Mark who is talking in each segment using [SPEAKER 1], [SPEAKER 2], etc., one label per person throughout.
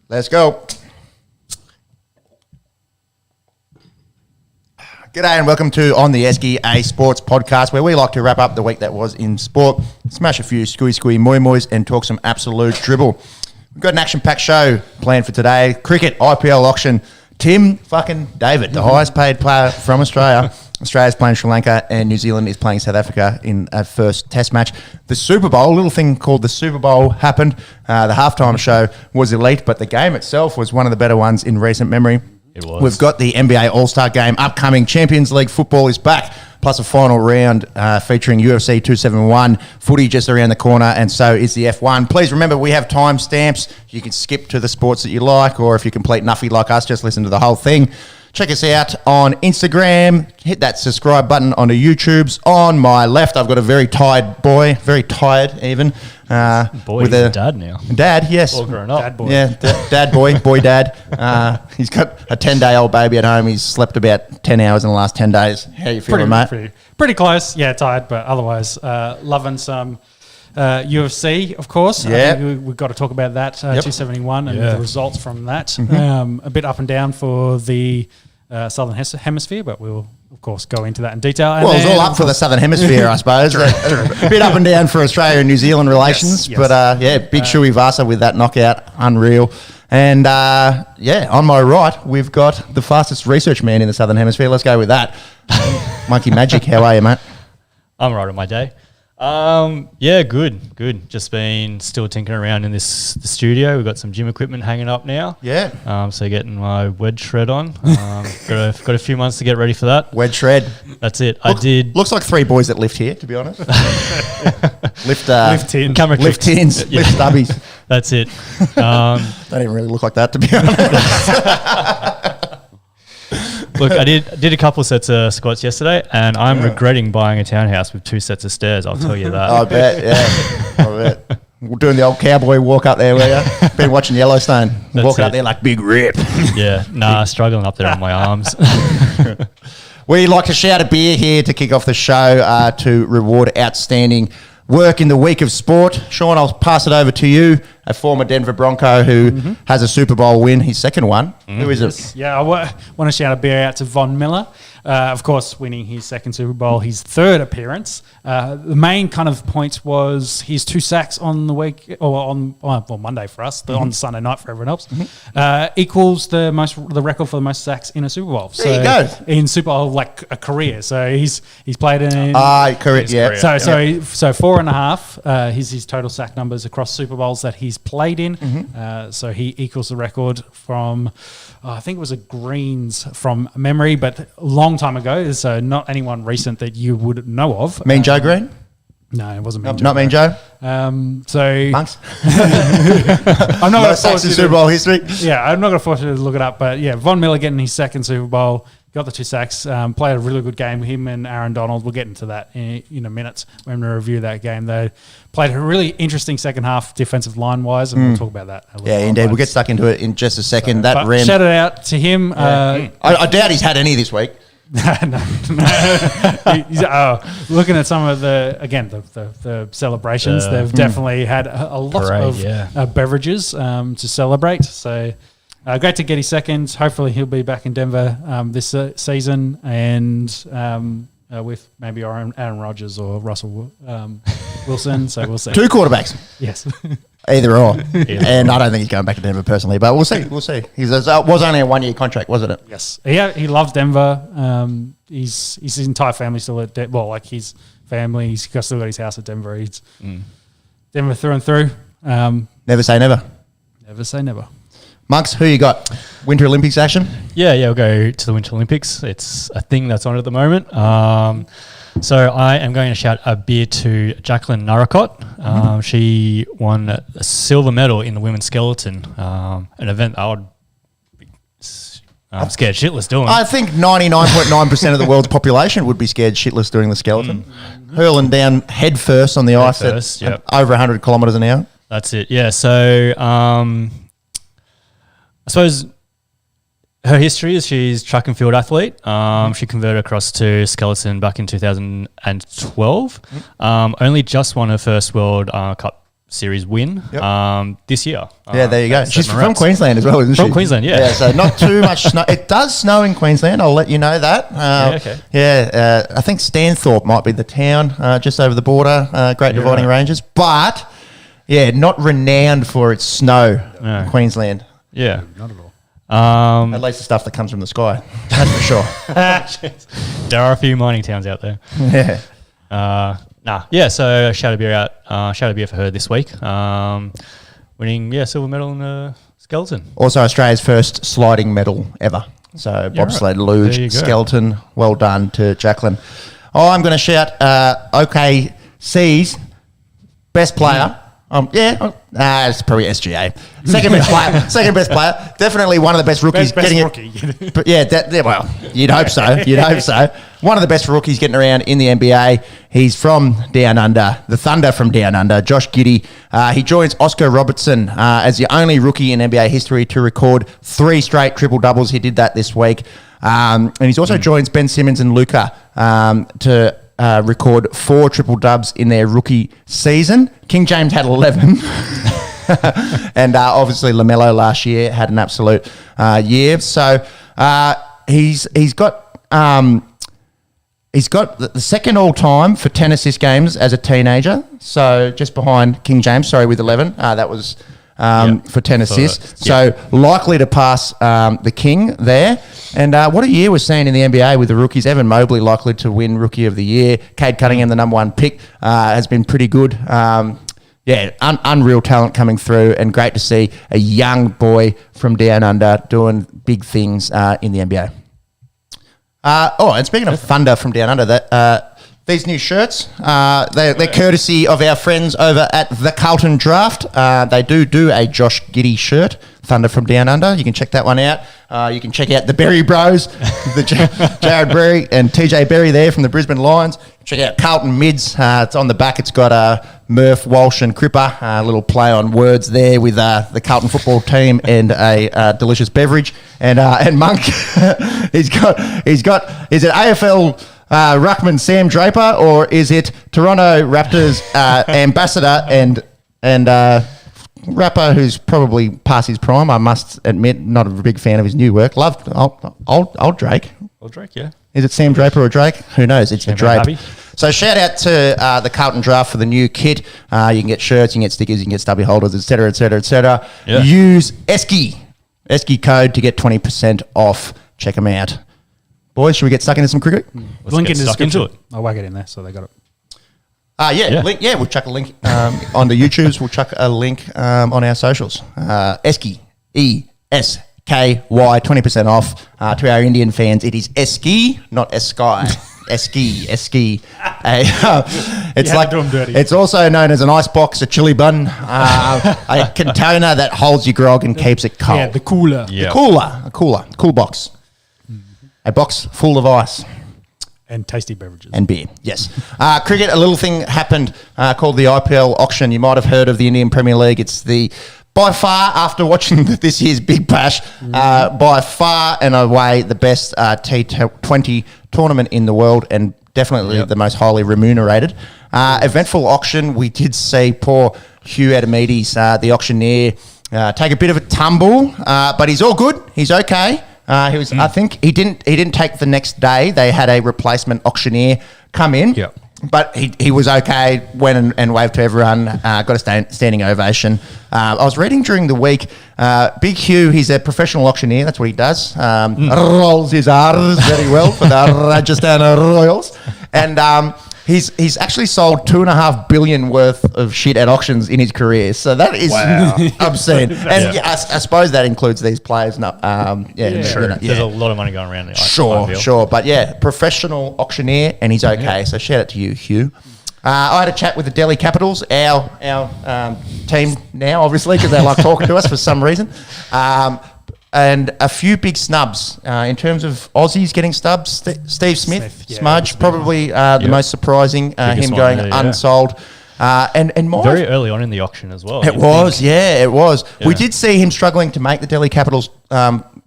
[SPEAKER 1] Let's go. G'day and welcome to On The Esky, a sports podcast where we like to wrap up the week that was in sport, smash a few squee moi-mois and talk some absolute dribble. We've got an action-packed show planned for today. Cricket, IPL Auction. Tim fucking David, the highest paid player from Australia. Australia's playing Sri Lanka and New Zealand is playing South Africa in a first test match. The Super Bowl, a little thing called the Super Bowl happened. The halftime show was elite, but the game itself was one of the better ones in recent memory.
[SPEAKER 2] It was.
[SPEAKER 1] We've got the NBA All-Star Game upcoming. Champions League football is back, plus a final round featuring UFC 271. Footy just around the corner, and so is the F1. Please remember, we have time stamps. You can skip to the sports that you like, or if you're complete nuffy like us, just listen to the whole thing. Check us out on Instagram. Hit that subscribe button on the YouTubes. On my left, I've got a very tired boy, very tired even.
[SPEAKER 2] Boy, with he's a dad now.
[SPEAKER 1] Dad, yes.
[SPEAKER 2] All grown up.
[SPEAKER 3] Dad boy.
[SPEAKER 1] Yeah, dad boy dad. He's got a 10-day-old baby at home. He's slept about 10 hours in the last 10 days. How you feeling, mate?
[SPEAKER 3] Pretty close. Yeah, tired, but otherwise loving some UFC, of course.
[SPEAKER 1] Yeah.
[SPEAKER 3] I think we've got to talk about that, 271 and the results from that.
[SPEAKER 1] Mm-hmm.
[SPEAKER 3] A bit up and down for the Southern Hemisphere, but we'll, of course, go into that in detail. And
[SPEAKER 1] well, it's all up for the Southern Hemisphere, I suppose. A bit up and down for Australia and New Zealand relations.
[SPEAKER 3] Yes.
[SPEAKER 1] But, big Shui Vasa with that knockout. Unreal. And, on my right, we've got the fastest research man in the Southern Hemisphere. Let's go with that. Monkey Magic, how are you, mate?
[SPEAKER 2] I'm right on my day. Good. Just been still tinkering around in the studio. We've got some gym equipment hanging up now.
[SPEAKER 1] Yeah.
[SPEAKER 2] So getting my wedge shred on. Got a few months to get ready for that.
[SPEAKER 1] Wedge shred.
[SPEAKER 2] That's it.
[SPEAKER 1] Looks like three boys that lift here, to be honest. lift
[SPEAKER 3] tins.
[SPEAKER 2] Camera
[SPEAKER 1] lift
[SPEAKER 2] tricks.
[SPEAKER 1] tins, lift stubbies.
[SPEAKER 2] That's it.
[SPEAKER 1] Don't even really look like that, to be honest.
[SPEAKER 2] Look, I did a couple of sets of squats yesterday, and I'm regretting buying a townhouse with 2 sets of stairs. I'll tell you that.
[SPEAKER 1] I bet, yeah. I bet. We're doing the old cowboy walk up there, were you? Been watching Yellowstone. Walking up there like big rip.
[SPEAKER 2] Yeah, struggling up there on my arms.
[SPEAKER 1] We like to shout a beer here to kick off the show to reward outstanding work in the week of sport. Sean, I'll pass it over to you, a former Denver Bronco who has a Super Bowl win, his second one. Who is it?
[SPEAKER 3] Yeah, I want to shout a beer out to Von Miller. Of course, winning his second Super Bowl, his third appearance. The main kind of point was his 2 sacks on the week, or on Monday for us, on Sunday night for everyone else, equals the record for the most sacks in a Super Bowl.
[SPEAKER 1] There you go.
[SPEAKER 3] In Super Bowl, like a career. So he's played in
[SPEAKER 1] correct, yeah.
[SPEAKER 3] So 4.5 his total sack numbers across Super Bowls that he's played in. So he equals the record from, I think it was a Greens from memory, but a long time ago. So not anyone recent that you would know of.
[SPEAKER 1] Mean Joe Green?
[SPEAKER 3] No, it wasn't Mean Joe.
[SPEAKER 1] Not Mean Joe?
[SPEAKER 3] So
[SPEAKER 1] Monks?
[SPEAKER 3] I'm not going to force you
[SPEAKER 1] Super Bowl history.
[SPEAKER 3] Yeah, I'm not going to force you to look it up, but yeah, Von Miller getting his second Super Bowl. Got the 2 sacks, played a really good game. Him and Aaron Donald, we'll get into that in a minute when we review that game. They played a really interesting second half defensive line-wise, and we'll talk about that a little bit.
[SPEAKER 1] Indeed. We'll get stuck into it in just a second.
[SPEAKER 3] Shout it out to him.
[SPEAKER 1] I doubt he's had any this week.
[SPEAKER 3] No. He's, looking at some of the celebrations, they've definitely had a lot of beverages to celebrate. So great to get his second. Hopefully he'll be back in Denver this season, and with maybe Aaron Rodgers or Russell Wilson. So we'll see.
[SPEAKER 1] 2 quarterbacks.
[SPEAKER 3] Yes.
[SPEAKER 1] Either or. And I don't think he's going back to Denver personally, but we'll see. He was only a 1-year contract, wasn't it?
[SPEAKER 3] Yes. He loves Denver. His entire family still at his family. He's still got his house at Denver. He's Denver through and through.
[SPEAKER 1] Never say never.
[SPEAKER 3] Never say never.
[SPEAKER 1] Monks, who you got? Winter Olympics action?
[SPEAKER 2] Yeah, we'll go to the Winter Olympics. It's a thing that's on at the moment. So I am going to shout a beer to Jacqueline Narracott. She won a silver medal in the women's skeleton, an event I would be scared shitless doing.
[SPEAKER 1] I think 99.9% of the world's population would be scared shitless doing the skeleton. Hurling down head first on the ice at over 100 kilometres an hour.
[SPEAKER 2] That's it, yeah. So I suppose her history is she's track and field athlete. She converted across to skeleton back in 2012. Only just won her first World Cup series win this year.
[SPEAKER 1] Yeah, there you go. She's from Queensland as well, isn't she?
[SPEAKER 2] From Queensland, yeah.
[SPEAKER 1] Yeah, so not too much snow. It does snow in Queensland, I'll let you know that. I think Stanthorpe might be the town just over the border, Great Dividing Ranges. But, not renowned for its snow, Queensland.
[SPEAKER 2] Yeah.
[SPEAKER 3] Not at all.
[SPEAKER 1] At least the stuff that comes from the sky, that's for sure.
[SPEAKER 2] There are a few mining towns out there.
[SPEAKER 1] Yeah.
[SPEAKER 2] So shout a beer for her this week. Winning, silver medal in the skeleton. Also
[SPEAKER 1] Australia's first sliding medal ever. So bobsled luge, skeleton, well done to Jacqueline. I'm going to shout OKC's best player. It's probably SGA. Second best player. Definitely one of the best rookies.
[SPEAKER 3] Best rookie.
[SPEAKER 1] You'd hope so. One of the best rookies getting around in the NBA. He's from Down Under, the Thunder from Down Under, Josh Giddey. He joins Oscar Robertson as the only rookie in NBA history to record 3 straight triple-doubles. He did that this week. And he's also joins Ben Simmons and Luka to record 4 triple-dubs in their rookie season. King James had 11. And obviously LaMelo last year had an absolute year. So he's got the second all-time for 10 assist games as a teenager. So just behind King James, with 11. That was for 10 assists. So likely to pass the King there. And what a year we're seeing in the NBA with the rookies. Evan Mobley likely to win Rookie of the Year. Cade Cunningham, the number 1 pick, has been pretty good. Unreal talent coming through, and great to see a young boy from Down Under doing big things in the NBA. And speaking of Thunder from Down Under, these new shirts, they're courtesy of our friends over at the Carlton Draft. They do a Josh Giddey shirt, Thunder from Down Under. You can check that one out. You can check out the Berry Bros, Jared Berry and TJ Berry there from the Brisbane Lions. Check out Carlton Mids. It's on the back. It's got Murph, Walsh and Cripper. A little play on words there with the Carlton football team and a delicious beverage. And Monk, he's got. Is it AFL Ruckman Sam Draper, or is it Toronto Raptors ambassador and rapper who's probably past his prime? I must admit, not a big fan of his new work. Loved old Drake.
[SPEAKER 2] Old Drake, yeah.
[SPEAKER 1] Is it Sam Draper or Drake? Who knows? It's a Drape. So shout out to the Carlton Draft for the new kit. You can get shirts, you can get stickers, you can get stubby holders, etc., etc., etc. Use Esky code to get 20% off. Check them out. Boys, should we get stuck into some cricket?
[SPEAKER 3] Link in the description. I'll whack it in there so they got it.
[SPEAKER 1] Link. We'll chuck a link on the YouTubes. We'll chuck a link on our socials. Esky, ESKY, 20% off to our Indian fans. It is Esky, not Esky. Esky. It's also known as an ice box, a chili bun, a container that holds your grog and keeps it cold.
[SPEAKER 3] Yeah, the cooler.
[SPEAKER 1] A cool box. A box full of ice.
[SPEAKER 3] And tasty beverages.
[SPEAKER 1] And beer, yes. Cricket, a little thing happened called the IPL Auction. You might have heard of the Indian Premier League. It's by far, after watching this year's Big Bash, by far and away the best T20 tournament in the world, and definitely the most highly remunerated. Eventful auction. We did see poor Hugh Adamides, the auctioneer, take a bit of a tumble, but he's all good. He's okay. He was. I think he didn't take the next day. They had a replacement auctioneer come in.
[SPEAKER 2] Yep.
[SPEAKER 1] But he was okay, went and waved to everyone, got a standing ovation. I was reading during the week, Big Hugh, he's a professional auctioneer, that's what he does. Rolls his R's very well for the Rajasthan Royals. And he's actually sold $2.5 billion worth of shit at auctions in his career. So that is obscene. And I suppose that includes these players.
[SPEAKER 2] There's a lot of money going around.
[SPEAKER 1] Sure. But professional auctioneer, and he's okay. Yeah. So shout out to you, Hugh. I had a chat with the Delhi Capitals, our team now, obviously, because they like talking to us for some reason. And a few big snubs in terms of Aussies getting stubs. Steve Smith, Smudge, probably the most surprising. Him going unsold. And
[SPEAKER 2] very early on in the auction as well.
[SPEAKER 1] It was. Yeah. We did see him struggling to make the Delhi Capitals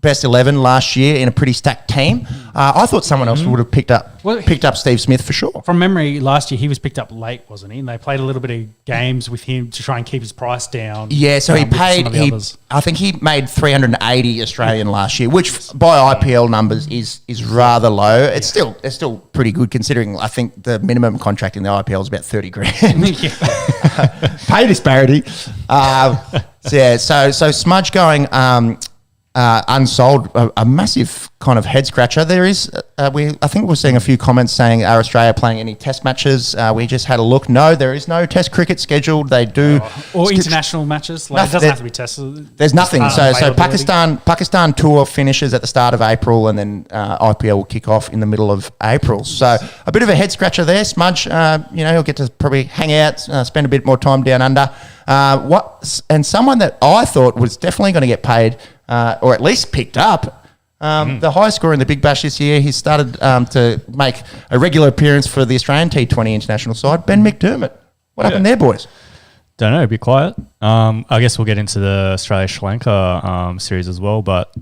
[SPEAKER 1] best 11 last year in a pretty stacked team. I thought someone else would have picked up Steve Smith for sure.
[SPEAKER 3] From memory, last year he was picked up late, wasn't he? And they played a little bit of games with him to try and keep his price down.
[SPEAKER 1] Yeah, so he paid. I think he made 380 Australian last year, which by IPL numbers is rather low. It's still pretty good considering. I think the minimum contract in the IPL is about 30 grand. Pay disparity. So Smudge going unsold, a massive kind of head scratcher. There is, I think we're seeing a few comments saying, are Australia playing any test matches? We just had a look. No, there is no test cricket scheduled. They do.
[SPEAKER 3] Or international matches. Like, it doesn't have to be tested.
[SPEAKER 1] There's nothing. So Pakistan tour finishes at the start of April and then IPL will kick off in the middle of April. So a bit of a head scratcher there. Smudge, he'll get to probably hang out, spend a bit more time down under. And someone that I thought was definitely going to get paid, or at least picked up, the highest scorer in the Big Bash this year. He started to make a regular appearance for the Australian T20 international side. Ben McDermott. What happened there, boys?
[SPEAKER 2] Don't know. A bit quiet. I guess we'll get into the Australia-Sri Lanka series as well, but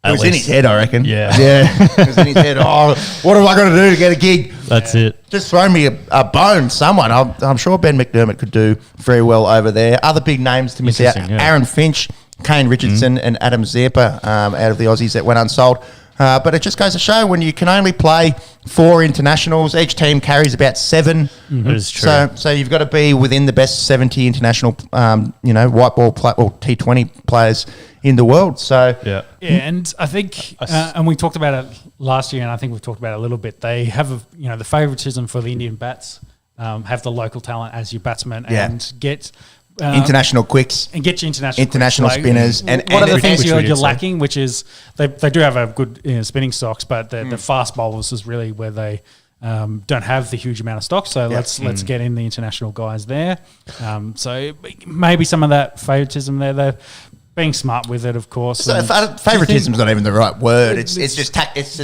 [SPEAKER 1] it was in his head, I reckon.
[SPEAKER 2] Yeah.
[SPEAKER 1] It was in his head. Oh, what have I got to do to get a gig?
[SPEAKER 2] That's it.
[SPEAKER 1] Just throw me a bone, someone. I'm sure Ben McDermott could do very well over there. Other big names to miss out.
[SPEAKER 2] Yeah.
[SPEAKER 1] Aaron Finch, Kane Richardson and Adam Zampa out of the Aussies that went unsold. But it just goes to show when you can only play 4 internationals, each team carries about 7.
[SPEAKER 2] That is true.
[SPEAKER 1] So you've got to be within the best 70 international, white ball or T20 players in the world. So
[SPEAKER 3] and I think, and we talked about it last year, and I think we've talked about it a little bit. They have the favoritism for the Indian bats, have the local talent as your batsman, and get.
[SPEAKER 1] International quicks
[SPEAKER 3] and get your
[SPEAKER 1] international spinners.
[SPEAKER 3] And one of the things you're lacking, which is they do have a good spinning stocks, but the fast bowlers is really where they don't have the huge amount of stock. So let's get in the international guys there. So maybe some of that favoritism there. They're being smart with it, of course.
[SPEAKER 1] So favoritism is not even the right word. It's just strategy.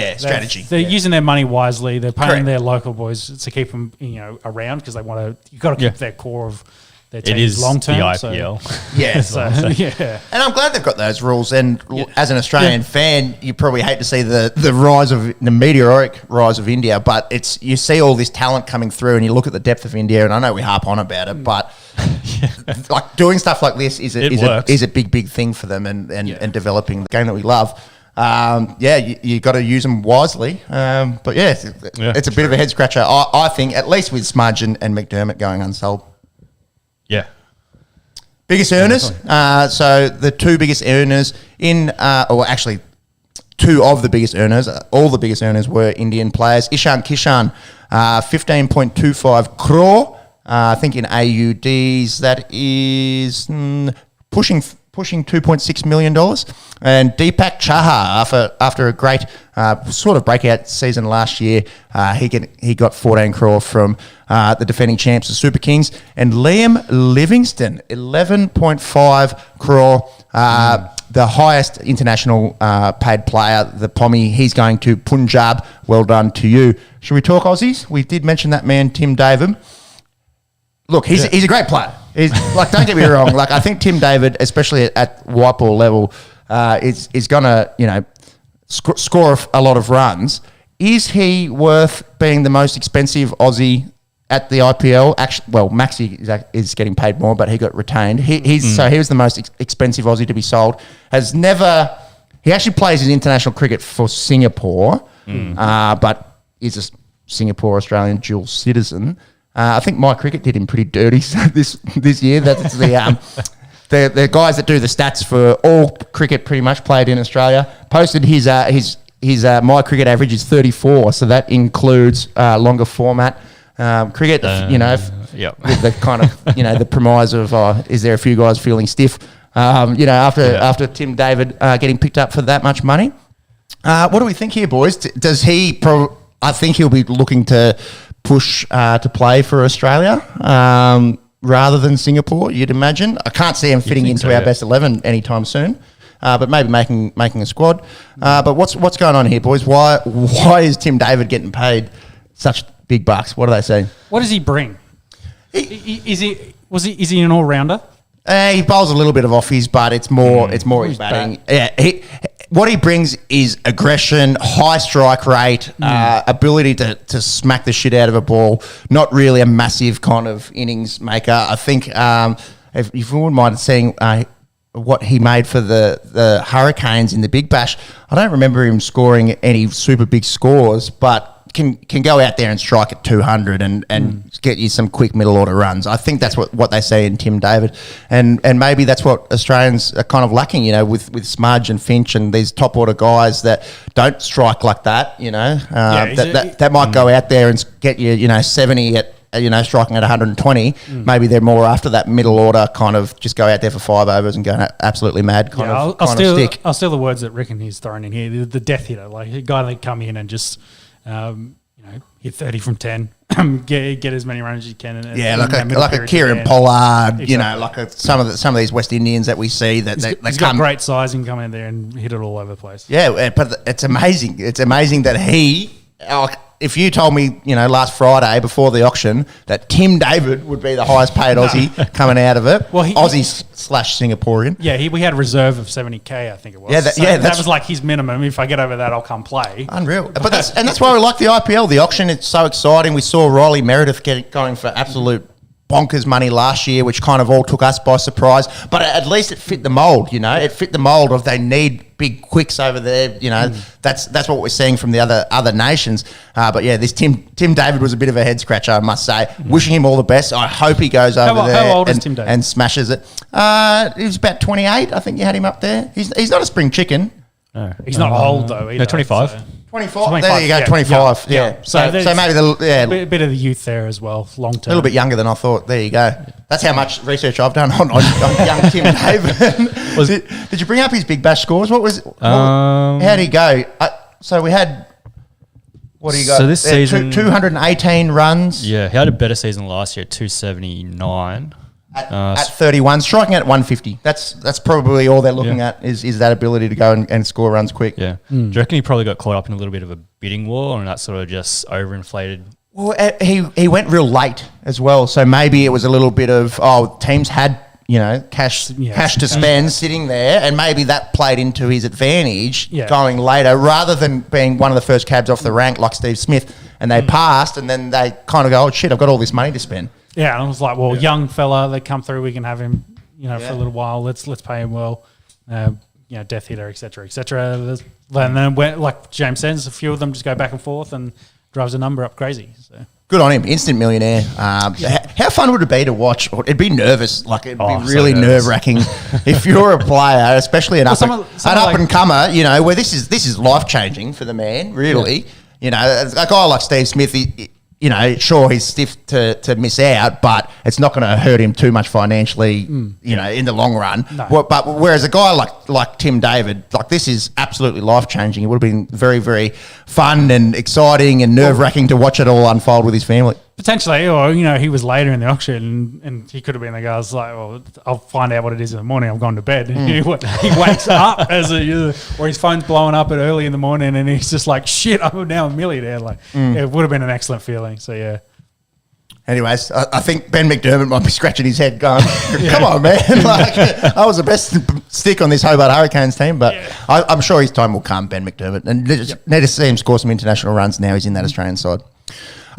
[SPEAKER 1] Strategy.
[SPEAKER 3] They're using their money wisely. They're paying their local boys to keep them, around because they want to. You've got to keep their core of their teams long term.
[SPEAKER 2] It is the
[SPEAKER 3] IPL.
[SPEAKER 1] And I'm glad they've got those rules. And as an Australian fan, you probably hate to see the rise of the meteoric rise of India, but you see all this talent coming through, and you look at the depth of India. And I know we harp on about it, but like doing stuff like this is a big thing for them, and developing the game that we love. You got to use them wisely. It's a bit of a head scratcher. I think, at least with Smudge and McDermott going unsold.
[SPEAKER 2] Yeah.
[SPEAKER 1] Biggest earners. So the 2 biggest earners actually 2 of the biggest earners, all the biggest earners were Indian players. Ishan Kishan, 15.25 crore. I think in AUDs that is pushing $2.6 million. And Deepak Chahar, after a great sort of breakout season last year, he got 14 crore from the defending champs, the Super Kings. And Liam Livingston, 11.5 crore, the highest international paid player, the Pommy. He's going to Punjab. Well done to you. Should we talk Aussies? We did mention that man, Tim David. Look, he's a great player. He's don't get me wrong. Like, I think Tim David, especially at white ball level, is going to score a lot of runs. Is he worth being the most expensive Aussie at the IPL? Actually, well, Maxi is getting paid more, but he got retained. So he was the most expensive Aussie to be sold. He actually plays his international cricket for Singapore, but is a Singapore Australian dual citizen. I think My Cricket did him pretty dirty this year. That's the guys that do the stats for all cricket pretty much played in Australia. Posted his My Cricket average is 34, so that includes longer format cricket. With the kind of the premise of is there a few guys feeling stiff? After Tim David getting picked up for that much money. What do we think here, boys? Does he? I think he'll be looking to push to play for Australia rather than Singapore, you'd imagine. I can't see him fitting into our best 11 anytime soon, but maybe making a squad. But what's going on here, boys? Why is Tim David getting paid such big bucks? What do they say?
[SPEAKER 3] What does he bring? Is he an all-rounder?
[SPEAKER 1] He bowls a little bit of offies, but it's more his batting. Yeah, what he brings is aggression, high strike rate, ability to smack the shit out of a ball. Not really a massive kind of innings maker. I think if you wouldn't mind seeing what he made for the Hurricanes in the Big Bash, I don't remember him scoring any super big scores, but can go out there and strike at 200 and get you some quick middle order runs. I think that's what they say in Tim David, and maybe that's what Australians are kind of lacking, with Smudge and Finch and these top order guys that don't strike like that. That might go out there and get you 70 at striking at 120. Maybe they're more after that middle order kind of just go out there for 5 overs and go absolutely mad
[SPEAKER 3] I'll steal the words that Ricken he's thrown in here. The death hitter, like a guy that come in and just hit 30 from 10, get as many runs as you can.
[SPEAKER 1] Like a Kieran Pollard, exactly. Some of these West Indians that we see that
[SPEAKER 3] he's got great sizing, come in there and hit it all over the place.
[SPEAKER 1] Yeah, but it's amazing. It's amazing that he. If you told me, last Friday before the auction that Tim David would be the highest paid Aussie coming out of it, Aussie/Singaporean.
[SPEAKER 3] Yeah, we had a reserve of 70K, I think it was. That was like his minimum. If I get over that, I'll come play.
[SPEAKER 1] Unreal. But that's why we like the IPL. The auction, it's so exciting. We saw Riley Meredith going for absolute bonkers money last year, which kind of all took us by surprise. But at least it fit the mould, It fit the mould of they need big quicks over there, That's what we're seeing from the other nations. But yeah, this Tim David was a bit of a head scratcher, I must say. Wishing him all the best. I hope he goes over there.
[SPEAKER 3] How old is Tim David?
[SPEAKER 1] And smashes it. He was about 28. I think you had him up there. He's not a spring chicken.
[SPEAKER 3] No, he's not old though. Either,
[SPEAKER 2] 25.
[SPEAKER 3] So.
[SPEAKER 1] 25. There you go, 25. Yeah. So maybe
[SPEAKER 3] a bit of the youth there as well, long term.
[SPEAKER 1] A little bit younger than I thought. There you go. That's how much research I've done on young Tim David. Did you bring up his Big Bash scores? How did he go? So we had. What do you got?
[SPEAKER 2] So this season,
[SPEAKER 1] 218 runs.
[SPEAKER 2] Yeah, he had a better season last year at 279.
[SPEAKER 1] At 31, striking at 150. That's probably all they're looking at is that ability to go and score runs quick.
[SPEAKER 2] Yeah. Do you reckon he probably got caught up in a little bit of a bidding war, and that sort of just overinflated?
[SPEAKER 1] Well, he went real late as well, so maybe it was a little bit of teams had cash to spend sitting there, and maybe that played into his advantage going later rather than being one of the first cabs off the rank like Steve Smith, and they passed, and then they kind of go, oh shit, I've got all this money to spend.
[SPEAKER 3] Yeah, and I was like, young fella, they come through, we can have him, for a little while. Let's pay him well, death hitter, etc., etc. And then like James says, a few of them just go back and forth and drives the number up crazy. So
[SPEAKER 1] good on him, instant millionaire. How fun would it be to watch? It'd be nervous, it'd be really nerve wracking if you're a player, especially an up and comer. Where this is life changing for the man, really. A guy like Steve Smith. Sure, he's stiff to miss out, but it's not going to hurt him too much financially, in the long run. No. But whereas a guy like Tim David, this is absolutely life-changing. It would have been very, very fun and exciting and nerve-wracking to watch it all unfold with his family.
[SPEAKER 3] Potentially, or, he was later in the auction and he could have been the guy who's like, well, I'll find out what it is in the morning. I'm going to bed. He wakes up or his phone's blowing up at early in the morning and he's just like, shit, I'm now a millionaire. It would have been an excellent feeling. So, yeah.
[SPEAKER 1] Anyways, I think Ben McDermott might be scratching his head going, come on, man. I was the best stick on this Hobart Hurricanes team, but I'm sure his time will come, Ben McDermott. And need to see him score some international runs now. He's in that Australian side.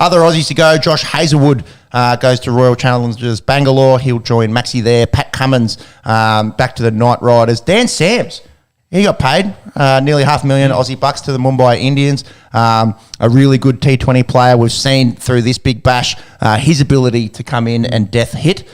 [SPEAKER 1] Other Aussies to go, Josh Hazelwood goes to Royal Challengers Bangalore. He'll join Maxi there. Pat Cummins back to the Knight Riders. Dan Sams, he got paid nearly $500,000 Aussie bucks to the Mumbai Indians. A really good T20 player. We've seen through this Big Bash his ability to come in and death hit,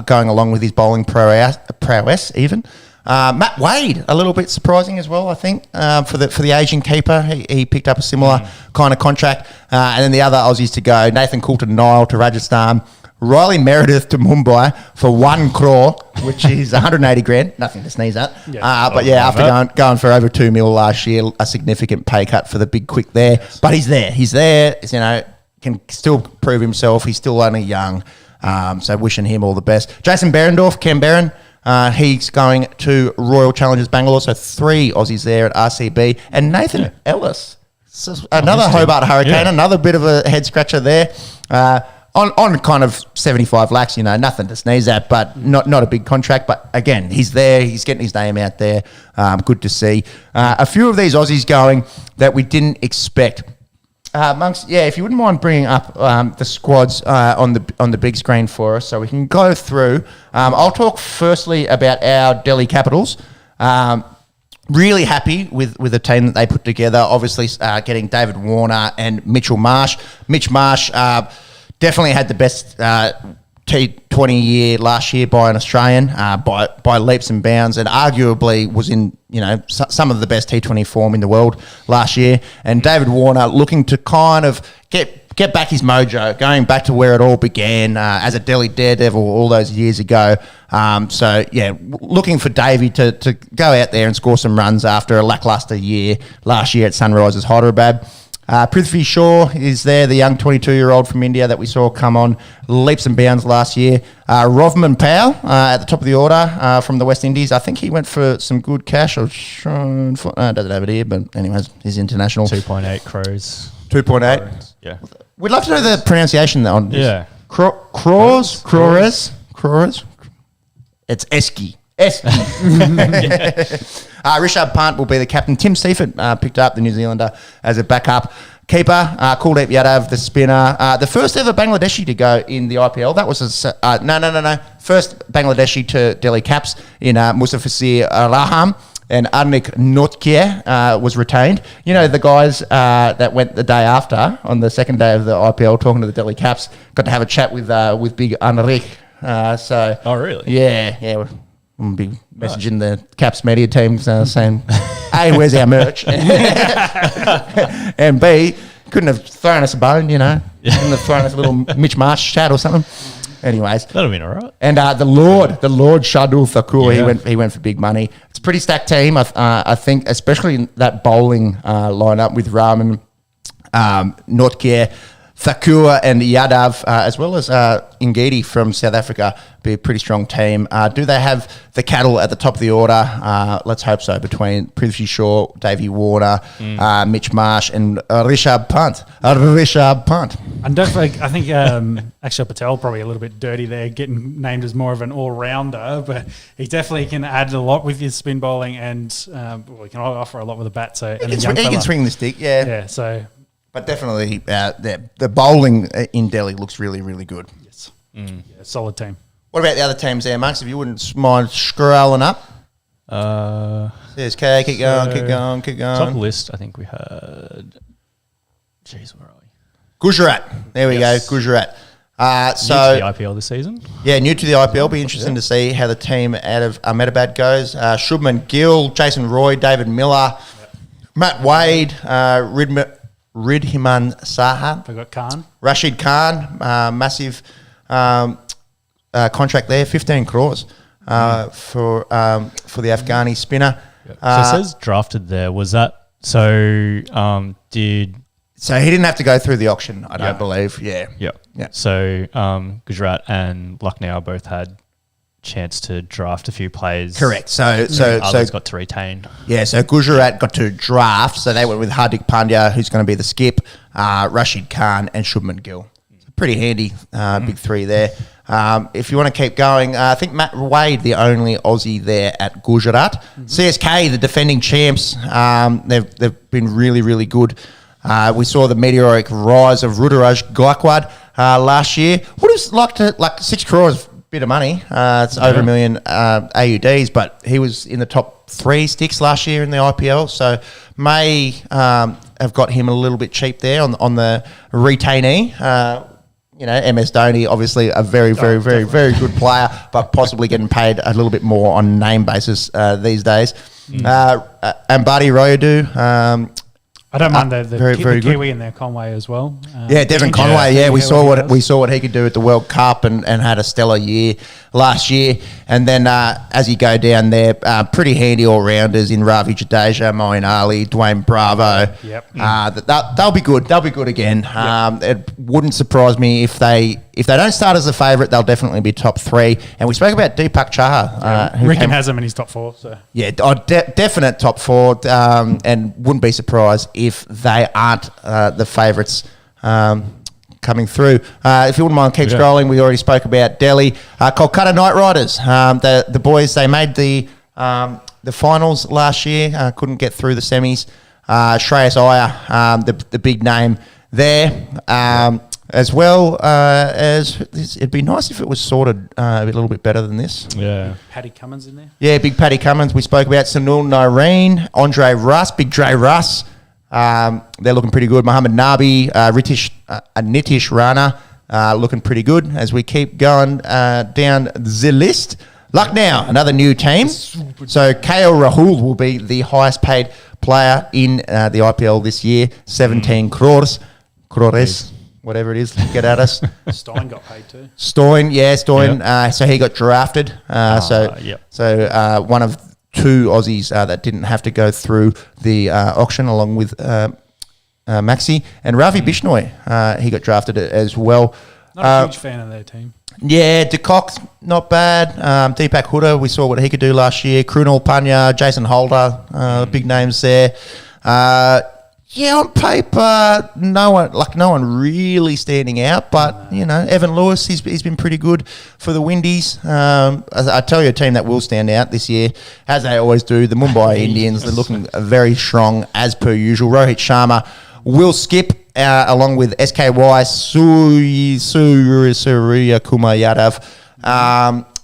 [SPEAKER 1] going along with his bowling prowess even. Matt Wade, a little bit surprising as well, I think, for the Asian keeper. He picked up a similar kind of contract. And then the other Aussies to go, Nathan Coulter-Nile to Rajasthan, Riley Meredith to Mumbai for 1 crore, which is 180 grand, nothing to sneeze at. After going for over 2 mil last year, a significant pay cut for the big quick there. Yes. But he's there, can still prove himself. He's still only young. So wishing him all the best. Jason Behrendorff, Cam Barron, he's going to Royal Challengers Bangalore, so 3 Aussies there at RCB. And Nathan Ellis, another Hobart Hurricane, another bit of a head scratcher there. on kind of 75 lakhs, nothing to sneeze at, but not a big contract. But again, he's there. He's getting his name out there. Good to see. A few of these Aussies going that we didn't expect. Monks, if you wouldn't mind bringing up the squads on the big screen for us, so we can go through. I'll talk firstly about our Delhi Capitals. Really happy with the team that they put together. Obviously, getting David Warner and Mitchell Marsh. Mitch Marsh definitely had the best T20 year last year by an Australian by leaps and bounds, and arguably was in some of the best T20 form in the world last year. And David Warner looking to kind of get back his mojo, going back to where it all began as a Delhi Daredevil all those years ago. Looking for Davey to go out there and score some runs after a lacklustre year last year at Sunrisers Hyderabad. Prithvi Shaw is there, the young 22-year-old from India that we saw come on leaps and bounds last year. Rovman Powell at the top of the order from the West Indies. I think he went for some good cash. I don't have it here, but anyways, he's international.
[SPEAKER 2] 2.8 crores.
[SPEAKER 1] 2.8?
[SPEAKER 2] Yeah.
[SPEAKER 1] We'd love to know the pronunciation on this.
[SPEAKER 2] Yeah.
[SPEAKER 1] Crores? It's Esky. Rishabh Pant will be the captain. Tim Seifert picked up the New Zealander as a backup. Keeper, Kuldeep Yadav, the spinner. The first ever Bangladeshi to go in the IPL. That was no. First Bangladeshi to Delhi Caps in Musafir Raham. And Arnik Notkier was retained. The guys that went the day after, on the second day of the IPL, talking to the Delhi Caps, got to have a chat with big Arnik.
[SPEAKER 2] Oh, really?
[SPEAKER 1] Yeah. I'm be messaging the Caps media teams saying, A, where's our merch? And B, couldn't have thrown us a bone, Couldn't have thrown us a little Mitch Marsh chat or something. Anyways.
[SPEAKER 2] That'll be all right.
[SPEAKER 1] And the Lord Shardul Thakur, he went for big money. It's a pretty stacked team, I think, especially in that bowling lineup with Rahman, Notkier, Thakur and Yadav, as well as Ngidi from South Africa, be a pretty strong team. Do they have the cattle at the top of the order? Let's hope so, between Prithvi Shaw, Davey Warner, Mitch Marsh and Rishabh Pant.
[SPEAKER 3] And definitely, I think Akshar Patel probably a little bit dirty there, getting named as more of an all-rounder, but he definitely can add a lot with his spin bowling and he can offer a lot with the bat. So
[SPEAKER 1] He can swing the stick, yeah.
[SPEAKER 3] Yeah, so...
[SPEAKER 1] But definitely, the bowling in Delhi looks really, really good.
[SPEAKER 3] Yes. Yeah, solid team.
[SPEAKER 1] What about the other teams there, Marks? If you wouldn't mind scrolling up. CSK, keep going.
[SPEAKER 2] Top list, I think we had... Jeez, where are we?
[SPEAKER 1] Gujarat. There we go, Gujarat.
[SPEAKER 2] New to the IPL this season.
[SPEAKER 1] Yeah, new to the IPL. Be interesting to see how the team out of Ahmedabad goes. Shubman Gill, Jason Roy, David Miller, Matt Wade, Ridhiman Saha.
[SPEAKER 3] We've got Khan.
[SPEAKER 1] Rashid Khan, massive contract there, 15 crores for the Afghani spinner.
[SPEAKER 2] Yep. So it says drafted there. Was that so?
[SPEAKER 1] So he didn't have to go through the auction, I don't believe. Yeah.
[SPEAKER 2] So Gujarat and Lucknow both had chance to draft a few players.
[SPEAKER 1] Correct. So
[SPEAKER 2] got to retain.
[SPEAKER 1] Yeah, so Gujarat got to draft. So they went with Hardik Pandya, who's going to be the skip, Rashid Khan and Shubman Gill. So pretty handy big three there. If you want to keep going, I think Matt Wade, the only Aussie there at Gujarat. CSK, the defending champs, they've been really, really good. We saw the meteoric rise of Ruturaj Gaikwad last year. Would have liked to, 6 crores, bit of money. It's over $1 million AUDs, but he was in the top 3 sticks last year in the IPL, so may have got him a little bit cheap there on the retainee. MS Dhoni, obviously a very, very, very, very good player, but possibly getting paid a little bit more on name basis these days. Ambati Royadu,
[SPEAKER 3] I don't mind the
[SPEAKER 1] very
[SPEAKER 3] Kiwi
[SPEAKER 1] good.
[SPEAKER 3] in there, Conway as well.
[SPEAKER 1] Devon Conway. Yeah, we saw what he could do at the World Cup and had a stellar year last year. And then as you go down there, pretty handy all rounders in Ravi Jadeja, Moeen Ali, Dwayne Bravo.
[SPEAKER 3] Yep.
[SPEAKER 1] They'll be good. They'll be good again. It wouldn't surprise me if they don't start as a favourite. They'll definitely be top 3. And we spoke about Deepak Chahar.
[SPEAKER 3] Ricken has them in his top 4. So
[SPEAKER 1] definite top 4, and wouldn't be surprised if they aren't the favourites coming through. If you wouldn't mind, keep scrolling. We already spoke about Delhi. Kolkata Knight Riders. The boys, they made the finals last year. Couldn't get through the semis. Shreyas Iyer, the big name there. As well as it'd be nice if it was sorted a little bit better than this.
[SPEAKER 2] Yeah.
[SPEAKER 3] Paddy Cummins in there.
[SPEAKER 1] Yeah, big Paddy Cummins. We spoke about Sunil Nareen, Andre Russ, big Dre Russ. They're looking pretty good. Mohammad Nabi, Nitish Rana looking pretty good as we keep going down the list. Lucknow, another new team. So KL Rahul will be the highest paid player in the IPL this year, 17 crores, whatever it is, get at us.
[SPEAKER 3] Stein got paid too.
[SPEAKER 1] Stein. So he got drafted. So one of two Aussies that didn't have to go through the auction along with Maxi. And Ravi Bishnoi, he got drafted as well.
[SPEAKER 3] Not a huge fan of their team.
[SPEAKER 1] Yeah, De Kock, not bad. Deepak Hooda, we saw what he could do last year. Krunal Panya, Jason Holder, big names there. On paper, no one really standing out, but Evan Lewis, he's been pretty good for the Windies. I tell you, a team that will stand out this year, as they always do, the Mumbai Indians. They're looking very strong as per usual. Rohit Sharma will skip. Along with SKY, Surya Kumar Yadav,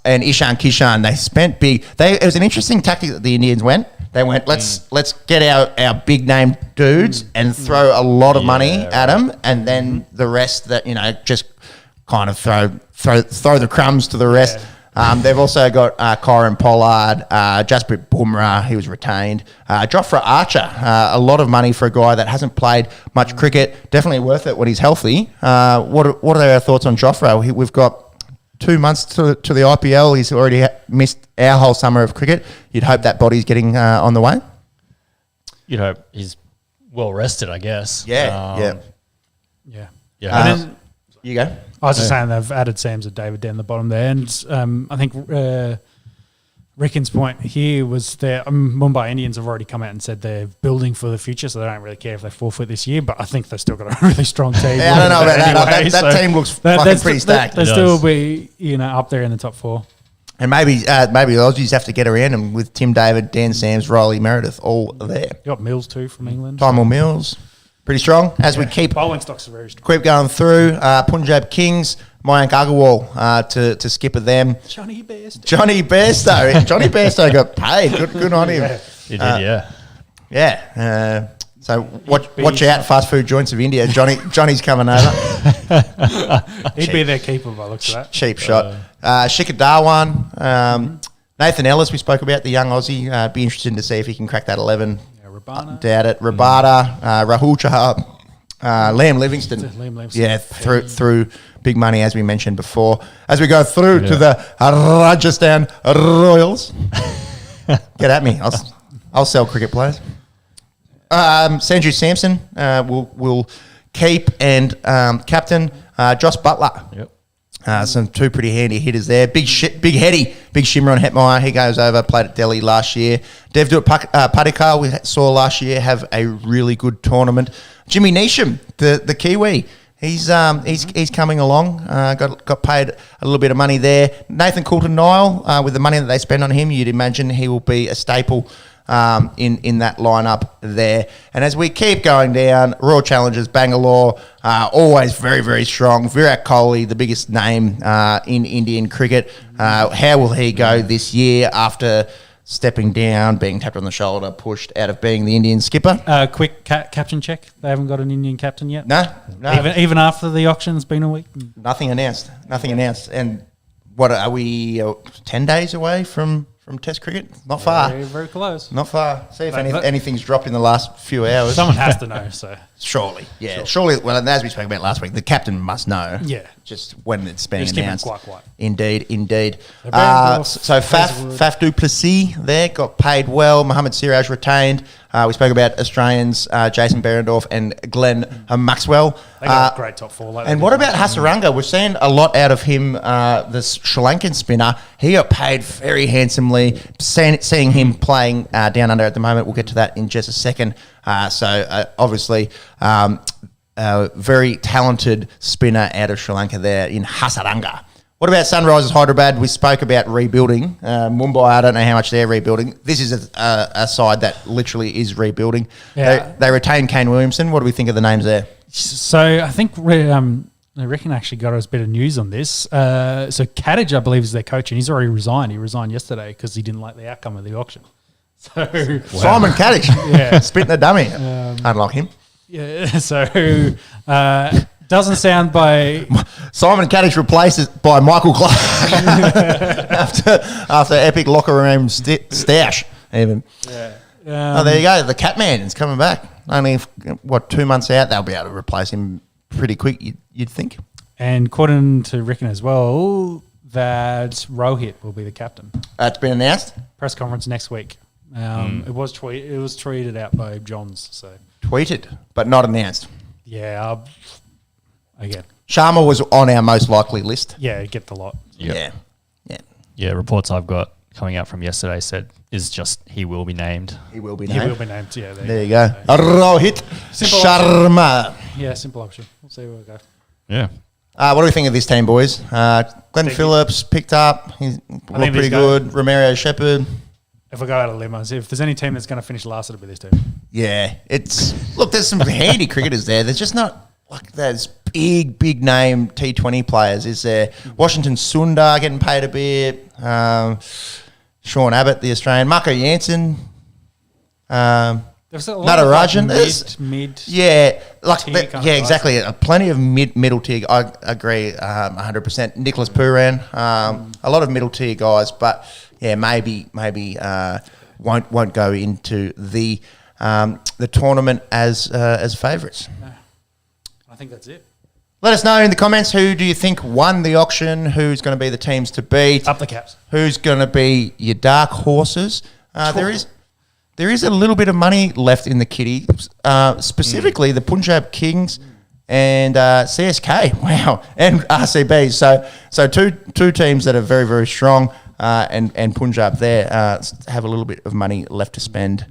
[SPEAKER 1] and Ishan Kishan. They spent big. It was an interesting tactic that the Indians went. They went, let's get our big name dudes and throw a lot of money at them, and then the rest that just kind of throw the crumbs to the rest. They've also got Kyron Pollard, Jasprit Bumrah, he was retained. Jofra Archer, a lot of money for a guy that hasn't played much cricket. Definitely worth it when he's healthy. What are our thoughts on Jofra? We've got 2 months to the IPL. He's already missed our whole summer of cricket. You'd hope that body's getting on the way.
[SPEAKER 2] You'd hope he's well rested, I guess.
[SPEAKER 3] Yeah.
[SPEAKER 1] You go.
[SPEAKER 3] I was just saying they've added Sams and David down the bottom there, and I think Rickon's point here was that Mumbai Indians have already come out and said they're building for the future, so they don't really care if they forfeit this year. But I think they've still got a really strong team.
[SPEAKER 1] I don't know about that. That team looks fucking pretty stacked.
[SPEAKER 3] They'll still be up there in the top 4.
[SPEAKER 1] And maybe the Aussies have to get around them with Tim David, Dan Sams, Riley Meredith, all there.
[SPEAKER 3] You got Mills too from England.
[SPEAKER 1] Tymel Mills. Pretty strong as we keep
[SPEAKER 3] bowling stocks are very strong.
[SPEAKER 1] Keep going through Punjab Kings, Mayank Agarwal to skipper them.
[SPEAKER 3] Johnny Bairstow.
[SPEAKER 1] Johnny Bairstow got paid. Good on him.
[SPEAKER 2] He did,
[SPEAKER 1] yeah. So watch out, fast food joints of India. Johnny's coming over.
[SPEAKER 3] He'd be their keeper by the looks of that.
[SPEAKER 1] Cheap shot. Shikhar Dhawan, Nathan Ellis. We spoke about the young Aussie. Be interested to see if he can crack that 11. Doubt it. Rabada, Rahul Chahar, Liam Livingston. Yeah, through big money, as we mentioned before. As we go through to the Rajasthan Royals. Get at me. I'll sell cricket players. Sanju Samson will keep and captain Josh Butler.
[SPEAKER 2] Yep.
[SPEAKER 1] Some two pretty handy hitters there. Big Shimron Hetmeyer. He goes over, played at Delhi last year. Devdutt Padikkar, we saw last year, have a really good tournament. Jimmy Neesham, the Kiwi, he's coming along. Got paid a little bit of money there. Nathan Coulter-Nile, with the money that they spend on him, you'd imagine he will be a staple in that lineup there. And as we keep going down, Royal Challengers, Bangalore, always very, very strong. Virat Kohli, the biggest name in Indian cricket. How will he go this year after stepping down, being tapped on the shoulder, pushed out of being the Indian skipper?
[SPEAKER 3] Quick captain check. They haven't got an Indian captain yet?
[SPEAKER 1] No.
[SPEAKER 3] Even after the auction's been a week?
[SPEAKER 1] Nothing announced. And what are we 10 days away from Test cricket? Not far.
[SPEAKER 3] Very, very close.
[SPEAKER 1] Not far. See if anything's dropped in the last few hours.
[SPEAKER 3] Someone has to know, so.
[SPEAKER 1] Surely, yeah. Surely, well, as we spoke about last week, the captain must know.
[SPEAKER 3] Yeah.
[SPEAKER 1] Just when it's being
[SPEAKER 3] just
[SPEAKER 1] announced.
[SPEAKER 3] Quite.
[SPEAKER 1] Indeed.
[SPEAKER 3] So
[SPEAKER 1] Faf du Plessis there got paid well. Mohammad Siraj retained. We spoke about Australians, Jason Behrendorff and Glenn Maxwell.
[SPEAKER 3] They got a great top 4.
[SPEAKER 1] And what about Hasaranga? We're seeing a lot out of him, the Sri Lankan spinner. He got paid very handsomely. Seeing him playing down under at the moment. We'll get to that in just a second. So obviously a very talented spinner out of Sri Lanka there in Hasaranga. What about Sunrisers Hyderabad? We spoke about rebuilding. Mumbai, I don't know how much they're rebuilding. This is a side that literally is rebuilding.
[SPEAKER 3] Yeah.
[SPEAKER 1] They retained Kane Williamson. What do we think of the names there?
[SPEAKER 3] So I think Reckon actually got us a bit of news on this. So Kadich, I believe, is their coach, and he's already resigned. He resigned yesterday because he didn't like the outcome of the auction. So
[SPEAKER 1] Simon Kadich,
[SPEAKER 3] yeah,
[SPEAKER 1] spitting the dummy. Unlike him.
[SPEAKER 3] Yeah, so doesn't sound by
[SPEAKER 1] Simon Kadich replaced by Michael Clark after epic locker room stash. Even.
[SPEAKER 3] Yeah.
[SPEAKER 1] There you go. The Catman is coming back. Only 2 months out, they'll be able to replace him pretty quick. You'd think.
[SPEAKER 3] And according to Rickon as well, that Rohit will be the captain.
[SPEAKER 1] It's been announced.
[SPEAKER 3] Press conference next week. It was tweeted out by Johns. So
[SPEAKER 1] Tweeted, but not announced.
[SPEAKER 3] yeah, again,
[SPEAKER 1] Sharma was on our most likely list.
[SPEAKER 3] yeah, get the lot.
[SPEAKER 2] Yep.
[SPEAKER 1] Yeah.
[SPEAKER 2] Yeah, reports I've got coming out from yesterday said is just he will be named.
[SPEAKER 1] He will be
[SPEAKER 3] He
[SPEAKER 1] named.
[SPEAKER 3] will be named. Yeah,
[SPEAKER 1] There you go.
[SPEAKER 3] So,
[SPEAKER 1] Rohit
[SPEAKER 3] Simple
[SPEAKER 1] Sharma.
[SPEAKER 3] yeah, simple option. We'll see where we go.
[SPEAKER 2] Yeah.
[SPEAKER 1] What do we think of this team, boys? Glenn Phillips picked up. He's looked pretty
[SPEAKER 3] these
[SPEAKER 1] good. Romario Shepherd.
[SPEAKER 3] If I go out of limos, if there's any team that's going to finish last, it'll be this team.
[SPEAKER 1] Yeah. Look, there's some handy cricketers there. There's just not like those big name T20 players. Is there Washington Sundar getting paid a bit? Sean Abbott, the Australian. Marco Jansen.
[SPEAKER 3] There's a lot
[SPEAKER 1] Natarajan.
[SPEAKER 3] of mid.
[SPEAKER 1] Yeah,
[SPEAKER 3] tier kind of guys.
[SPEAKER 1] exactly. Plenty of middle tier. I agree, 100%. Nicholas Puran, a lot of middle tier guys, but yeah, maybe won't go into the tournament as favourites.
[SPEAKER 3] I think that's it.
[SPEAKER 1] Let us know in the comments, who do you think won the auction? Who's going to be the teams to beat?
[SPEAKER 3] Up the caps.
[SPEAKER 1] Who's going to be your dark horses? There is a little bit of money left in the kitty, specifically the Punjab Kings and CSK. Wow, and RCB. So two teams that are very, very strong, and Punjab there have a little bit of money left to spend.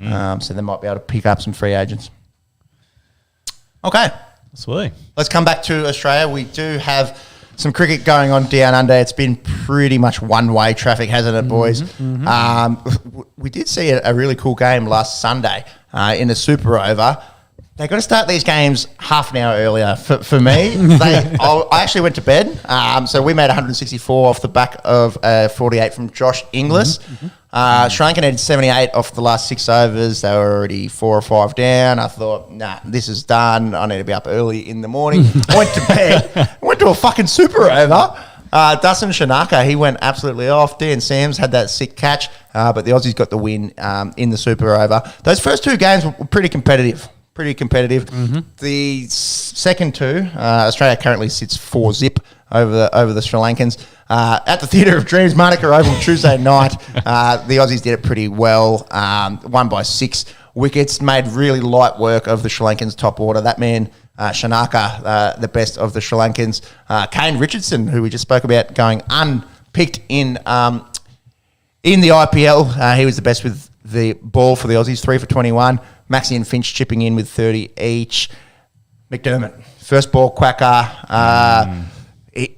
[SPEAKER 1] So they might be able to pick up some free agents. Okay.
[SPEAKER 2] Absolutely.
[SPEAKER 1] Let's come back to Australia. We do have some cricket going on down under. It's been pretty much one-way traffic, hasn't it, boys? We did see a really cool game last Sunday in the Super Over. They've got to start these games half an hour earlier. For me, I actually went to bed. So we made 164 off the back of 48 from Josh Inglis. Sri Lanka had 78 off the last 6 overs. They were already 4 or 5 down. I thought, nah, this is done. I need to be up early in the morning. I went to bed. Went to a fucking Super Over. Dustin Shanaka, he went absolutely off. Dan Sams had that sick catch, but the Aussies got the win in the Super Over. Those first 2 games were pretty competitive. The second 2, Australia currently sits 4-0 over the Sri Lankans. At the Theatre of Dreams, Monica Oval, Tuesday night, the Aussies did it pretty well. Won by 6 wickets, made really light work of the Sri Lankans' top order. That man, Shanaka, the best of the Sri Lankans. Kane Richardson, who we just spoke about, going unpicked in the IPL. He was the best with the ball for the Aussies, 3 for 21. Maxi and Finch chipping in with 30 each. McDermott, first ball quacker.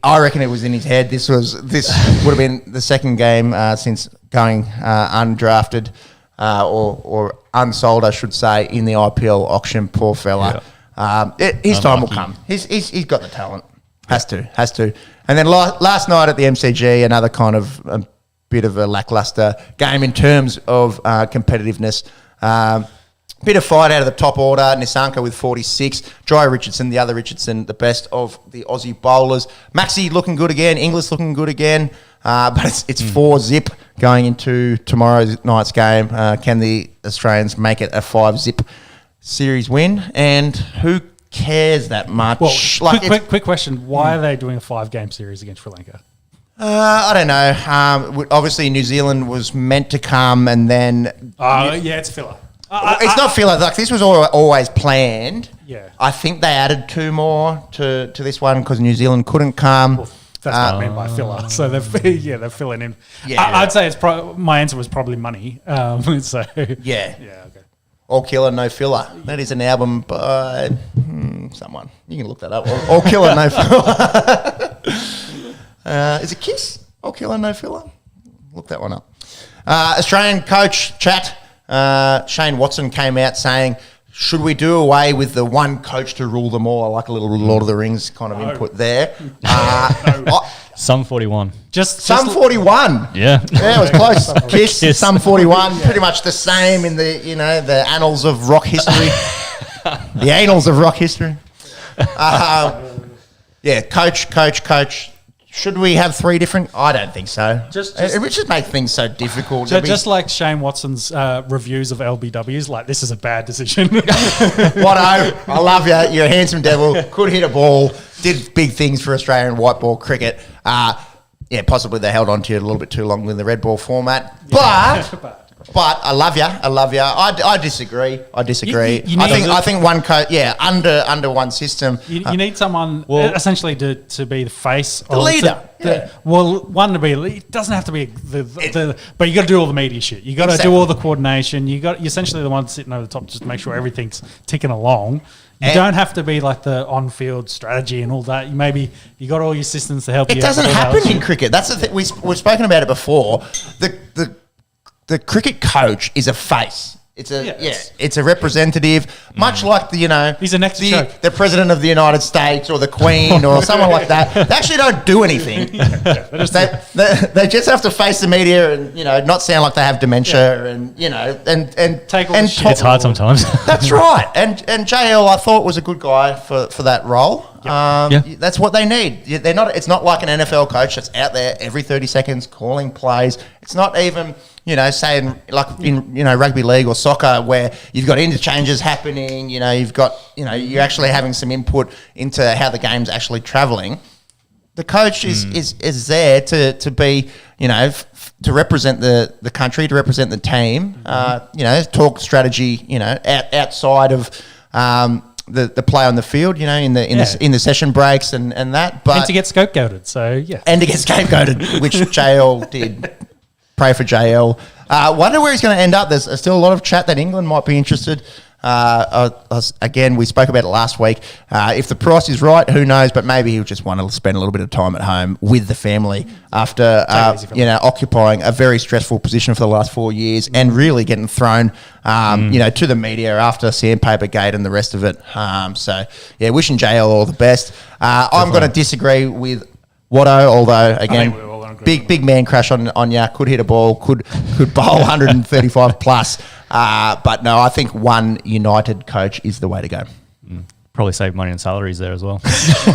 [SPEAKER 1] I reckon it was in his head. This would have been the second game since going undrafted or unsold, I should say, in the IPL auction. Poor fella. Yeah. His time will come. He's got the talent. Has to. And then last night at the MCG, another kind of a bit of a lackluster game in terms of competitiveness. Bit of fight out of the top order. Nissanka with 46. Jai Richardson, the other Richardson, the best of the Aussie bowlers. Maxi looking good again. Inglis looking good again. But it's 4-0 going into tomorrow night's game. Can the Australians make it a 5-0 series win? And who cares that much?
[SPEAKER 3] Well, quick question. Why are they doing a 5-game series against Sri Lanka?
[SPEAKER 1] I don't know. Obviously, New Zealand was meant to come and then...
[SPEAKER 3] it's filler.
[SPEAKER 1] It's not filler. Like, this was always planned.
[SPEAKER 3] Yeah.
[SPEAKER 1] I think they added 2 more to this one because New Zealand couldn't come.
[SPEAKER 3] Well, that's what I meant by filler. So they're filling in.
[SPEAKER 1] Yeah.
[SPEAKER 3] I'd say my answer was probably money. So
[SPEAKER 1] Yeah.
[SPEAKER 3] okay.
[SPEAKER 1] All killer, no filler. That is an album by someone. You can look that up. Or Killer No Filler. Is it Kiss? Or Killer No Filler? Look that one up. Australian coach chat. Shane Watson came out saying, should we do away with the one coach to rule them all? I like a little Lord of the Rings kind of input there.
[SPEAKER 2] Some 41.
[SPEAKER 3] Just
[SPEAKER 1] Some 41.
[SPEAKER 2] Yeah.
[SPEAKER 1] Yeah, it was close. Kiss, Some 41. Pretty much the same in the, the annals of rock history. The annals of rock history. Coach. Should we have 3 different? I don't think so. It would just make things so difficult.
[SPEAKER 3] Just like Shane Watson's reviews of LBWs, like this is a bad decision.
[SPEAKER 1] Watto, I love you. You're a handsome devil. Could hit a ball. Did big things for Australian white ball cricket. Possibly they held on to you a little bit too long with the red ball format. But I love you. I disagree. I think one coach. Under one system.
[SPEAKER 3] You need someone essentially to be the face,
[SPEAKER 1] the leader.
[SPEAKER 3] One to be. It doesn't have to be but you got to do all the media shit. You got to do all the coordination. You're essentially the one sitting over the top just to make sure everything's ticking along. You don't have to be like the on-field strategy and all that. You got all your systems to help you.
[SPEAKER 1] It doesn't happen in cricket. That's the thing. We've spoken about it before. The cricket coach is a face. It's a representative, much like
[SPEAKER 3] he's a next show.
[SPEAKER 1] The president of the United States or the Queen or someone like that. They actually don't do anything. They just have to face the media and not sound like they have dementia and
[SPEAKER 3] take all the shit.
[SPEAKER 2] It's hard sometimes.
[SPEAKER 1] That's right. And JL I thought was a good guy for that role. That's what they need. They're not. It's not like an NFL coach that's out there every 30 seconds calling plays. It's not even saying like in rugby league or soccer where you've got interchanges happening. You've got you're actually having some input into how the game's actually travelling. The coach is there to be to represent the country, to represent the team. Talk strategy. Outside of. The play on the field, in the session breaks and that, but
[SPEAKER 3] and to get scapegoated,
[SPEAKER 1] and to get scapegoated, which JL did. Pray for JL. Wonder where he's going to end up. There's still a lot of chat that England might be interested. Again, we spoke about it last week. If the price is right, who knows? But maybe he'll just want to spend a little bit of time at home with the family after occupying a very stressful position for the last 4 years and really getting thrown, to the media after Sandpaper Gate and the rest of it. Wishing JL all the best. I'm going to disagree with Watto, although again. Big man crash on ya. Could hit a ball. Could bowl 135 plus. But no, I think one united coach is the way to go.
[SPEAKER 2] Probably save money on salaries there as well.
[SPEAKER 1] That's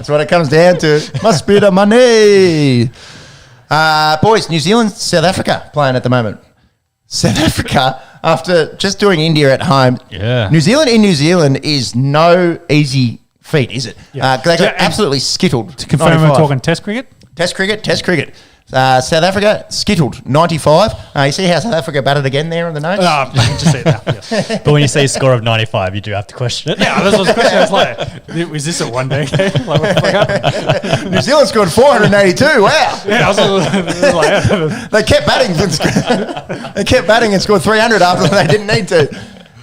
[SPEAKER 1] what it comes down to. Must be the money. Boys, New Zealand, South Africa playing at the moment. South Africa, after just doing India at home.
[SPEAKER 2] Yeah.
[SPEAKER 1] New Zealand is no easy feat, is it? Yeah. They got absolutely skittled.
[SPEAKER 3] To confirm, 95. We're talking Test cricket?
[SPEAKER 1] Test cricket. South Africa, skittled, 95. You see how South Africa batted again there on the notes?
[SPEAKER 3] I can just see it now. Yes.
[SPEAKER 2] But when you say a score of 95, you do have to question it.
[SPEAKER 3] Yeah, that's what the question I was like, was this a one-day game? Like, what the fuck happened?
[SPEAKER 1] New Zealand scored 482. Wow.
[SPEAKER 3] Yeah, I was like,
[SPEAKER 1] they kept batting and scored 300 after they didn't need to.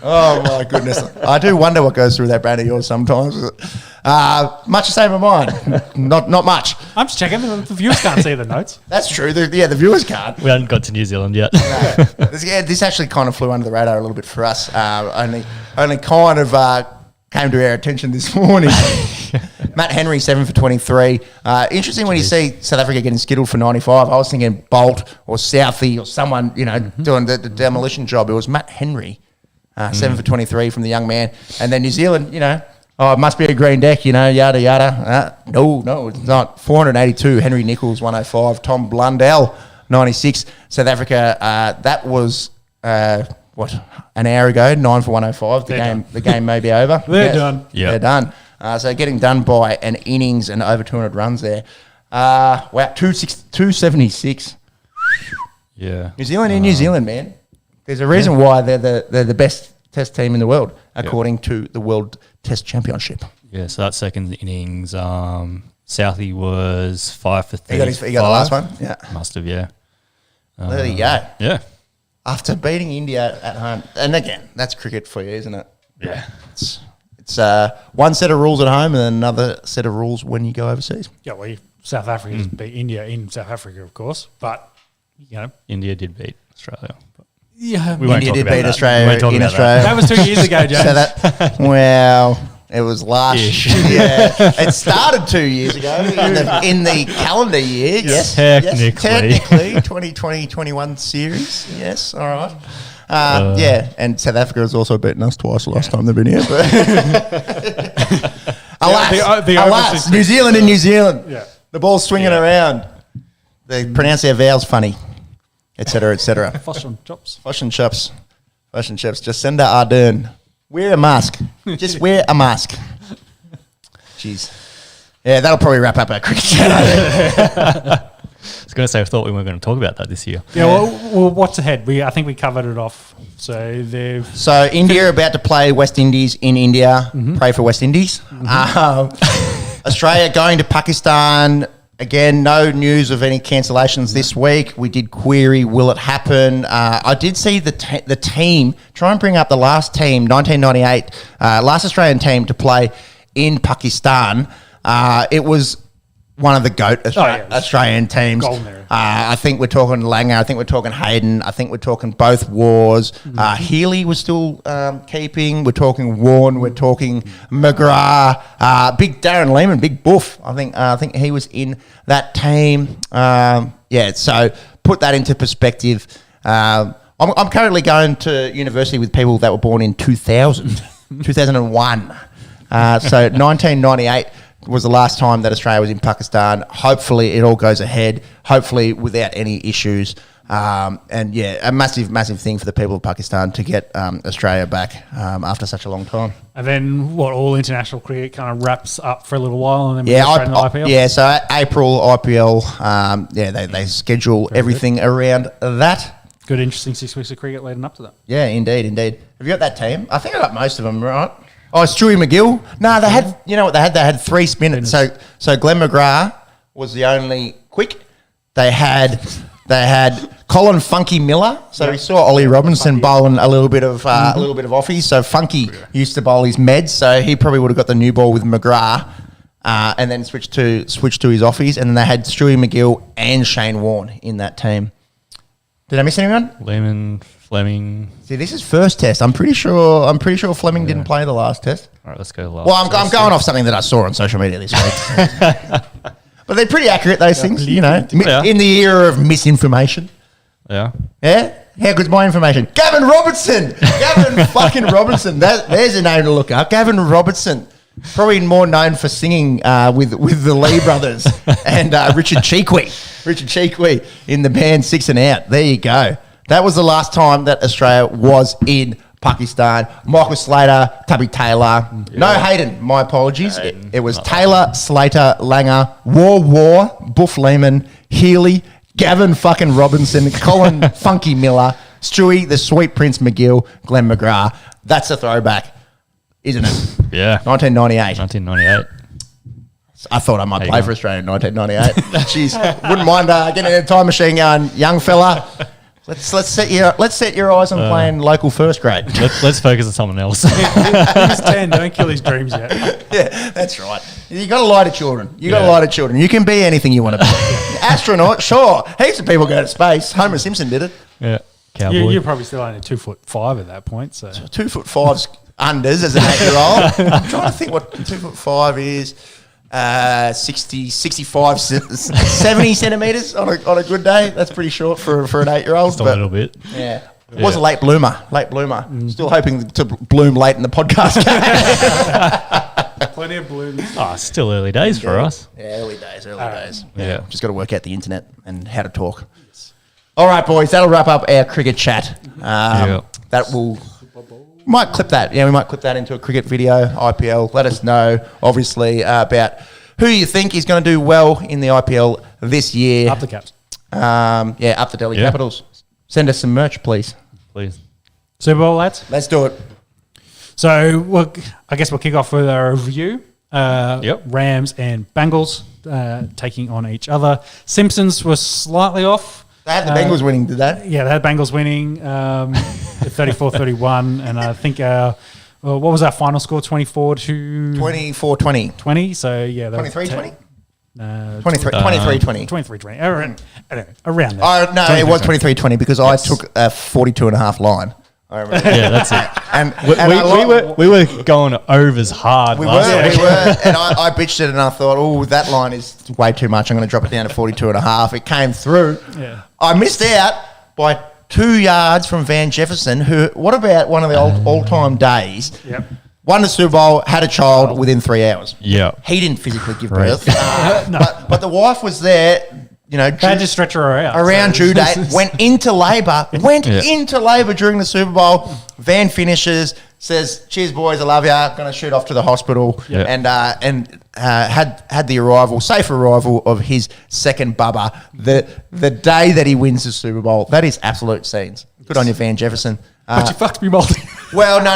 [SPEAKER 1] Oh, my goodness. I do wonder what goes through that brain of yours sometimes. Much the same of mine. Not much.
[SPEAKER 3] I'm just checking. The viewers can't see the notes.
[SPEAKER 1] That's true. The viewers can't.
[SPEAKER 2] We haven't got to New Zealand yet.
[SPEAKER 1] No. This actually kind of flew under the radar a little bit for us. Only kind of came to our attention this morning. Matt Henry, 7 for 23. Interesting when you see South Africa getting skittled for 95. I was thinking Bolt or Southey or someone, doing the demolition job. It was Matt Henry. 7 for 23 from the young man. And then New Zealand, it must be a green deck, yada, yada. No, it's not. 482, Henry Nichols, 105, Tom Blundell, 96. South Africa, that was, an hour ago, 9 for 105. The game may be over.
[SPEAKER 3] They're done.
[SPEAKER 2] Yeah.
[SPEAKER 1] They're done. So getting done by an innings and over 200 runs there. Wow, 276.
[SPEAKER 2] Yeah.
[SPEAKER 1] New Zealand, man. There's a reason why they're the best Test team in the world, according to the World Test Championship.
[SPEAKER 2] Yeah, so that second innings, Southey was 5 for 3.
[SPEAKER 1] He got the last one? Yeah.
[SPEAKER 2] Must have, yeah.
[SPEAKER 1] There you go.
[SPEAKER 2] Yeah.
[SPEAKER 1] After beating India at home. And again, that's cricket for you, isn't it?
[SPEAKER 2] Yeah.
[SPEAKER 1] It's one set of rules at home and another set of rules when you go overseas.
[SPEAKER 3] Yeah, well, South Africa just beat India in South Africa, of course, but
[SPEAKER 2] India did beat Australia. But
[SPEAKER 3] yeah,
[SPEAKER 2] we won't
[SPEAKER 1] India
[SPEAKER 2] talk
[SPEAKER 1] did
[SPEAKER 2] about
[SPEAKER 1] beat
[SPEAKER 2] that.
[SPEAKER 1] Australia
[SPEAKER 2] We won't talk
[SPEAKER 1] in
[SPEAKER 2] about
[SPEAKER 1] Australia.
[SPEAKER 3] that was 2 years ago, James.
[SPEAKER 1] So that, well, it was last
[SPEAKER 2] Ish.
[SPEAKER 1] year. It started 2 years ago in the calendar year. Yes, technically 2020-21 series. Yes, all right. Yeah, and South Africa has also beaten us twice the last time they've been here. But alas, New Zealand in New Zealand.
[SPEAKER 3] Yeah.
[SPEAKER 1] The ball's swinging around. They pronounce their vowels funny, etc., etc.
[SPEAKER 3] Fashion chops.
[SPEAKER 1] Fashion shops. Jacinda Ardern. Wear a mask. Just wear a mask. Jeez. Yeah, that'll probably wrap up our cricket chat.
[SPEAKER 2] I was going to say, I thought we weren't going to talk about that this year.
[SPEAKER 3] Yeah, well, what's ahead? I think we covered it off. So they've...
[SPEAKER 1] So India are about to play West Indies in India. Pray for West Indies. Australia going to Pakistan. Again, no news of any cancellations this week. We did query, will it happen? I did see the team, try and bring up the last team, 1998, last Australian team to play in Pakistan. It was one of the GOAT Australian teams.
[SPEAKER 3] Golden era.
[SPEAKER 1] I think we're talking Langer. I think we're talking Hayden. I think we're talking both Wars. Healy was still keeping. We're talking Warren. We're talking McGrath. Big Darren Lehman, big buff. I think he was in that team. So put that into perspective. I'm currently going to university with people that were born in 2000, 2001. So 1998 was the last time that Australia was in Pakistan. Hopefully it all goes ahead, hopefully without any issues. A massive thing for the people of Pakistan to get Australia back after such a long time.
[SPEAKER 3] And then all international cricket kind of wraps up for a little while, and then we go straight into IPL.
[SPEAKER 1] Yeah, so April IPL, they schedule everything around that.
[SPEAKER 3] Good, interesting 6 weeks of cricket leading up to that.
[SPEAKER 1] Yeah, indeed. Have you got that team? I think I got most of them, right? Oh, Stewie McGill. No, they had. You know what they had? They had 3 spinners. So Glenn McGrath was the only quick. They had Colin Funky Miller. So we saw Ollie Robinson bowling a little bit of offies. So Funky used to bowl his meds. So he probably would have got the new ball with McGrath, and then switched to his offies. And then they had Stewie McGill and Shane Warne in that team. Did I miss anyone?
[SPEAKER 2] Lehman, Fleming.
[SPEAKER 1] See, this is first test. I'm pretty sure Fleming didn't play the last test.
[SPEAKER 2] All right, let's go last.
[SPEAKER 1] Well, I'm going off something that I saw on social media this week. But they're pretty accurate, those things, in the era of misinformation.
[SPEAKER 2] Yeah.
[SPEAKER 1] Yeah? How good's my information? Gavin Robertson! Gavin fucking Robertson. There's a name to look up. Gavin Robertson. Probably more known for singing with the Lee brothers and Richard Cheekwee in the band Six and Out. There you go. That was the last time that Australia was in Pakistan. Michael Slater, Tubby Taylor. Yeah. No Hayden, my apologies. It was Taylor, Slater, Langer, War, Buff Lehman, Healy, Gavin fucking Robinson, Colin Funky Miller, Stewie, the Sweet Prince McGill, Glenn McGrath. That's a throwback, isn't it?
[SPEAKER 2] Yeah. 1998.
[SPEAKER 1] I thought I might play for Australia in 1998. Jeez, wouldn't mind getting in a time machine going, young fella. Let's set your eyes on playing local first grade.
[SPEAKER 2] Let's focus on someone else.
[SPEAKER 3] He's 10. Don't kill his dreams yet.
[SPEAKER 1] Yeah, that's right. You got to lie to children. You can be anything you want to be. Astronaut, sure. Heaps of people go to space. Homer Simpson did it.
[SPEAKER 2] Yeah, cowboy.
[SPEAKER 3] You're probably still only 2'5" at that point. So
[SPEAKER 1] 2'5" unders as an 8-year-old. I'm trying to think what 2'5" is. 65, 70 centimetres on a good day. That's pretty short for an 8-year-old.
[SPEAKER 2] Just a little bit.
[SPEAKER 1] Yeah. It was a late bloomer. Still hoping to bloom late in the podcast game.
[SPEAKER 3] Plenty of blooms.
[SPEAKER 2] Still early days for us.
[SPEAKER 1] Yeah, early days.
[SPEAKER 2] Yeah.
[SPEAKER 1] Just got to work out the internet and how to talk. Yes. All right, boys. That'll wrap up our cricket chat. That will... Might clip that. Yeah, we might clip that into a cricket video, IPL. Let us know, obviously, about who you think is going to do well in the IPL this year.
[SPEAKER 3] Up the Caps.
[SPEAKER 1] Up the Delhi Capitals. Send us some merch, please.
[SPEAKER 3] Superbowl, lads.
[SPEAKER 1] Let's do it.
[SPEAKER 3] So, I guess we'll kick off with a review. Rams and Bengals taking on each other. Simpsons was slightly off.
[SPEAKER 1] They had the Bengals winning, did they?
[SPEAKER 3] Yeah, they had Bengals winning 34-31, and I think Well, what was our final score? 24 to
[SPEAKER 1] 24-20.
[SPEAKER 3] 20. So yeah,
[SPEAKER 1] 23-20.
[SPEAKER 3] 23-20. 23-20. Around there.
[SPEAKER 1] Oh no, it was 23-20 because I took a 42.5 line. I remember.
[SPEAKER 2] Yeah, that's it.
[SPEAKER 1] And
[SPEAKER 2] we were going overs hard.
[SPEAKER 1] We were, and I bitched it, and I thought, oh, that line is way too much. I'm going to drop it down to 42.5. It came through.
[SPEAKER 3] Yeah.
[SPEAKER 1] I missed out by 2 yards from Van Jefferson, who, what about one of the all-time days?
[SPEAKER 3] Yep.
[SPEAKER 1] Won the Super Bowl, had a child within 3 hours.
[SPEAKER 2] Yeah.
[SPEAKER 1] He didn't physically give birth. No. But the wife was there, you know.
[SPEAKER 3] They had to stretch her out.
[SPEAKER 1] Around due date, went into labour during the Super Bowl. Van finishes, says, cheers, boys, I love ya. Going to shoot off to the hospital.
[SPEAKER 2] Yeah.
[SPEAKER 1] And had the safe arrival of his second bubba the day that he wins the Super Bowl. That is absolute scenes. Good on you, Van Jefferson.
[SPEAKER 3] But you fucked me, Multi.
[SPEAKER 1] Well, no.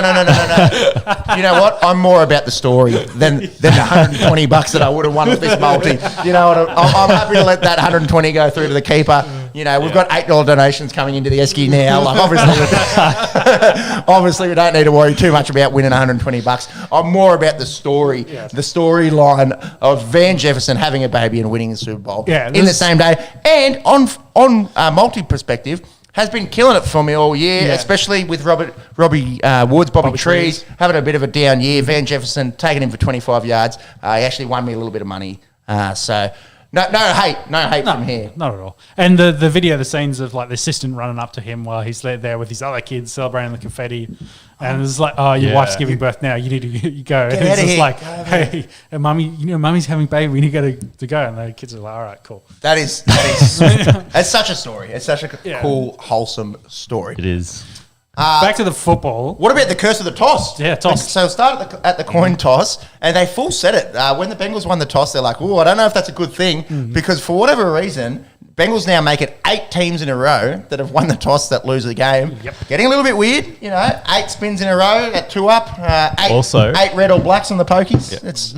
[SPEAKER 1] You know what? I'm more about the story than the $120 that I would have won with this multi. You know what? I'm happy to let that 120 go through to the keeper. You know, we've got $8 donations coming into the Esky now. Like obviously, we don't need to worry too much about winning $120. I'm more about the story, the storyline of Van Jefferson having a baby and winning the Super Bowl in the same day. And on multi perspective, has been killing it for me all year, especially with Robbie Woods, Bobby Trees, having a bit of a down year. Van Jefferson taking him for 25 yards. He actually won me a little bit of money. So no hate from here.
[SPEAKER 3] Not at all. And the video, the scenes of like the assistant running up to him while he's there with his other kids celebrating the confetti. And it's like, oh, your wife's giving birth now. You need to go.
[SPEAKER 1] Get
[SPEAKER 3] and it's
[SPEAKER 1] out of
[SPEAKER 3] just
[SPEAKER 1] here.
[SPEAKER 3] like, hey, mummy, mummy's having baby. We need to go. And the kids are like, all right, cool.
[SPEAKER 1] That is it's such a story. It's such a cool, wholesome story.
[SPEAKER 2] It is.
[SPEAKER 3] Back to the football.
[SPEAKER 1] What about the curse of the toss?
[SPEAKER 3] Yeah, toss.
[SPEAKER 1] So start at the coin toss, and they full said it. When the Bengals won the toss, they're like, oh, I don't know if that's a good thing, because for whatever reason, Bengals now make it 8 teams in a row that have won the toss that lose the game.
[SPEAKER 3] Yep.
[SPEAKER 1] Getting a little bit weird, 8 spins in a row at 2 up, 8 red or blacks on the pokies. Yep. It's,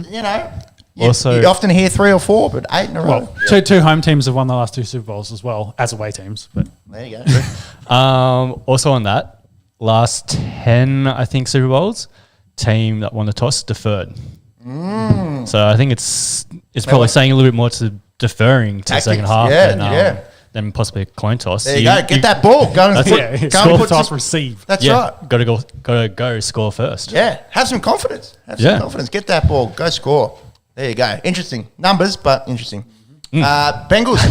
[SPEAKER 1] you often hear 3 or 4, but 8 in a row.
[SPEAKER 3] Well, two home teams have won the last 2 Super Bowls as well as away teams. But
[SPEAKER 1] there you go.
[SPEAKER 2] Also on that, last 10, I think, Super Bowls, team that won the toss deferred. So I think it's probably saying a little bit more to deferring to
[SPEAKER 1] Tactics,
[SPEAKER 2] the second half than possibly a coin toss.
[SPEAKER 1] There you go. Get that ball. Go and
[SPEAKER 3] score, toss, receive.
[SPEAKER 1] That's right.
[SPEAKER 2] Got to go score first.
[SPEAKER 1] Yeah. Have some confidence. Get that ball. Go score. There you go. Interesting. Numbers, but interesting. Bengals,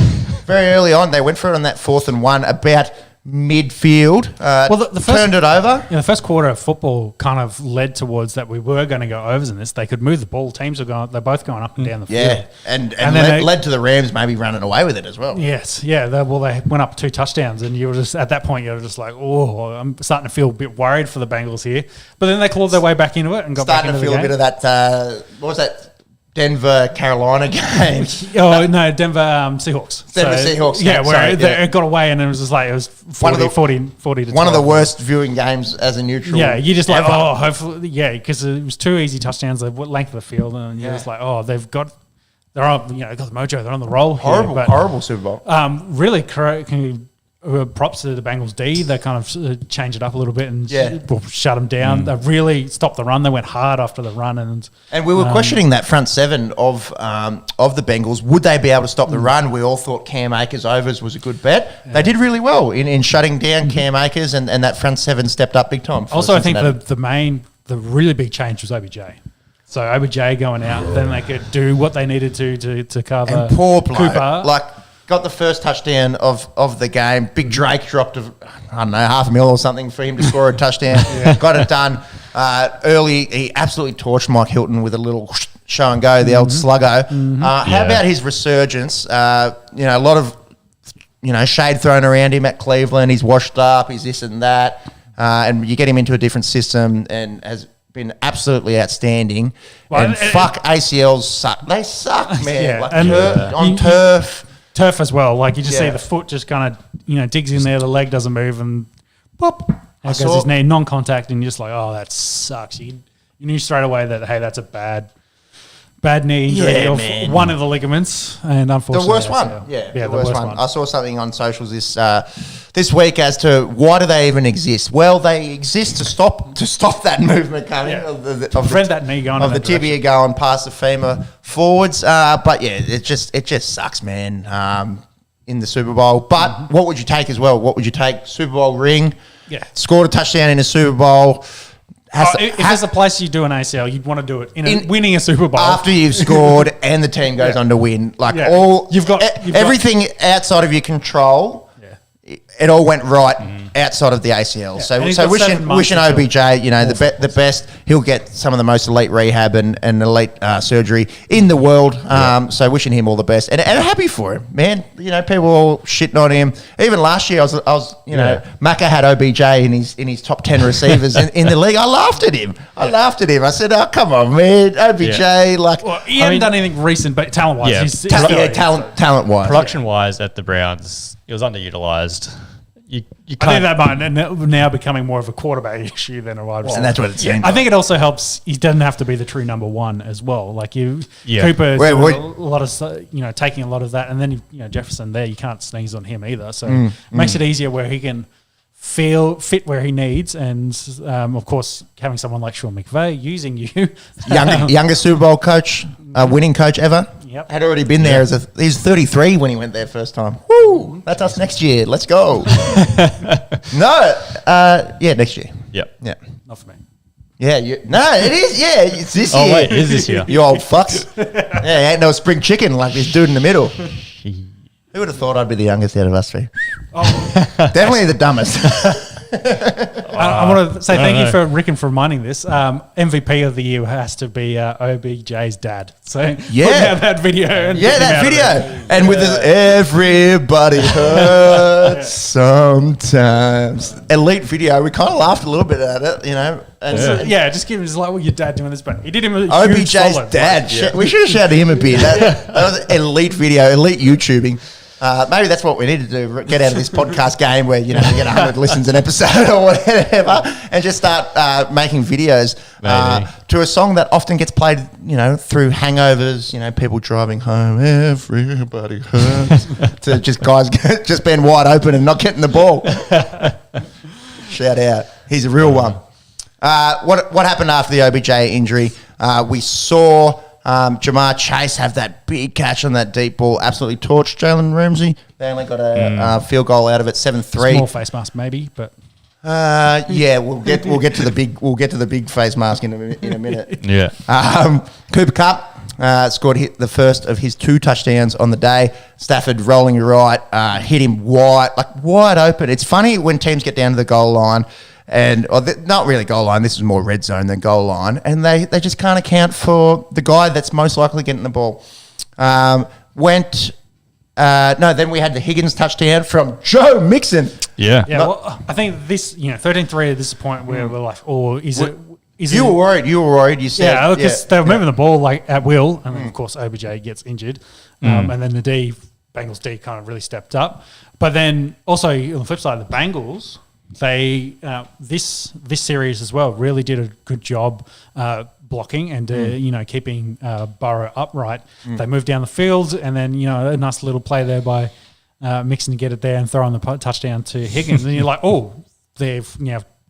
[SPEAKER 1] very early on, they went for it on that 4th and 1 about midfield. The first, turned it over.
[SPEAKER 3] The first quarter of football kind of led towards that we were going to go overs in this. They could move the ball. Teams they're both going up and down the field.
[SPEAKER 1] Yeah, and then led to the Rams maybe running away with it as well.
[SPEAKER 3] Yes, yeah. They went up 2 touchdowns, and you were just at that point you were just like, oh, I'm starting to feel a bit worried for the Bengals here. But then they clawed their way back into it and got back into the game.
[SPEAKER 1] Starting to feel a bit of that. What was that? Denver Carolina game.
[SPEAKER 3] Denver Seahawks.
[SPEAKER 1] Seahawks.
[SPEAKER 3] Yeah, it got away and it was just like it was 40 to 12.
[SPEAKER 1] One of the worst viewing games as a neutral.
[SPEAKER 3] Yeah, you just like hopefully because it was 2 easy touchdowns the length of the field and you're just like they're on got the mojo, they're on the roll.
[SPEAKER 1] Horrible Super Bowl.
[SPEAKER 3] Really props to the Bengals D. They kind of changed it up a little bit and shut them down. They really stopped the run. They went hard after the run, and
[SPEAKER 1] we were questioning that front 7 of the Bengals. Would they be able to stop the run? We all thought Cam Akers overs was a good bet. Yeah. They did really well in shutting down Cam Akers, and that front 7 stepped up big time.
[SPEAKER 3] Also, I think the really big change was OBJ. So OBJ going out, then they could do what they needed to cover.
[SPEAKER 1] And poor
[SPEAKER 3] Cooper.
[SPEAKER 1] Got the first touchdown of the game. Big Drake dropped, $500,000 or something for him to score a touchdown. Got it done early. He absolutely torched Mike Hilton with a little show and go, the old sluggo. How about his resurgence? A lot of shade thrown around him at Cleveland. He's washed up. He's this and that, and you get him into a different system and has been absolutely outstanding. Well, fuck, ACLs suck. They suck, man. On turf.
[SPEAKER 3] Turf as well, like you just see the foot just kind of digs in there, the leg doesn't move, and pop, out goes his knee, non-contact, and you're just like, oh, that sucks. You knew straight away that hey, that's a bad bad knee injury
[SPEAKER 1] Yeah,
[SPEAKER 3] of
[SPEAKER 1] man.
[SPEAKER 3] one of the ligaments, and unfortunately,
[SPEAKER 1] The worst one.
[SPEAKER 3] ACL.
[SPEAKER 1] Yeah,
[SPEAKER 3] the
[SPEAKER 1] the worst one. I saw something on socials this week as to why do they even exist? Well, they exist to stop that movement coming
[SPEAKER 3] Prevent that knee going
[SPEAKER 1] of
[SPEAKER 3] in
[SPEAKER 1] the
[SPEAKER 3] that
[SPEAKER 1] tibia going past the femur forwards. But yeah, it just sucks, man. In the Super Bowl. But what would you take as well? What would you take? Super Bowl ring.
[SPEAKER 3] Yeah.
[SPEAKER 1] Scored a touchdown in a Super Bowl.
[SPEAKER 3] If there's a place you do an ACL, you'd want to do it in winning a Super Bowl.
[SPEAKER 1] After you've scored and the team goes on to win. Like
[SPEAKER 3] You've got
[SPEAKER 1] everything outside of your control. It all went right outside of the ACL. So wishing OBJ, the best. He'll get some of the most elite rehab and elite surgery in the world. So wishing him all the best and happy for him, man. People all shitting on him. Even last year, I was Macca had OBJ in his top 10 receivers in the league. I laughed at him. I said, "Oh, come on, man, OBJ."
[SPEAKER 3] He hadn't done anything recent, but talent-wise,
[SPEAKER 1] talent-wise,
[SPEAKER 2] production-wise at the Browns, it was underutilized. You
[SPEAKER 3] I think that might now becoming more of a quarterback issue than a wide receiver.
[SPEAKER 1] And that's what it seems.
[SPEAKER 3] I think it also helps. He doesn't have to be the true number one as well. Like Cooper, a lot of taking a lot of that, and then Jefferson there, you can't sneeze on him either. So it makes it easier where he can fit where he needs, and of course having someone like Sean McVay using you,
[SPEAKER 1] youngest Super Bowl coach, winning coach ever.
[SPEAKER 3] Yep.
[SPEAKER 1] Had already been there he's 33 when he went there first time. Woo! That's us next year. Let's go. Next year.
[SPEAKER 2] Yep.
[SPEAKER 1] Yeah.
[SPEAKER 3] Not for me.
[SPEAKER 1] Yeah, it is. Yeah, it's this year.
[SPEAKER 2] Oh wait, it is this year?
[SPEAKER 1] You old fucks. Ain't no spring chicken like this dude in the middle. Who would have thought I'd be the youngest out of us three? Definitely the dumbest.
[SPEAKER 3] I want to say thank you for Rick and for reminding this. MVP of the year has to be OBJ's dad. So put out that video. And
[SPEAKER 1] that video. And with this, everybody hurts sometimes. Elite video. We kind of laughed a little bit at it, And
[SPEAKER 3] just give him like, your dad doing this, but he did him a
[SPEAKER 1] OBJ's
[SPEAKER 3] huge solid.
[SPEAKER 1] dad. We should have shouted him a bit. That was elite video, elite YouTubing. Maybe that's what we need to do. Get out of this podcast game where we get 100 listens an episode or whatever, and just start making videos to a song that often gets played, through hangovers. People driving home. Everybody hurts. To just guys just being wide open and not getting the ball. Shout out. He's a real one. What happened after the OBJ injury? We saw Jamar Chase have that big catch on that deep ball, absolutely torched Jalen Ramsey. They only got a field goal out of it, 7-3.
[SPEAKER 3] Small face mask, maybe, but
[SPEAKER 1] we'll get to the big face mask in a minute.
[SPEAKER 2] Yeah.
[SPEAKER 1] Cooper Kupp scored the first of his 2 touchdowns on the day. Stafford rolling right, hit him wide open. It's funny when teams get down to the goal line. Not really goal line. This is more red zone than goal line, and they just can't account for the guy that's most likely getting the ball. Then we had the Higgins touchdown from Joe Mixon.
[SPEAKER 2] Yeah.
[SPEAKER 3] Well, I think this, 13-3 at this point where we're like, is it?
[SPEAKER 1] You were worried. You said,
[SPEAKER 3] because they were moving the ball like at will, and then of course OBJ gets injured, and then the Bengals D kind of really stepped up. But then also on the flip side, the Bengals. They this series as well really did a good job blocking and keeping Burrow upright. They moved down the field, and then a nice little play there by Mixon to get it there and throw on the touchdown to Higgins. And you're like, they've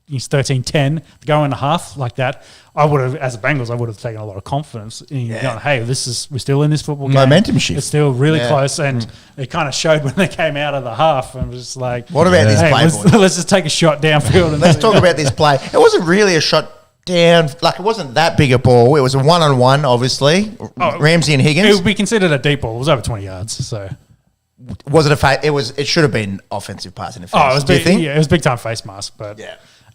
[SPEAKER 3] he's 13-10 to go in a half like that. I would have, as a Bengals, I would have taken a lot of confidence in going, hey, we're still in this football game.
[SPEAKER 1] Momentum shift.
[SPEAKER 3] It's still really close, and it kind of showed when they came out of the half, and it was just like,
[SPEAKER 1] what about this play?
[SPEAKER 3] Let's just take a shot downfield.
[SPEAKER 1] Let's talk about this play. It wasn't really a shot down, it wasn't that big a ball. It was a one-on-one, obviously. Ramsey and Higgins.
[SPEAKER 3] It would be considered a deep ball. It was over 20 yards, so.
[SPEAKER 1] Was it it should have been offensive pass interference.
[SPEAKER 3] It was big. Yeah, it was big time face mask, but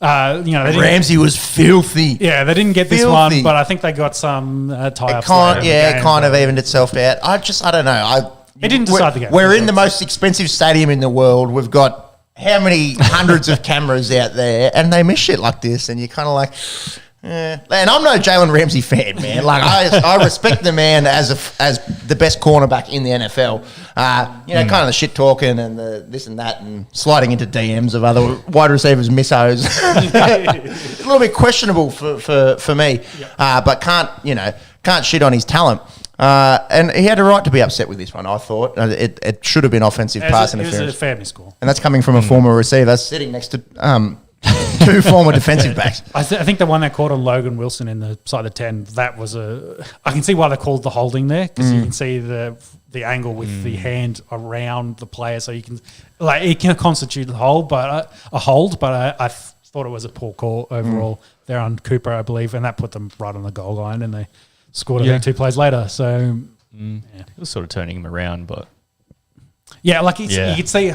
[SPEAKER 1] Ramsey was filthy.
[SPEAKER 3] Yeah, they didn't get this one, but I think they got some tie-ups.
[SPEAKER 1] It kind of evened itself out. I don't know.
[SPEAKER 3] It didn't decide the game.
[SPEAKER 1] We're in the most expensive stadium in the world. We've got how many hundreds of cameras out there, and they miss shit like this, and you're kind of like. And I'm no Jalen Ramsey fan, man. I respect the man as the best cornerback in the NFL. Kind of the shit talking and the this and that, and sliding into DMs of other wide receivers, missos. A little bit questionable for me, but can't can't shit on his talent. And he had a right to be upset with this one, I thought. It should have been offensive pass interference.
[SPEAKER 3] It was a fair miscall.
[SPEAKER 1] And that's coming from a former receiver sitting next to two former defensive backs.
[SPEAKER 3] I think the one that caught on Logan Wilson in the side of 10, that was I can see why they called the holding there, because you can see the angle with the hand around the player, so you can, like, it can constitute a hold, but I thought it was a poor call overall there on Cooper, I believe, and that put them right on the goal line, and they scored I think 2 plays later. So
[SPEAKER 2] it was sort of turning him around, but
[SPEAKER 3] you could see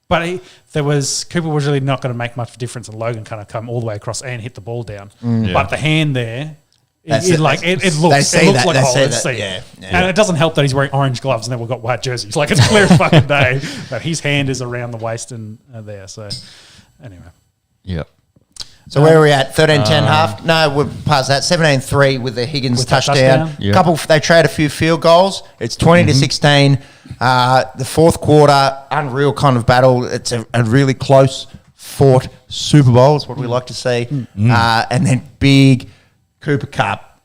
[SPEAKER 3] Cooper was really not going to make much difference, and Logan kind of come all the way across and hit the ball down. But the hand there, it looks like a hole. And it doesn't help that he's wearing orange gloves and then we've got white jerseys. Like, it's clear as fucking day that his hand is around the waist and there. So anyway.
[SPEAKER 2] Yeah.
[SPEAKER 1] So where are we at? 13-10 half? No, we're past that. 17-3 with the Higgins touchdown.
[SPEAKER 2] Yep.
[SPEAKER 1] They trade a few field goals. It's 20-16. The fourth quarter, unreal kind of battle. It's a really close fought Super Bowl. Is what we like to see. And then big Cooper Cup.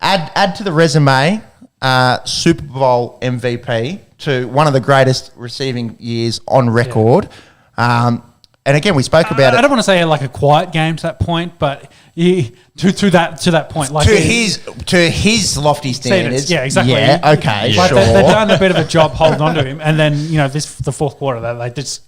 [SPEAKER 1] Add to the resume Super Bowl MVP to one of the greatest receiving years on record. And again, we spoke about it.
[SPEAKER 3] I don't want to say like a quiet game to that point, but to that point, like
[SPEAKER 1] to his lofty standards.
[SPEAKER 3] Yeah, exactly.
[SPEAKER 1] Yeah, okay,
[SPEAKER 3] like
[SPEAKER 1] sure.
[SPEAKER 3] They've done a bit of a job holding on to him, and then the fourth quarter they just.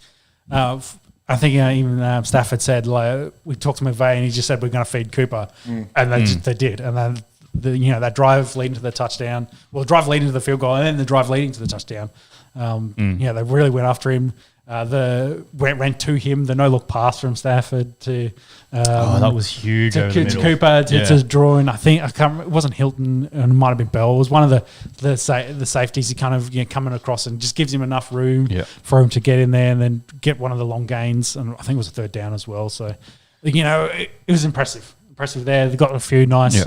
[SPEAKER 3] I think even Stafford said, like, we talked to McVay and he just said we're going to feed Cooper, and they did, and then that drive leading to the touchdown, the drive leading to the field goal, and then the drive leading to the touchdown. They really went after him. Went to him, the no look pass from Stafford to
[SPEAKER 2] that was huge
[SPEAKER 3] to Cooper to draw in. I think it wasn't Hilton, and it might have been Bell. It was one of the safeties. He kind of coming across and just gives him enough room for him to get in there and then get one of the long gains. And I think it was a third down as well. So it was impressive there. They got a few nice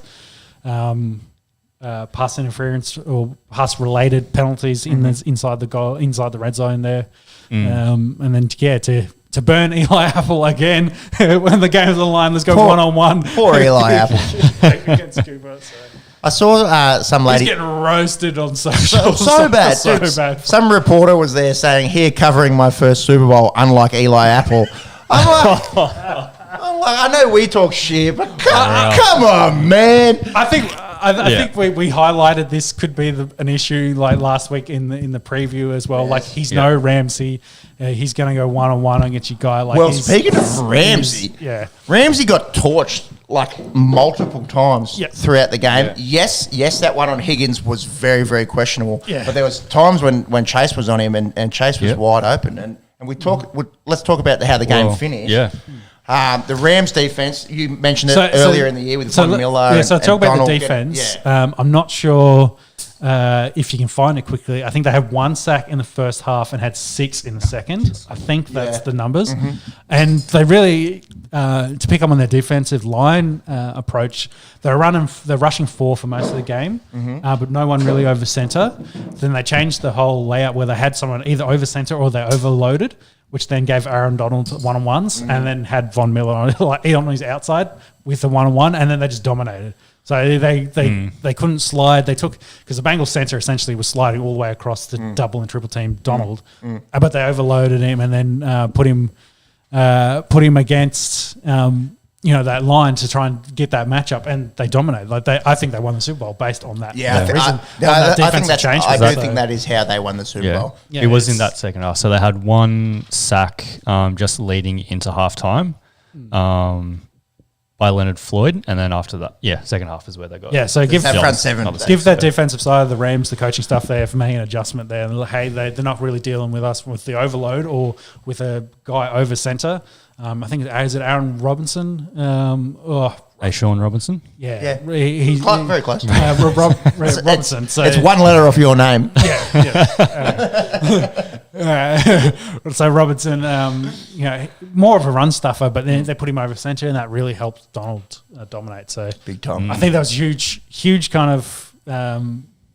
[SPEAKER 3] pass interference or pass related penalties inside the red zone there. And then to burn Eli Apple again when the game's on the line. Let's go one-on-one.
[SPEAKER 1] Poor Eli Apple
[SPEAKER 3] against Cooper. So.
[SPEAKER 1] I saw some lady
[SPEAKER 3] getting roasted on social.
[SPEAKER 1] So bad. Bad. Some reporter was there saying, "Here covering my first Super Bowl, unlike Eli Apple." I'm like, I know we talk shit, but come on, man.
[SPEAKER 3] I think we highlighted this could be an issue like last week in the preview as well. Yes. Like he's no Ramsey, he's going to go one-on-one against your guy. Like,
[SPEAKER 1] speaking of Ramsey, Ramsey got torched like multiple times throughout the game. Yeah. Yes, that one on Higgins was very, very questionable. Yeah. But there was times when Chase was on him and Chase was wide open. And let's talk about how the game finished.
[SPEAKER 2] Yeah.
[SPEAKER 1] The Rams defense, you mentioned it earlier in the year with Von Miller.
[SPEAKER 3] Yeah, so talk about the defense. I'm not sure if you can find it quickly. I think they had 1 sack in the first half and had 6 in the second. I think that's the numbers. And they really, to pick up on their defensive line approach, they're rushing 4 for most of the game, but no one really over center. Then they changed the whole layout where they had someone either over center or they overloaded, which then gave Aaron Donald one-on-ones and then had Von Miller on his outside with the one-on-one, and then they just dominated. So they couldn't slide. They took – because the Bengals center essentially was sliding all the way across the double and triple team Donald, but they overloaded him and then put him against that line to try and get that matchup, and they dominated. I think they won the Super Bowl based on that.
[SPEAKER 1] Yeah, I think that is how they won the Super Bowl.
[SPEAKER 2] Yeah, it was in that second half. So they had 1 sack just leading into halftime by Leonard Floyd, and then after that, second half is where they got.
[SPEAKER 3] Yeah, so give
[SPEAKER 1] that front seven.
[SPEAKER 3] Give that defensive side of the Rams, the coaching staff there, for making an adjustment there. And hey, they're not really dealing with us with the overload or with a guy over center. I think is it Aaron Robinson?
[SPEAKER 2] Sean Robinson?
[SPEAKER 3] Yeah.
[SPEAKER 1] He's very close.
[SPEAKER 3] Robinson. So
[SPEAKER 1] it's one letter off your name.
[SPEAKER 3] So Robinson, more of a run stuffer, but then they put him over center, and that really helped Donald dominate. So
[SPEAKER 1] big time.
[SPEAKER 3] I think that was huge kind of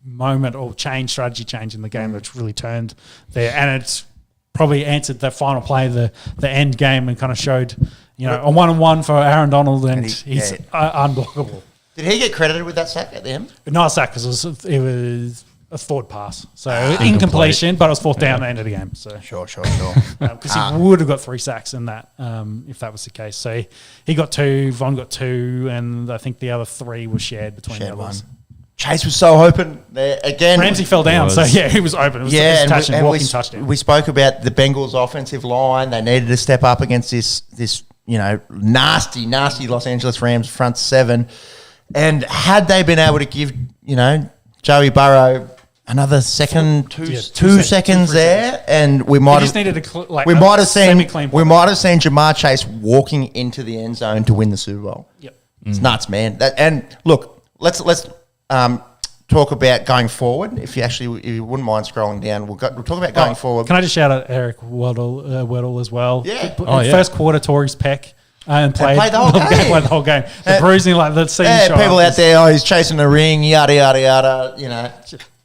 [SPEAKER 3] moment or strategy change in the game, which really turned there, and it's probably answered the final play, the end game, and kind of showed, a one-on-one for Aaron Donald, and he's unblockable.
[SPEAKER 1] Did he get credited with that sack at the end?
[SPEAKER 3] Not a sack because it was a forward pass. So incompletion, but it was fourth down at the end of the game. So
[SPEAKER 1] Sure.
[SPEAKER 3] Because he would have got 3 sacks in that if that was the case. So he got 2, Von got 2, and I think the other 3 were shared between the others.
[SPEAKER 1] Chase was so open there again.
[SPEAKER 3] Ramsey fell down, so he was open. It was a touchdown.
[SPEAKER 1] We spoke about the Bengals' offensive line. They needed to step up against this nasty Los Angeles Rams front 7. And had they been able to give, Joey Burrow another second, two seconds there, and we might have needed we might have seen Jamar Chase walking into the end zone to win the Super Bowl.
[SPEAKER 3] Yep,
[SPEAKER 1] it's nuts, man. And look, let's talk about going forward. If you wouldn't mind scrolling down, we'll talk about going forward.
[SPEAKER 3] Can I just shout out Eric Weddle as well?
[SPEAKER 1] Yeah.
[SPEAKER 3] First quarter tore his pec. And played
[SPEAKER 1] the whole game.
[SPEAKER 3] Played the whole game. The bruising, like the scene.
[SPEAKER 1] Yeah, people out there, he's chasing the ring, yada yada yada.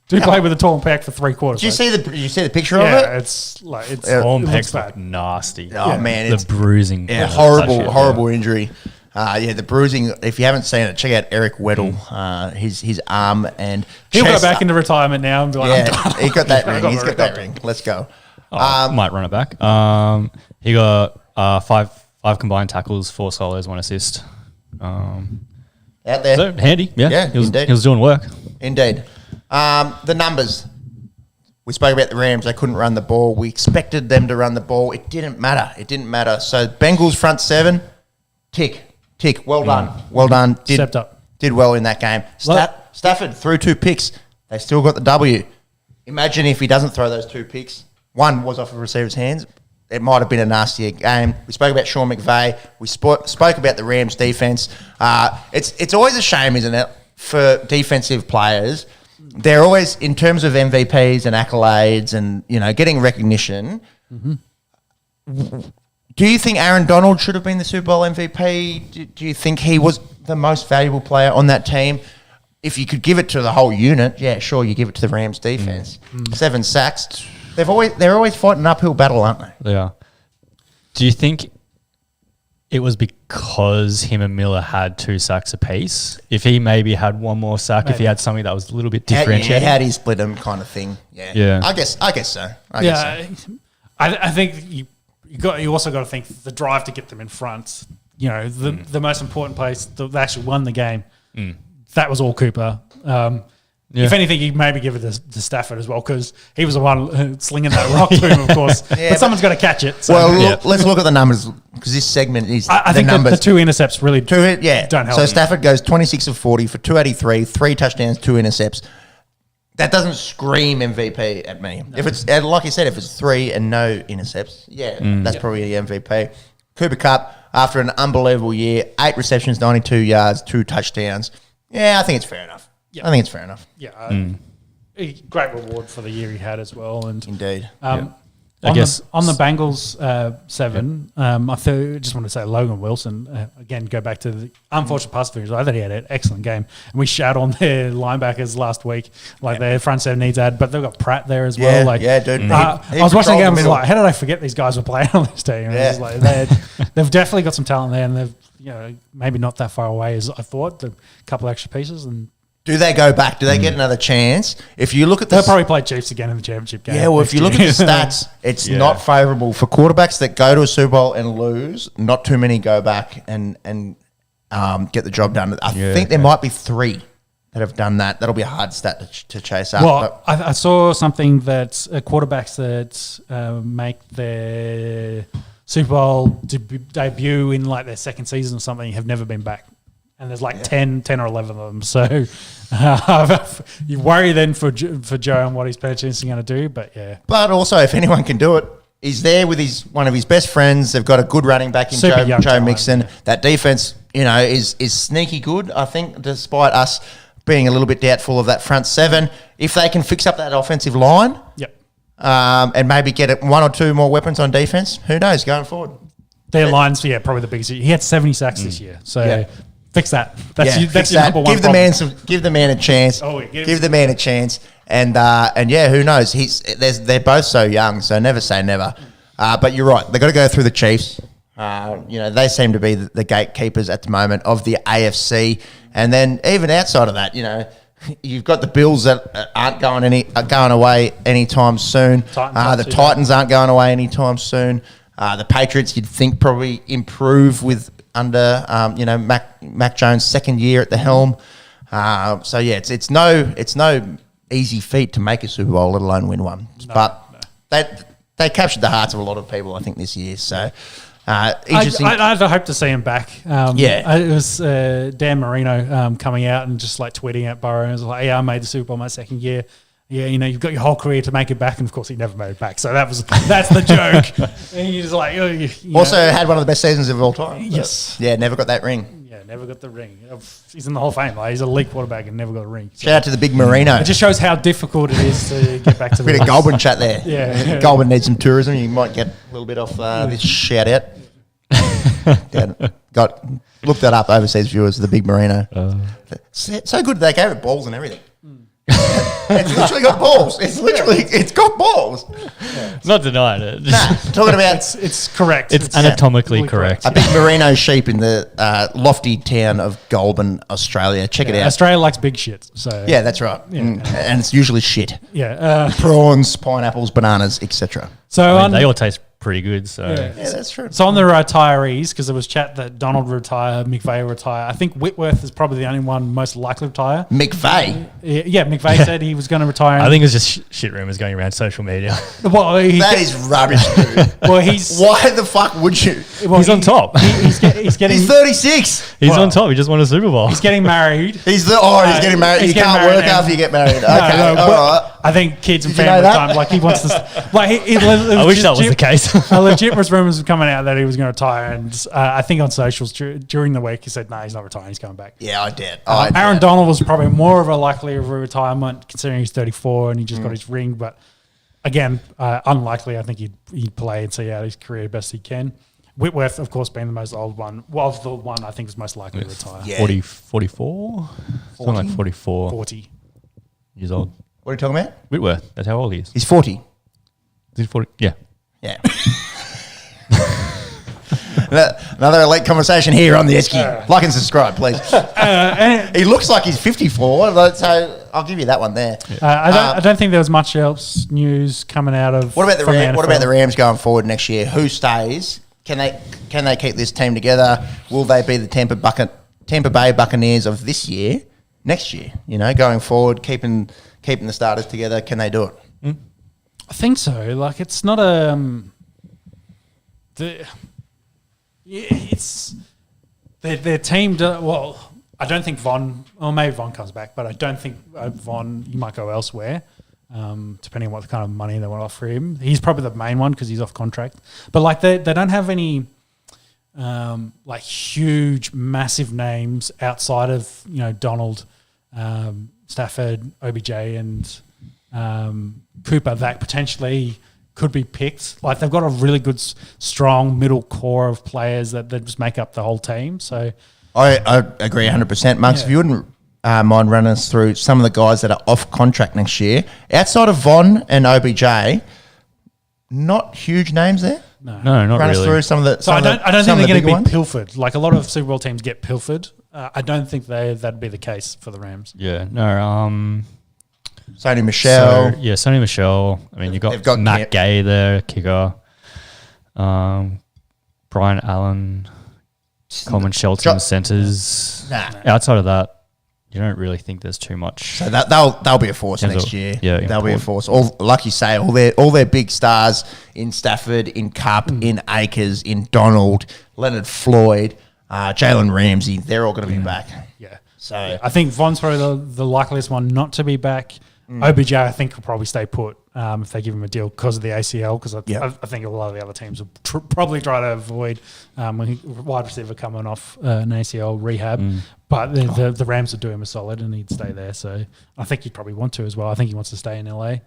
[SPEAKER 3] Do play with a torn pec for 3 quarters.
[SPEAKER 1] Did you see the picture of it?
[SPEAKER 3] Yeah, it's
[SPEAKER 2] torn pecs look nasty.
[SPEAKER 1] Oh man,
[SPEAKER 2] the bruising.
[SPEAKER 1] Yeah, horrible injury. The bruising. If you haven't seen it, check out Eric Weddle. His arm and
[SPEAKER 3] he'll go back into retirement now and be like,
[SPEAKER 1] he got that ring. He's got that ring. Let's go.
[SPEAKER 2] Might run it back. He got 5 combined tackles, 4 solos, 1 assist.
[SPEAKER 1] Out there.
[SPEAKER 2] So handy. Yeah, he was doing work.
[SPEAKER 1] Indeed. The numbers. We spoke about the Rams. They couldn't run the ball. We expected them to run the ball. It didn't matter. So Bengals front 7, tick. Well done.
[SPEAKER 3] Stepped up.
[SPEAKER 1] Did well in that game. Stafford threw 2 picks. They still got the W. Imagine if he doesn't throw those 2 picks. One was off a receiver's hands. It might have been a nastier game. We spoke about Sean McVay. We spoke about the Rams' defense. It's always a shame, isn't it, for defensive players? They're always, in terms of MVPs and accolades and, getting recognition. Mm-hmm. Do you think Aaron Donald should have been the Super Bowl MVP? Do you think he was the most valuable player on that team? If you could give it to the whole unit, yeah, sure, you give it to the Rams' defense. 7 sacks. They're always fighting an uphill battle, aren't they?
[SPEAKER 2] They are. Do you think it was because him and Miller had 2 sacks apiece? If he maybe had 1 more sack, if he had something that was a little bit differentiated?
[SPEAKER 1] How do you split them kind of thing? Yeah. I guess so.
[SPEAKER 3] I think you also got to think the drive to get them in front. The most important place that actually won the game, that was all Cooper. If anything, you maybe give it to Stafford as well because he was the one slinging that rock to him, of course. But someone's got to catch it. So.
[SPEAKER 1] Let's look at the numbers because this segment is
[SPEAKER 3] I think
[SPEAKER 1] numbers.
[SPEAKER 3] The 2 intercepts really don't help.
[SPEAKER 1] So Stafford goes 26 of 40 for 283, 3 touchdowns, 2 intercepts. That doesn't scream MVP at me. No. If it's like you said, if it's 3 and no intercepts, that's probably the MVP. Cooper Kupp, after an unbelievable year, 8 receptions, 92 yards, 2 touchdowns. Yeah, I think it's fair enough. I think it's fair enough.
[SPEAKER 3] Yeah, great reward for the year he had as well. And
[SPEAKER 1] indeed,
[SPEAKER 3] on the Bengals 7, I just want to say Logan Wilson again. Go back to the unfortunate pass interference. I thought he had an excellent game, and we shout on their linebackers last week, their front 7 needs add, but they've got Pratt there as well.
[SPEAKER 1] Dude.
[SPEAKER 3] I was watching the game. I was like, how did I forget these guys were playing on this team? They've definitely got some talent there, and they've maybe not that far away as I thought. A couple extra pieces and.
[SPEAKER 1] Do they go back? Do they get another chance? If you look at
[SPEAKER 3] they'll probably play Chiefs again in the championship game.
[SPEAKER 1] Yeah, well, if you look at the stats, it's not favourable for quarterbacks that go to a Super Bowl and lose. Not too many go back and get the job done. I think there might be 3 that have done that. That'll be a hard stat to chase up.
[SPEAKER 3] Well, I saw something that quarterbacks that make their Super Bowl debut in their second season or something have never been back. And there's 10 or 11 of them. So you worry then for Joe and what he's potentially going to do. But, yeah. But
[SPEAKER 1] also, if anyone can do it, he's there with one of his best friends. They've got a good running back in Joe Mixon. Yeah. That defense, is sneaky good, I think, despite us being a little bit doubtful of that front 7. If they can fix up that offensive line and maybe get 1 or 2 more weapons on defense, who knows going forward.
[SPEAKER 3] Their line's, probably the biggest. He had 70 sacks this year. So... Fix that. That's your number one.
[SPEAKER 1] Give the man a chance. Give the man a chance. And who knows? They're both so young, so never say never. But you're right. They've got to go through the Chiefs, They seem to be the gatekeepers at the moment of the AFC. And then even outside of that, you've got the Bills that aren't going away anytime soon. Titans aren't going away anytime soon. The Patriots, you'd think, probably improve with under Mac Jones' second year at the helm. It's no easy feat to make a Super Bowl, let alone win one. They captured the hearts of a lot of people, I think, this year. So. Interesting.
[SPEAKER 3] I'd hope to see him back. It was Dan Marino coming out and just like tweeting at Burrow and was like, "Yeah, I made the Super Bowl my second year. Yeah, you've got your whole career to make it back." And of course, he never made it back. So that's the joke. And you're just like,
[SPEAKER 1] also had one of the best seasons of all time.
[SPEAKER 3] Yes.
[SPEAKER 1] Yeah, never got that ring.
[SPEAKER 3] Yeah, never got the ring. He's in the Hall of Fame. Like, he's a elite quarterback and never got a ring. So
[SPEAKER 1] shout out to the big Marino.
[SPEAKER 3] It just shows how difficult it is to get back to the
[SPEAKER 1] bit of Goulburn chat there.
[SPEAKER 3] Yeah.
[SPEAKER 1] Goulburn needs some tourism. You might get a little bit off this shout out. Look that up, overseas viewers, the big Marino. So good they gave it balls and everything. It's literally got balls. It's got balls.
[SPEAKER 2] Not denying it.
[SPEAKER 1] Talking about
[SPEAKER 3] it's correct.
[SPEAKER 2] It's anatomically correct.
[SPEAKER 1] A big merino sheep in the lofty town of Goulburn, Australia. Check it out.
[SPEAKER 3] Australia likes big shit. So
[SPEAKER 1] yeah, that's right. Yeah. And it's usually shit.
[SPEAKER 3] Yeah,
[SPEAKER 1] prawns, pineapples, bananas, etc.
[SPEAKER 3] So
[SPEAKER 2] they all taste pretty good. So
[SPEAKER 1] yeah, that's true.
[SPEAKER 3] So on the retirees, because there was chat that Donald retire, McVay retire. I think Whitworth is probably the only one most likely to retire.
[SPEAKER 1] McVay?
[SPEAKER 3] Yeah, McVay said he was going to retire.
[SPEAKER 2] I think it's just shit rumors going around social media.
[SPEAKER 3] Well,
[SPEAKER 1] that is rubbish, dude.
[SPEAKER 3] Well,
[SPEAKER 1] why the fuck would you?
[SPEAKER 2] Well, he's on top.
[SPEAKER 3] He's getting.
[SPEAKER 1] He's 36.
[SPEAKER 2] He's on top. He just won a Super Bowl.
[SPEAKER 3] He's getting married.
[SPEAKER 1] He's getting married. You can't work after you get married. Okay, all right.
[SPEAKER 3] I think kids and family time. Like he wants to.
[SPEAKER 2] I wish that was the case.
[SPEAKER 3] A legit rumors were coming out that he was going to retire, and I think on socials during the week he said, "No, he's not retiring. He's coming back."
[SPEAKER 1] Yeah, I did.
[SPEAKER 3] Aaron Donald was probably more of a likelihood of a retirement considering he's 34 and he just got his ring. But again, unlikely. I think he'd play and see out his career best he can. Whitworth, of course, being the most old one, was the one I think is most likely to retire.
[SPEAKER 1] Yeah.
[SPEAKER 2] 44? Something like 44.
[SPEAKER 3] 40
[SPEAKER 2] years old.
[SPEAKER 1] What are you talking about?
[SPEAKER 2] Whitworth. That's how old he is.
[SPEAKER 1] He's 40.
[SPEAKER 2] He's 40. Yeah.
[SPEAKER 1] Yeah. Another elite conversation here on the Esky. Like and subscribe, please. He looks like he's 54, so I'll give you that one there.
[SPEAKER 3] I don't think there was much else news coming out of.
[SPEAKER 1] What about the Rams going forward next year? Who stays? Can they keep this team together? Will they be the Tampa Bay Buccaneers of this year, next year? Going forward, keeping the starters together. Can they do it?
[SPEAKER 3] I think so. Like it's not it's their team. Well, I don't think Von, or maybe Von comes back, but I don't think Von. He might go elsewhere, depending on what kind of money they want to offer him. He's probably the main one because he's off contract. But like they don't have any like huge, massive names outside of Donald, Stafford, OBJ, and Cooper that potentially could be picked. Like they've got a really good, strong middle core of players that just make up the whole team. So
[SPEAKER 1] I agree 100%. Monks, if you wouldn't mind running us through some of the guys that are off contract next year, outside of Von and OBJ, not huge names there.
[SPEAKER 2] No, not
[SPEAKER 1] Run
[SPEAKER 2] really.
[SPEAKER 1] us through some of the.
[SPEAKER 3] So I don't think they're going to be pilfered. Like a lot of Super Bowl teams get pilfered. I don't think that'd be the case for the Rams.
[SPEAKER 2] Yeah, no.
[SPEAKER 1] Sony Michel.
[SPEAKER 2] Sony Michel. I mean, you've got Matt Gay there, kicker. Brian Allen, Coleman Shelton, centres.
[SPEAKER 1] Nah.
[SPEAKER 2] Outside of that, you don't really think there's too much.
[SPEAKER 1] So they'll be a force next year.
[SPEAKER 2] Yeah,
[SPEAKER 1] they'll be a force. Like you say, all their big stars in Stafford, in Cup, in Akers, in Donald, Leonard Floyd, Jalen Ramsey. They're all going to be back.
[SPEAKER 3] Yeah.
[SPEAKER 1] So
[SPEAKER 3] I think Von's probably the likeliest one not to be back. OBJ, I think, will probably stay put if they give him a deal because of the ACL. Because I think a lot of the other teams will probably try to avoid wide receiver coming off an ACL rehab. But the Rams would do him a solid, and he'd stay there. So I think he'd probably want to as well. I think he wants to stay in LA.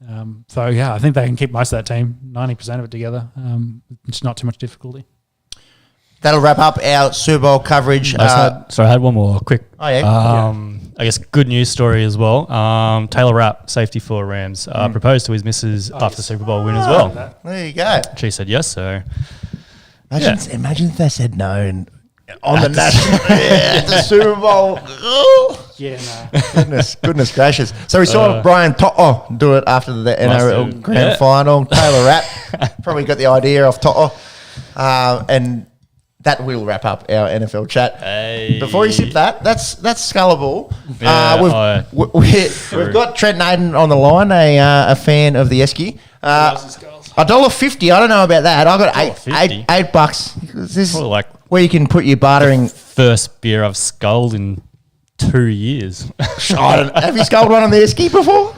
[SPEAKER 3] I think they can keep most of that team, 90% of it together. It's not too much difficulty.
[SPEAKER 1] That'll wrap up our Super Bowl coverage.
[SPEAKER 2] I had one more quick.
[SPEAKER 1] Oh, yeah.
[SPEAKER 2] I guess good news story as well. Taylor Rapp, safety for Rams, proposed to his missus after the Super Bowl win as well.
[SPEAKER 1] There you go.
[SPEAKER 2] She said yes, so
[SPEAKER 1] Imagine if they said no and on the national, the Super Bowl.
[SPEAKER 3] Yeah, no.
[SPEAKER 1] Goodness gracious. So we saw Brian To'o do it after the NRL Grand Final. Taylor Rapp probably got the idea off To'o. And that will wrap up our NFL chat.
[SPEAKER 2] Hey.
[SPEAKER 1] Before you sip that's Scullable.
[SPEAKER 2] Yeah,
[SPEAKER 1] we've got Trent Naden on the line, a fan of the Esky. $1.50. I don't know about that. I got $8. This is
[SPEAKER 2] like
[SPEAKER 1] where you can put your bartering.
[SPEAKER 2] First beer I've sculled in 2 years.
[SPEAKER 1] Have you sculled one on the Esky before?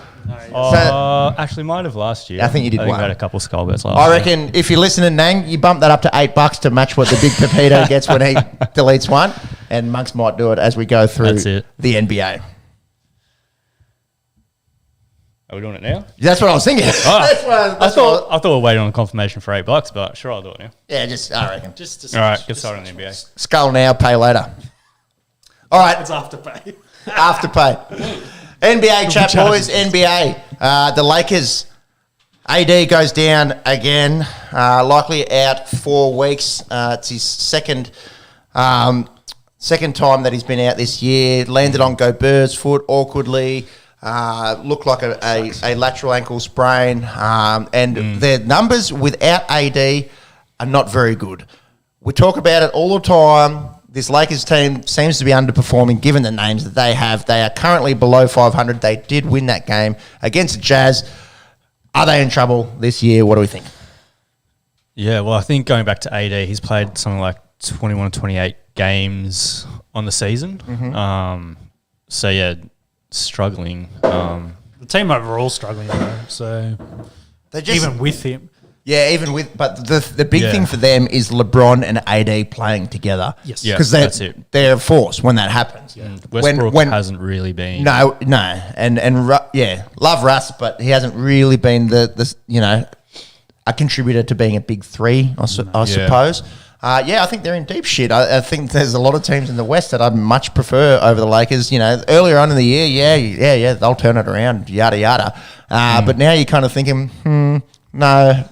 [SPEAKER 2] Actually, might have last year.
[SPEAKER 1] I think you did
[SPEAKER 2] I
[SPEAKER 1] one.
[SPEAKER 2] I had a couple skull bets last
[SPEAKER 1] I reckon if you're listening, Nang, you bump that up to $8 to match what the big Pepito gets when he deletes one. And Monks might do it as we go through the NBA.
[SPEAKER 2] Are we doing it now?
[SPEAKER 1] That's what I was thinking.
[SPEAKER 2] I thought we were waiting on confirmation for $8, but sure, I'll do it now.
[SPEAKER 1] Yeah, I reckon.
[SPEAKER 2] All right, get started on the NBA.
[SPEAKER 1] Skull now, pay later. All right.
[SPEAKER 3] It's Afterpay.
[SPEAKER 1] Afterpay. NBA chat, boys. NBA. The Lakers. AD goes down again. Likely out 4 weeks. It's his second time that he's been out this year. Landed on Gobert's foot awkwardly. Looked like a lateral ankle sprain. And their numbers without AD are not very good. We talk about it all the time. This Lakers team seems to be underperforming given the names that they have. They are currently below 500. They did win that game against the Jazz. Are they in trouble this year? What do we think?
[SPEAKER 2] Yeah, well, I think going back to AD, he's played something like 21 or 28 games on the season. So, yeah, struggling.
[SPEAKER 3] The team overall struggling, though. So, even with him.
[SPEAKER 1] Yeah, but the big thing for them is LeBron and AD playing together.
[SPEAKER 3] Yes,
[SPEAKER 1] because they're a force when that happens. Yeah.
[SPEAKER 2] Westbrook hasn't really been.
[SPEAKER 1] No, and love Russ, but he hasn't really been a contributor to being a big three. I suppose. I think they're in deep shit. I think there's a lot of teams in the West that I'd much prefer over the Lakers. Earlier on in the year, they'll turn it around, yada yada. But now you're kind of thinking, no.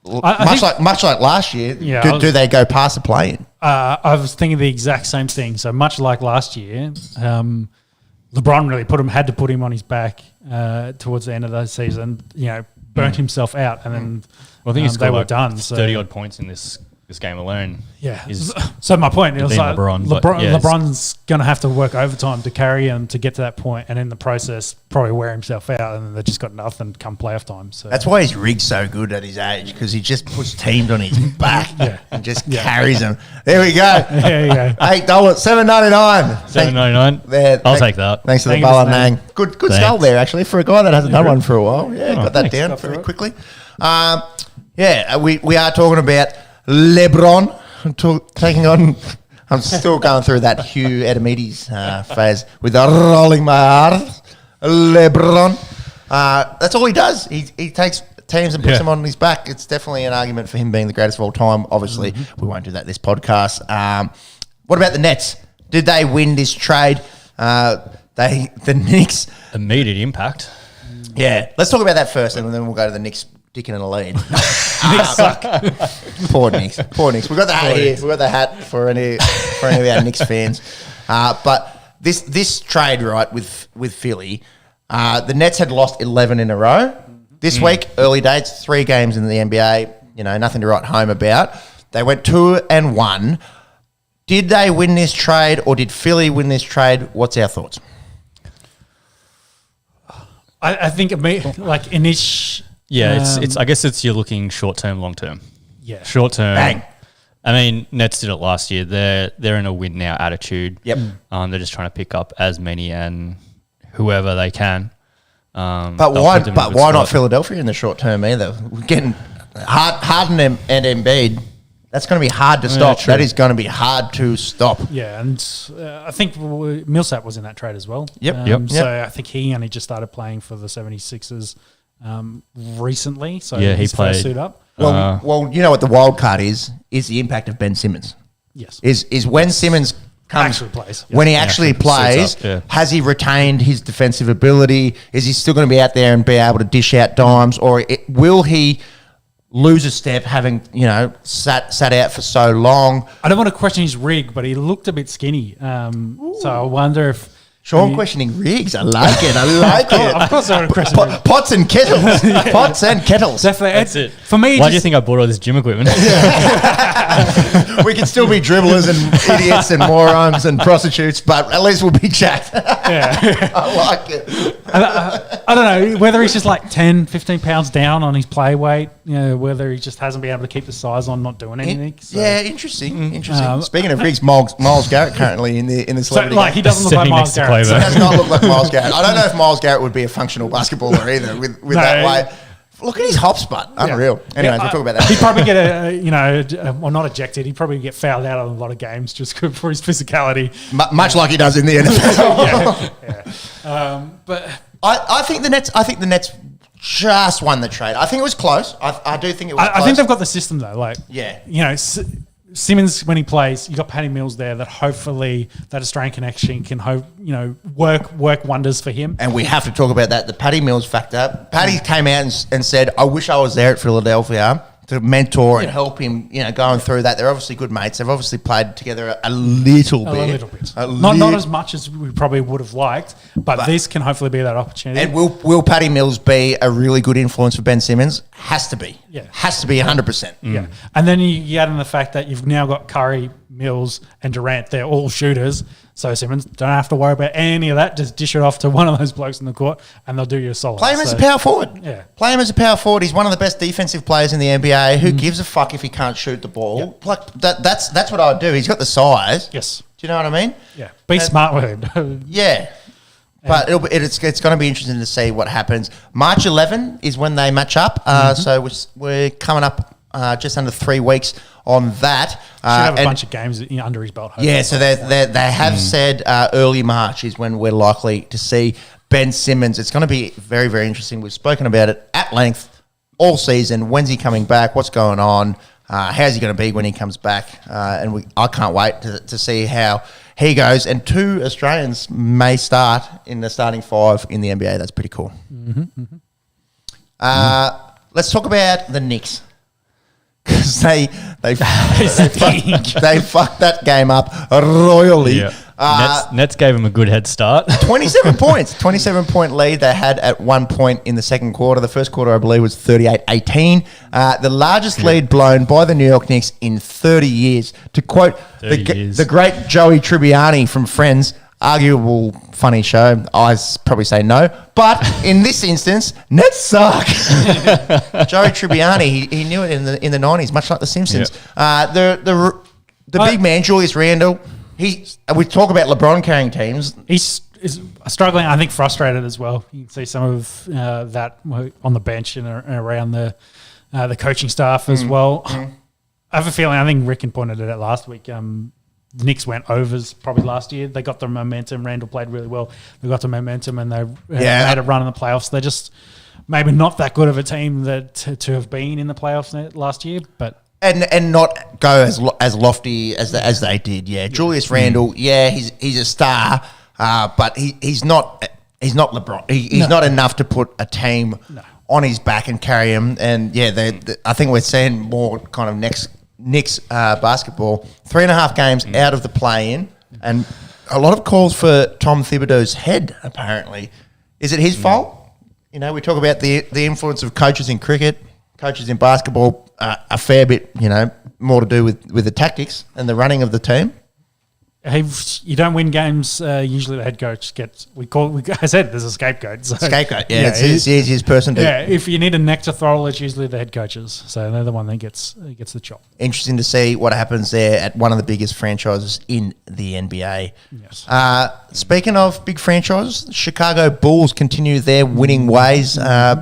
[SPEAKER 1] Much like last year, do they go past the play-in?
[SPEAKER 3] I was thinking the exact same thing. So much like last year, LeBron really had to put him on his back towards the end of the season. Burnt himself out, and then
[SPEAKER 2] I think
[SPEAKER 3] they were done.
[SPEAKER 2] 30 odd points in this game alone.
[SPEAKER 3] Yeah. So my point is like LeBron's going to have to work overtime to carry him to get to that point, and in the process probably wear himself out, and then they just got nothing come playoff time. So
[SPEAKER 1] that's why his rig's so good at his age, because he just puts teams on his back and just carries them. There we go.
[SPEAKER 3] There you go.
[SPEAKER 1] $8, $7.99.
[SPEAKER 2] $7.99. There, I'll take that.
[SPEAKER 1] Thanks for the ball, Nang. Good skull there actually for a guy that hasn't done one for a while. Yeah, got that down very quickly. We are talking about LeBron taking on. I'm still going through that Hugh Edamides phase with the rolling my heart. LeBron. That's all he does. He takes teams and puts them on his back. It's definitely an argument for him being the greatest of all time. Obviously, we won't do that this podcast. What about the Nets? Did they win this trade? The Knicks.
[SPEAKER 2] Immediate impact.
[SPEAKER 1] Yeah. Let's talk about that first, and then we'll go to the Knicks. Dicking in a lead. Knicks suck. Poor Knicks. We got the hat here. We got the hat for any of our Knicks fans. But this trade, right, with Philly, the Nets had lost 11 in a row. This week, early dates, 3 games in the NBA. Nothing to write home about. They went 2-1. Did they win this trade, or did Philly win this trade? What's our thoughts?
[SPEAKER 3] I think like Inish.
[SPEAKER 2] Yeah, it's. I guess it's you're looking short term, long term.
[SPEAKER 3] Yeah,
[SPEAKER 2] short term.
[SPEAKER 1] Bang.
[SPEAKER 2] I mean, Nets did it last year. They're in a win now attitude.
[SPEAKER 1] Yep.
[SPEAKER 2] They're just trying to pick up as many and whoever they can.
[SPEAKER 1] But why not Philadelphia in the short term either? We're getting Harden and Embiid. That's going to be hard to stop.
[SPEAKER 2] True.
[SPEAKER 1] That is going to be hard to stop.
[SPEAKER 3] Yeah, and I think Millsap was in that trade as well.
[SPEAKER 1] Yep.
[SPEAKER 3] So I think he only just started playing for the 76ers. Recently, so
[SPEAKER 2] he played
[SPEAKER 3] suit up.
[SPEAKER 1] Well, you know what the wild card is the impact of Ben Simmons.
[SPEAKER 3] Yes,
[SPEAKER 1] is when Simmons
[SPEAKER 3] actually plays.
[SPEAKER 1] When he actually plays, has he retained his defensive ability? Is he still going to be out there and be able to dish out dimes, or will he lose a step, having sat out for so long.
[SPEAKER 3] I don't want to question his rig, but he looked a bit skinny. So I wonder if
[SPEAKER 1] Sean questioning rigs. I like it. I like it.
[SPEAKER 3] Of course, I want to question rigs.
[SPEAKER 1] Pots and kettles. Pots and kettles.
[SPEAKER 3] Definitely,
[SPEAKER 2] That's it.
[SPEAKER 3] For me,
[SPEAKER 2] why do you think I bought all this gym equipment?
[SPEAKER 1] We can still be dribblers and idiots and morons and prostitutes, but at least we'll be jacked.
[SPEAKER 3] Yeah.
[SPEAKER 1] I like it.
[SPEAKER 3] I don't know whether he's just like 10, 15 pounds down on his play weight, whether he just hasn't been able to keep the size on not doing anything.
[SPEAKER 1] Yeah, interesting. Interesting. Speaking of rigs, Miles Garrett currently in the celebrity.
[SPEAKER 3] So, like, he doesn't look like Miles Garrett.
[SPEAKER 1] He does not look like Miles Garrett. I don't know if Miles Garrett would be a functional basketballer either with that way. Look at his hop spot. Unreal. Yeah. Anyways, we'll talk about that.
[SPEAKER 3] He'd probably get not ejected. He'd probably get fouled out of a lot of games just for his physicality.
[SPEAKER 1] Much like he does in the NFL.
[SPEAKER 3] But
[SPEAKER 1] I think the Nets just won the trade. I think it was close. I do think it was close.
[SPEAKER 3] I think they've got the system though. Like,
[SPEAKER 1] yeah.
[SPEAKER 3] Simmons, when he plays, you got Paddy Mills there that hopefully that Australian connection can work wonders for him.
[SPEAKER 1] And we have to talk about that, the Paddy Mills factor. Paddy came out and said, I wish I was there at Philadelphia to mentor and help him, going through that. They're obviously good mates. They've obviously played together a little bit.
[SPEAKER 3] Not as much as we probably would have liked, but this can hopefully be that opportunity.
[SPEAKER 1] And will Paddy Mills be a really good influence for Ben Simmons? Has to be.
[SPEAKER 3] Yeah.
[SPEAKER 1] Has to be 100%.
[SPEAKER 3] Yeah. And then you add in the fact that you've now got Curry, Mills and Durant. They're all shooters. So Simmons, don't have to worry about any of that. Just dish it off to one of those blokes in the court and they'll do you a solid.
[SPEAKER 1] Play him as a power forward.
[SPEAKER 3] Yeah.
[SPEAKER 1] Play him as a power forward. He's one of the best defensive players in the NBA. Who gives a fuck if he can't shoot the ball? Yep. Like that's what I would do. He's got the size.
[SPEAKER 3] Yes.
[SPEAKER 1] Do you know what I mean?
[SPEAKER 3] Yeah. Be smart with him.
[SPEAKER 1] Yeah. But it's going to be interesting to see what happens. March 11 is when they match up. So we're coming up just under 3 weeks on that.
[SPEAKER 3] Should have a bunch of games under his belt.
[SPEAKER 1] Yeah, so they have said early March is when we're likely to see Ben Simmons. It's going to be very, very interesting. We've spoken about it at length all season. When's he coming back? What's going on? How's he going to be when he comes back? And I can't wait to see how he goes. And 2 Australians may start in the starting 5 in the NBA. That's pretty cool. Let's talk about the Knicks. Because they fucked that game up royally.
[SPEAKER 2] Yeah. Nets gave him a good head start.
[SPEAKER 1] 27 points. 27-point lead they had at one point in the second quarter. The first quarter, I believe, was 38-18. The largest lead blown by the New York Knicks in 30 years. To quote the great Joey Tribbiani from Friends, arguable funny show, I probably say no. But in this instance, Nets suck. Joey Tribbiani, he knew it in the 90s, much like The Simpsons. Yep. The big man, Julius Randle, we talk about LeBron carrying teams.
[SPEAKER 3] He's struggling, I think frustrated as well. You can see some of that on the bench and around the coaching staff as well. I have a feeling, I think Ricken pointed it out last week, the Knicks went overs probably last year. They got the momentum. Randall played really well. They got the momentum and they made a run in the playoffs. They're just maybe not that good of a team that to have been in the playoffs last year, but
[SPEAKER 1] and not go as lofty as they did. Yeah, Julius Randle. Yeah, he's a star, but he's not LeBron. He's not enough to put a team on his back and carry him. And I think we're seeing more kind of Knicks basketball. 3.5 games out of the play-in, and a lot of calls for Tom Thibodeau's head, apparently. Is it his fault? We talk about the influence of coaches in cricket, coaches in basketball, a fair bit, more to do with the tactics and the running of the team.
[SPEAKER 3] You don't win games. Usually, the head coach gets. I said there's a scapegoat. So,
[SPEAKER 1] scapegoat. Yeah, it's the easiest person to.
[SPEAKER 3] Yeah, if you need a neck to throw, it's usually the head coaches. So they're the one that gets the chop.
[SPEAKER 1] Interesting to see what happens there at one of the biggest franchises in the NBA.
[SPEAKER 3] Yes.
[SPEAKER 1] Speaking of big franchises, Chicago Bulls continue their winning ways,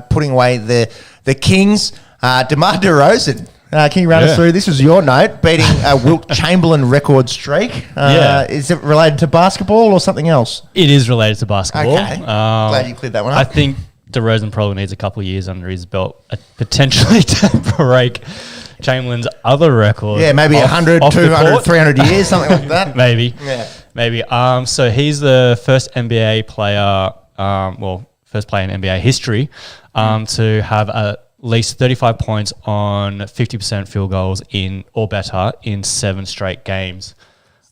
[SPEAKER 1] putting away the Kings. DeMar DeRozan. Can you run us through? This was your note, beating a Wilt Chamberlain record streak. Is it related to basketball or something else?
[SPEAKER 2] It is related to basketball.
[SPEAKER 1] Okay. Glad you cleared that one up.
[SPEAKER 2] I think DeRozan probably needs a couple of years under his belt, potentially to break Chamberlain's other record.
[SPEAKER 1] Yeah, maybe 100, 200, 300 years, something like that.
[SPEAKER 2] Maybe.
[SPEAKER 1] Yeah.
[SPEAKER 2] Maybe. So he's the first NBA player, first player in NBA history to have a least 35 points on 50% field goals in or better in 7 straight games.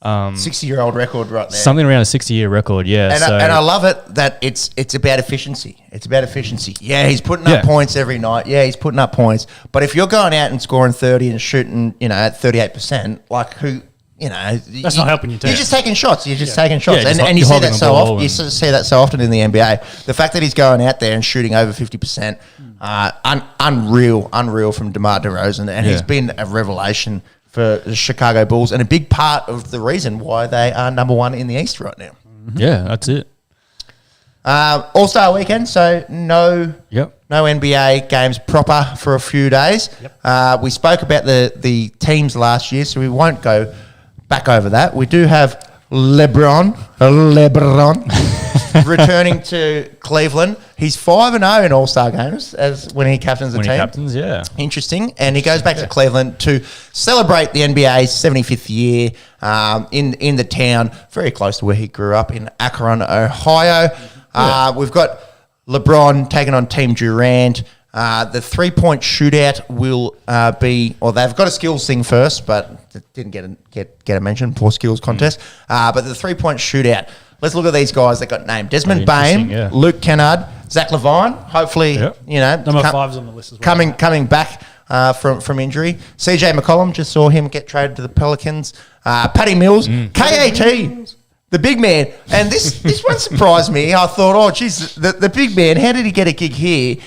[SPEAKER 1] 60-year-old record right there.
[SPEAKER 2] Something around a 60-year record, yeah.
[SPEAKER 1] And I love it that it's about efficiency. It's about efficiency. Yeah, he's putting up points every night. Yeah, he's putting up points. But if you're going out and scoring 30 and shooting, at 38%, like who,
[SPEAKER 3] that's not helping you too.
[SPEAKER 1] You're just taking shots. You're just taking shots.
[SPEAKER 2] Yeah,
[SPEAKER 1] and you see that so often. You see that so often in the NBA. The fact that he's going out there and shooting over 50%, unreal from DeMar DeRozan. And he's been a revelation for the Chicago Bulls and a big part of the reason why they are number 1 in the East right now.
[SPEAKER 2] Yeah, that's it.
[SPEAKER 1] All-Star Weekend, so no NBA games proper for a few days. We spoke about the teams last year, so we won't go back over that. We do have LeBron returning to Cleveland. He's 5-0 in All-Star games as when he captains the team.
[SPEAKER 2] Captains, yeah.
[SPEAKER 1] Interesting. And he goes back to Cleveland to celebrate the NBA's 75th year in the town, very close to where he grew up in Akron, Ohio. We've got LeBron taking on Team Durant. The 3-point shootout will be, or they've got a skills thing first, but it didn't get a mention, poor skills contest. But the 3-point shootout, let's look at these guys that got named. Desmond Bain, Luke Kennard, Zach Levine, hopefully,
[SPEAKER 3] number 5's on the list as well.
[SPEAKER 1] Coming back from injury. CJ McCollum, just saw him get traded to the Pelicans. Patty Mills, KAT, the big man. And this one surprised me. I thought, oh, geez, the big man, how did he get a gig here?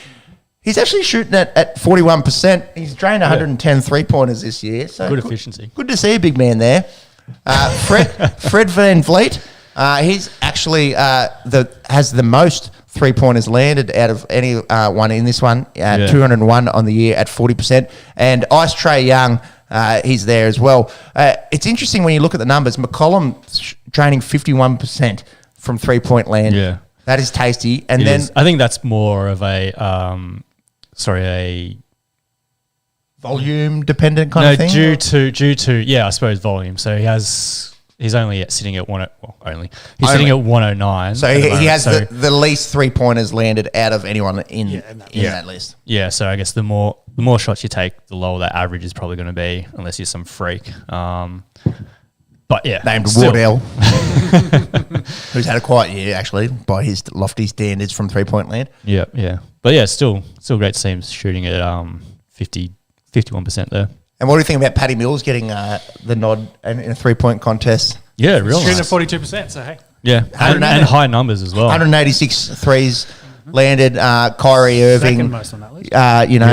[SPEAKER 1] He's actually shooting at 41%. He's drained 110 3-pointers this year. So
[SPEAKER 2] good efficiency. Good
[SPEAKER 1] to see a big man there. Fred Van Vliet, he's actually has the most 3-pointers landed out of any one in this one. 201 on the year at 40%. And Ice Trae Young, he's there as well. It's interesting when you look at the numbers. McCollum draining 51% from 3-point land. Yeah. That is tasty. And
[SPEAKER 2] I think that's more of a
[SPEAKER 1] volume dependent kind of thing.
[SPEAKER 2] Due to I suppose volume. So he's only sitting at sitting at 109.
[SPEAKER 1] So he has the least 3-pointers landed out of anyone in that list.
[SPEAKER 2] Yeah, so I guess the more shots you take, the lower that average is probably going to be, unless you're some freak. But yeah,
[SPEAKER 1] named Wardell, who's had a quiet year actually by his lofty standards from 3-point land.
[SPEAKER 2] Yeah. But yeah, still great to see him shooting at 51% there.
[SPEAKER 1] And what do you think about Patty Mills getting the nod in a 3-point contest?
[SPEAKER 2] Yeah, real nice.
[SPEAKER 3] Shooting at 42%, so hey.
[SPEAKER 2] Yeah, and high numbers as well.
[SPEAKER 1] 186 threes landed. Kyrie Irving,
[SPEAKER 3] second most on that list.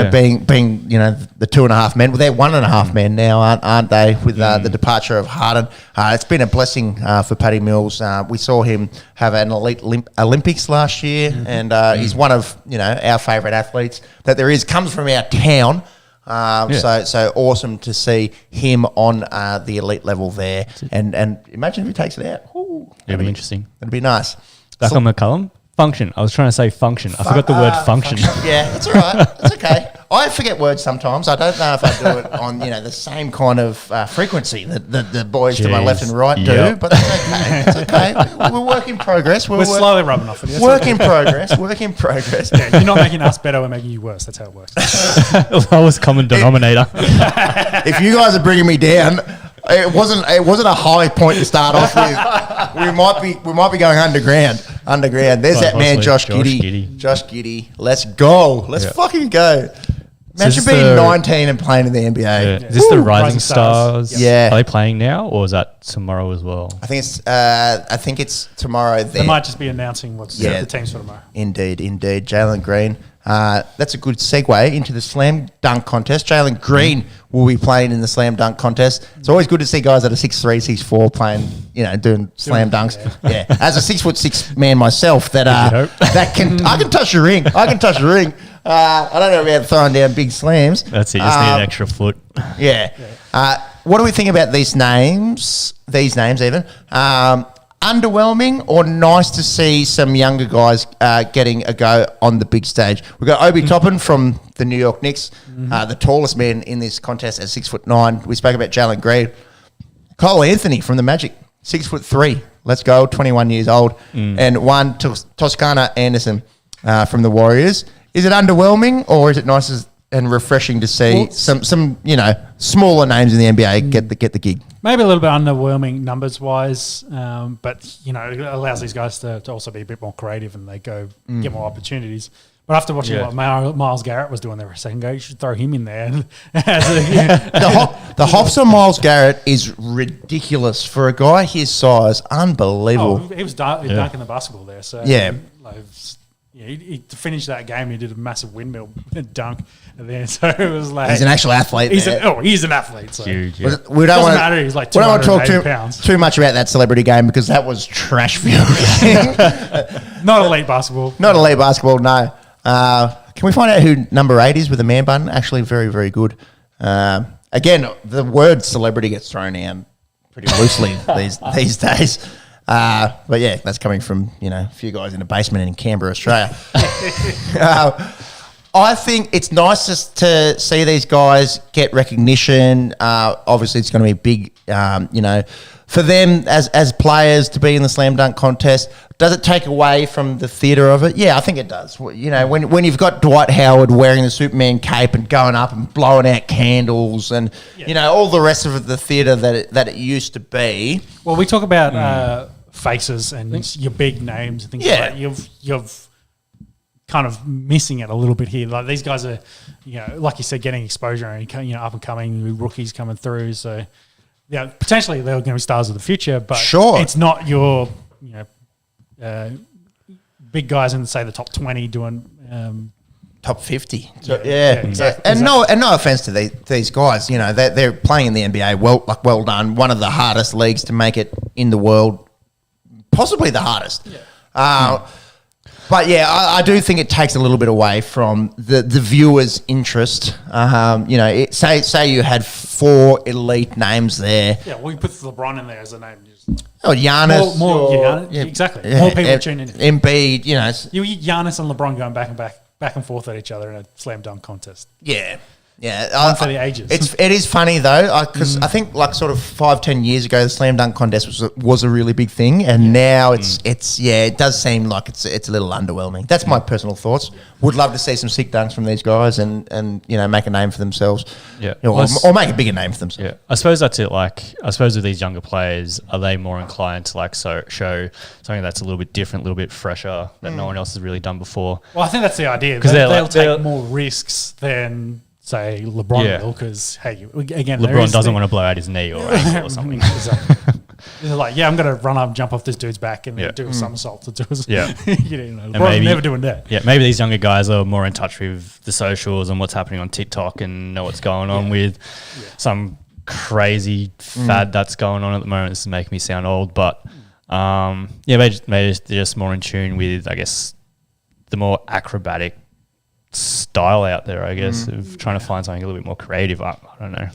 [SPEAKER 1] Being the 2.5 men. Well, they're 1.5 men now, aren't they? With the departure of Harden, it's been a blessing for Patty Mills. We saw him have an elite Olympics last year, and he's one of our favourite athletes that there is. Comes from our town. So awesome to see him on the elite level there, and imagine if he takes it out.
[SPEAKER 2] It'd be interesting.
[SPEAKER 1] It'd be nice.
[SPEAKER 2] Back on McCullum. Function. I was trying to say function. I forgot the word function.
[SPEAKER 1] Yeah, it's all right. It's okay. I forget words sometimes. I don't know if I do it on the same kind of frequency that the boys to my left and right do, but that's okay. It's okay. We're work in progress.
[SPEAKER 3] We're slowly rubbing off it.
[SPEAKER 1] Work in progress. Work in progress.
[SPEAKER 3] Yeah, you're not making us better. We're making you worse. That's how it works.
[SPEAKER 2] Lowest common denominator.
[SPEAKER 1] If you guys are bringing me down, it wasn't a high point to start off with. We might be going underground. There's that man, Josh Giddey. Let's go. Let's fucking go. Imagine being 19 and playing in the NBA.
[SPEAKER 2] Yeah. Is this the Rising Stars?
[SPEAKER 1] Yeah.
[SPEAKER 2] Are they playing now, or is that tomorrow as well?
[SPEAKER 1] I think it's tomorrow.
[SPEAKER 3] They might just be announcing what's the teams for tomorrow.
[SPEAKER 1] Indeed. Jalen Green. That's a good segue into the slam dunk contest. Jalen Green will be playing in the slam dunk contest. It's always good to see guys that are 6'3", 6'4", playing, doing slam dunks. Yeah. As a 6'6" man myself, I can touch the ring. I don't know about throwing down big slams.
[SPEAKER 2] That's it. You just need an extra foot.
[SPEAKER 1] Yeah. What do we think about these names? These names, even. Underwhelming or nice to see some younger guys getting a go on the big stage? We've got Obi Toppin from the New York Knicks, the tallest man in this contest at 6'9". We spoke about Jalen Green. Cole Anthony from the Magic, 6'3". Let's go, 21 years old. And one Toscana Anderson from the Warriors. Is it underwhelming or is it nice and refreshing to see some smaller names in the NBA get the gig.
[SPEAKER 3] Maybe a little bit underwhelming numbers wise, but it allows these guys to also be a bit more creative and they go get more opportunities. But after watching what Myles Garrett was doing there a second ago, you should throw him in there.
[SPEAKER 1] The hops on Myles Garrett is ridiculous for a guy his size. Unbelievable.
[SPEAKER 3] He was dunking the basketball there. So he to finish that game, he did a massive windmill dunk there. So it was like
[SPEAKER 1] he's an actual athlete.
[SPEAKER 3] He's an athlete. So.
[SPEAKER 2] Huge.
[SPEAKER 1] Yeah. We don't want
[SPEAKER 3] matter. He's like 280
[SPEAKER 1] we don't want to talk
[SPEAKER 3] pounds.
[SPEAKER 1] too much about that celebrity game because that was trash viewing.
[SPEAKER 3] Not elite basketball.
[SPEAKER 1] Not elite basketball. No. Can we find out who number 8 is with a man bun? Actually, very, very good. Again, the word celebrity gets thrown out pretty loosely these days. But yeah, that's coming from a few guys in a basement in Canberra, Australia. I think it's nice just to see these guys get recognition. Obviously, it's going to be big, for them as players to be in the slam dunk contest. Does it take away from the theatre of it? Yeah, I think it does. When you've got Dwight Howard wearing the Superman cape and going up and blowing out candles and all the rest of the theatre that it used to be.
[SPEAKER 3] Well, we talk about faces and your big names and things like that. You've kind of missing it a little bit here. Like these guys are, like you said, getting exposure and up and coming rookies coming through. So potentially they're going to be stars of the future, but it's not your big guys in say the top 20 doing
[SPEAKER 1] top 50.
[SPEAKER 3] Exactly.
[SPEAKER 1] And no offense to these guys, they're playing in the NBA. Well done. One of the hardest leagues to make it in the world, possibly the hardest. But I do think it takes a little bit away from the viewer's interest. Say you had 4 elite names there.
[SPEAKER 3] Yeah, we put LeBron in there as a name.
[SPEAKER 1] Giannis.
[SPEAKER 3] Exactly. More people tune in.
[SPEAKER 1] Embiid,
[SPEAKER 3] Giannis and LeBron going back and forth at each other in a slam dunk contest.
[SPEAKER 1] Yeah.
[SPEAKER 3] One for the ages.
[SPEAKER 1] It is funny though, because I think like sort of 5-10 years ago, the slam dunk contest was a really big thing, and now it does seem like it's a little underwhelming. That's my personal thoughts. Would love to see some sick dunks from these guys, and make a name for themselves. Or make a bigger name for themselves.
[SPEAKER 2] Yeah, I suppose that's it. Like, I suppose with these younger players, are they more inclined to show something that's a little bit different, a little bit fresher that no one else has really done before?
[SPEAKER 3] Well, I think that's the idea because they'll take more risks than say LeBron will, because again,
[SPEAKER 2] LeBron doesn't want to blow out his knee or ankle or something.
[SPEAKER 3] They're like, I'm going to run up and jump off this dude's back and do a somersault to do
[SPEAKER 2] LeBron's
[SPEAKER 3] never doing that.
[SPEAKER 2] Yeah, maybe these younger guys are more in touch with the socials and what's happening on TikTok and know what's going on with some crazy fad that's going on at the moment. This is making me sound old, but maybe they're just more in tune with, I guess, the more acrobatic style out there, I guess, of trying to find something a little bit more creative. I don't know.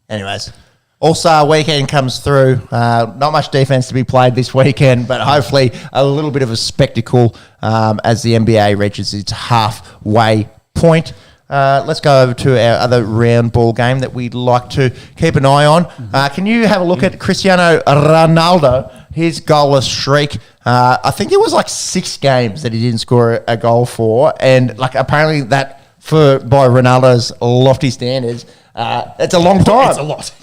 [SPEAKER 1] Anyways, All-Star Weekend comes through. Not much defense to be played this weekend, but hopefully a little bit of a spectacle as the NBA reaches its halfway point. Let's go over to our other round ball game that we'd like to keep an eye on. Can you have a look at Cristiano Ronaldo, his goalless streak? I think it was like 6 games that he didn't score a goal for, and apparently that by Ronaldo's lofty standards, it's a long time.
[SPEAKER 3] It's a lot.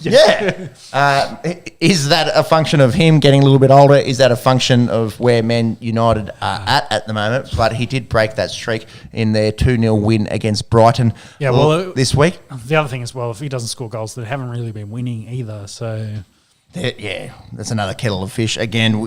[SPEAKER 1] Is that a function of him getting a little bit older? Is that a function of where Man United are at the moment? But he did break that streak in their 2-0 win against Brighton this week.
[SPEAKER 3] The other thing is, if he doesn't score goals, they haven't really been winning either. So
[SPEAKER 1] that's another kettle of fish. Again,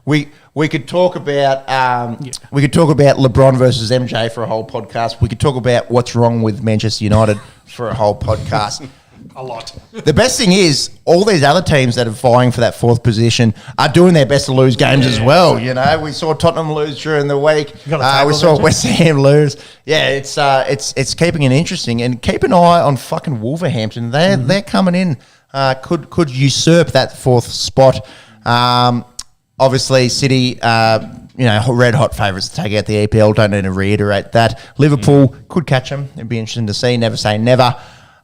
[SPEAKER 1] we could talk about LeBron versus MJ for a whole podcast. We could talk about what's wrong with Manchester United for a whole podcast.
[SPEAKER 3] A lot.
[SPEAKER 1] The best thing is all these other teams that are vying for that 4th position are doing their best to lose games as well. We saw Tottenham lose during the week. We saw West Ham lose. Yeah, it's keeping it interesting, and keep an eye on fucking Wolverhampton. They're coming in. Could usurp that 4th spot. Obviously, City, red hot favourites to take out the EPL. Don't need to reiterate that. Liverpool could catch them. It'd be interesting to see. Never say never.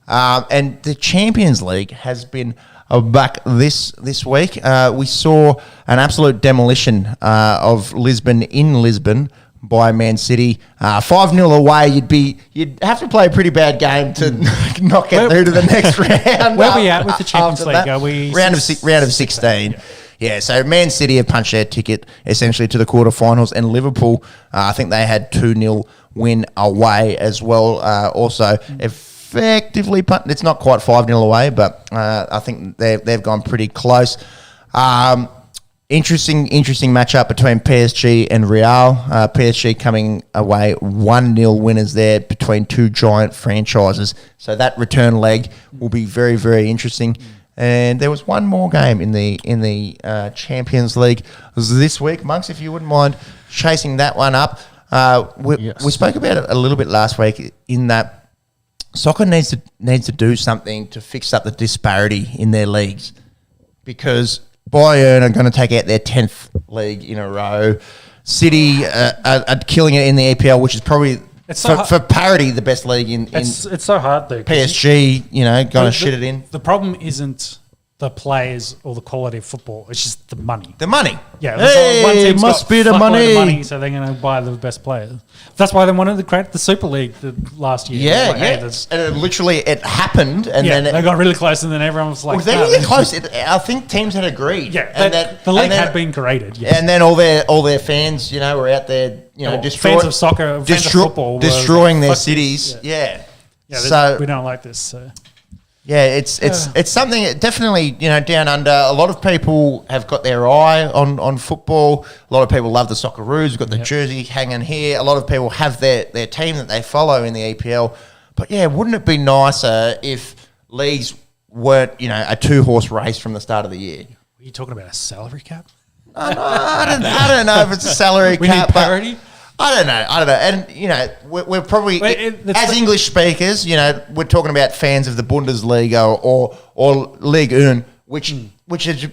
[SPEAKER 1] And the Champions League has been back this week. We saw an absolute demolition of Lisbon in Lisbon by Man City. 5-0 away, you'd have to play a pretty bad game to not get through to the next round.
[SPEAKER 3] Where are we at with the Champions League? Are we
[SPEAKER 1] round of 16? Yeah, so Man City have punched their ticket essentially to the quarterfinals, and Liverpool, I think they had 2-0 win away as well. Also, effectively, it's not quite 5-0 away, but I think they've gone pretty close. Interesting matchup between PSG and Real. PSG coming away 1-0 winners there between two giant franchises. So that return leg will be very, very interesting. And there was one more game in the Champions League this week. Monks, if you wouldn't mind chasing that one up. We spoke about it a little bit last week in that soccer needs to do something to fix up the disparity in their leagues, because Bayern are going to take out their 10th league in a row. City are killing it in the EPL, which is probably for parity the best league in.
[SPEAKER 3] It's so hard though.
[SPEAKER 1] PSG, going to shit it in.
[SPEAKER 3] The problem isn't the players or the quality of football. It's just the money.
[SPEAKER 1] The money.
[SPEAKER 3] Yeah.
[SPEAKER 1] Hey, it must be the money.
[SPEAKER 3] So they're going to buy the best players. That's why they wanted to create the Super League last year.
[SPEAKER 1] Yeah, and it happened, and then
[SPEAKER 3] they got really close, and then everyone was like,
[SPEAKER 1] "They really close." I think teams had agreed.
[SPEAKER 3] Yeah, the league had been created. Yes.
[SPEAKER 1] And then all their fans, were out there,
[SPEAKER 3] fans of soccer, fans of football,
[SPEAKER 1] destroying their cities. Yeah.
[SPEAKER 3] So we don't like this. So.
[SPEAKER 1] Yeah, it's something definitely, down under. A lot of people have got their eye on football. A lot of people love the Socceroos. We've got the jersey hanging here. A lot of people have their team that they follow in the EPL. But yeah, wouldn't it be nicer if leagues weren't, a 2-horse race from the start of the year?
[SPEAKER 3] Are you talking about a salary cap?
[SPEAKER 1] I don't know if it's a salary cap.
[SPEAKER 3] We need parity?
[SPEAKER 1] I don't know. And, we're probably, as English speakers, we're talking about fans of the Bundesliga or Ligue 1, which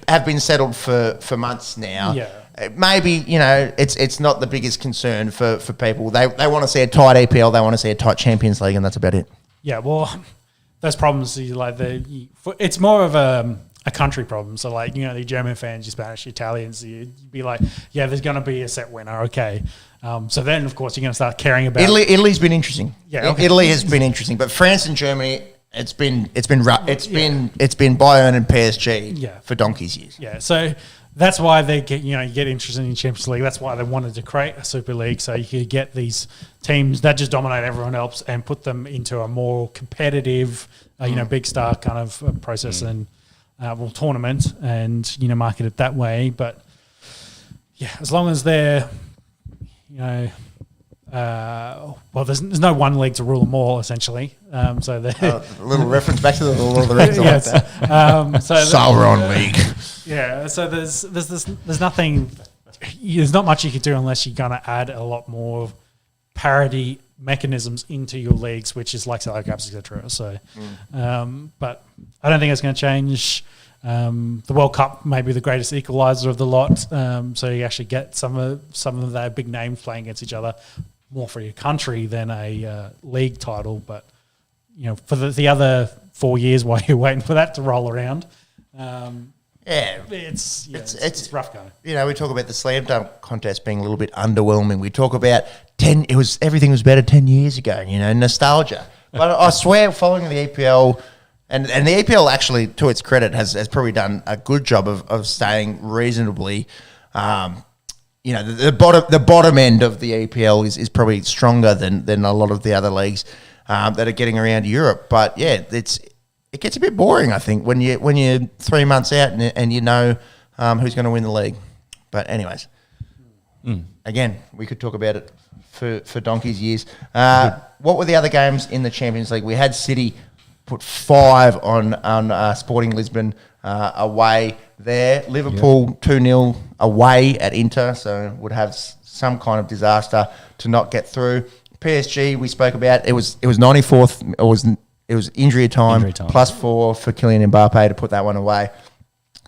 [SPEAKER 1] have been settled for months now.
[SPEAKER 3] Yeah.
[SPEAKER 1] Maybe, it's not the biggest concern for people. They want to see a tight EPL, they want to see a tight Champions League, and that's about it.
[SPEAKER 3] Yeah, well, those problems, it's more of a country problem. So, the German fans, your Spanish, Italians, you'd be like, yeah, there's going to be a set winner, okay. So then, of course, you're going to start caring about
[SPEAKER 1] Italy's been interesting.
[SPEAKER 3] Yeah, okay.
[SPEAKER 1] Italy has been interesting, but France and Germany, it's been Bayern and PSG for donkey's years.
[SPEAKER 3] Yeah, so that's why they get interested in Champions League. That's why they wanted to create a Super League, so you could get these teams that just dominate everyone else and put them into a more competitive, big star kind of process and tournament, and market it that way. But yeah, as long as they're there's no one league to rule them all, essentially. So
[SPEAKER 1] a little reference back to the Lord of the Rings.
[SPEAKER 3] Yes.
[SPEAKER 1] Sauron League.
[SPEAKER 3] Yeah. So there's nothing. There's not much you could do unless you're going to add a lot more parity mechanisms into your leagues, which is like salary caps, etc. So, but I don't think it's going to change. The World Cup may be the greatest equaliser of the lot, so you actually get some of their big names playing against each other more for your country than a league title. But for the other 4 years while you're waiting for that to roll around, it's rough going.
[SPEAKER 1] We talk about the slam dunk contest being a little bit underwhelming. We talk about everything was better 10 years ago. Nostalgia. But I swear, following the EPL. And the EPL actually, to its credit, has probably done a good job of staying reasonably. The bottom end of the EPL is probably stronger than a lot of the other leagues that are getting around Europe. But yeah, it gets a bit boring, I think, when you're 3 months out and you know who's going to win the league. But anyways, again, we could talk about it for donkey's years. What were the other games in the Champions League? We had City put 5 on Sporting Lisbon away there. Liverpool 2-0 away at Inter, so would have some kind of disaster to not get through. PSG we spoke about. It was 94th. It was injury time. +4 for Kylian Mbappe to put that one away.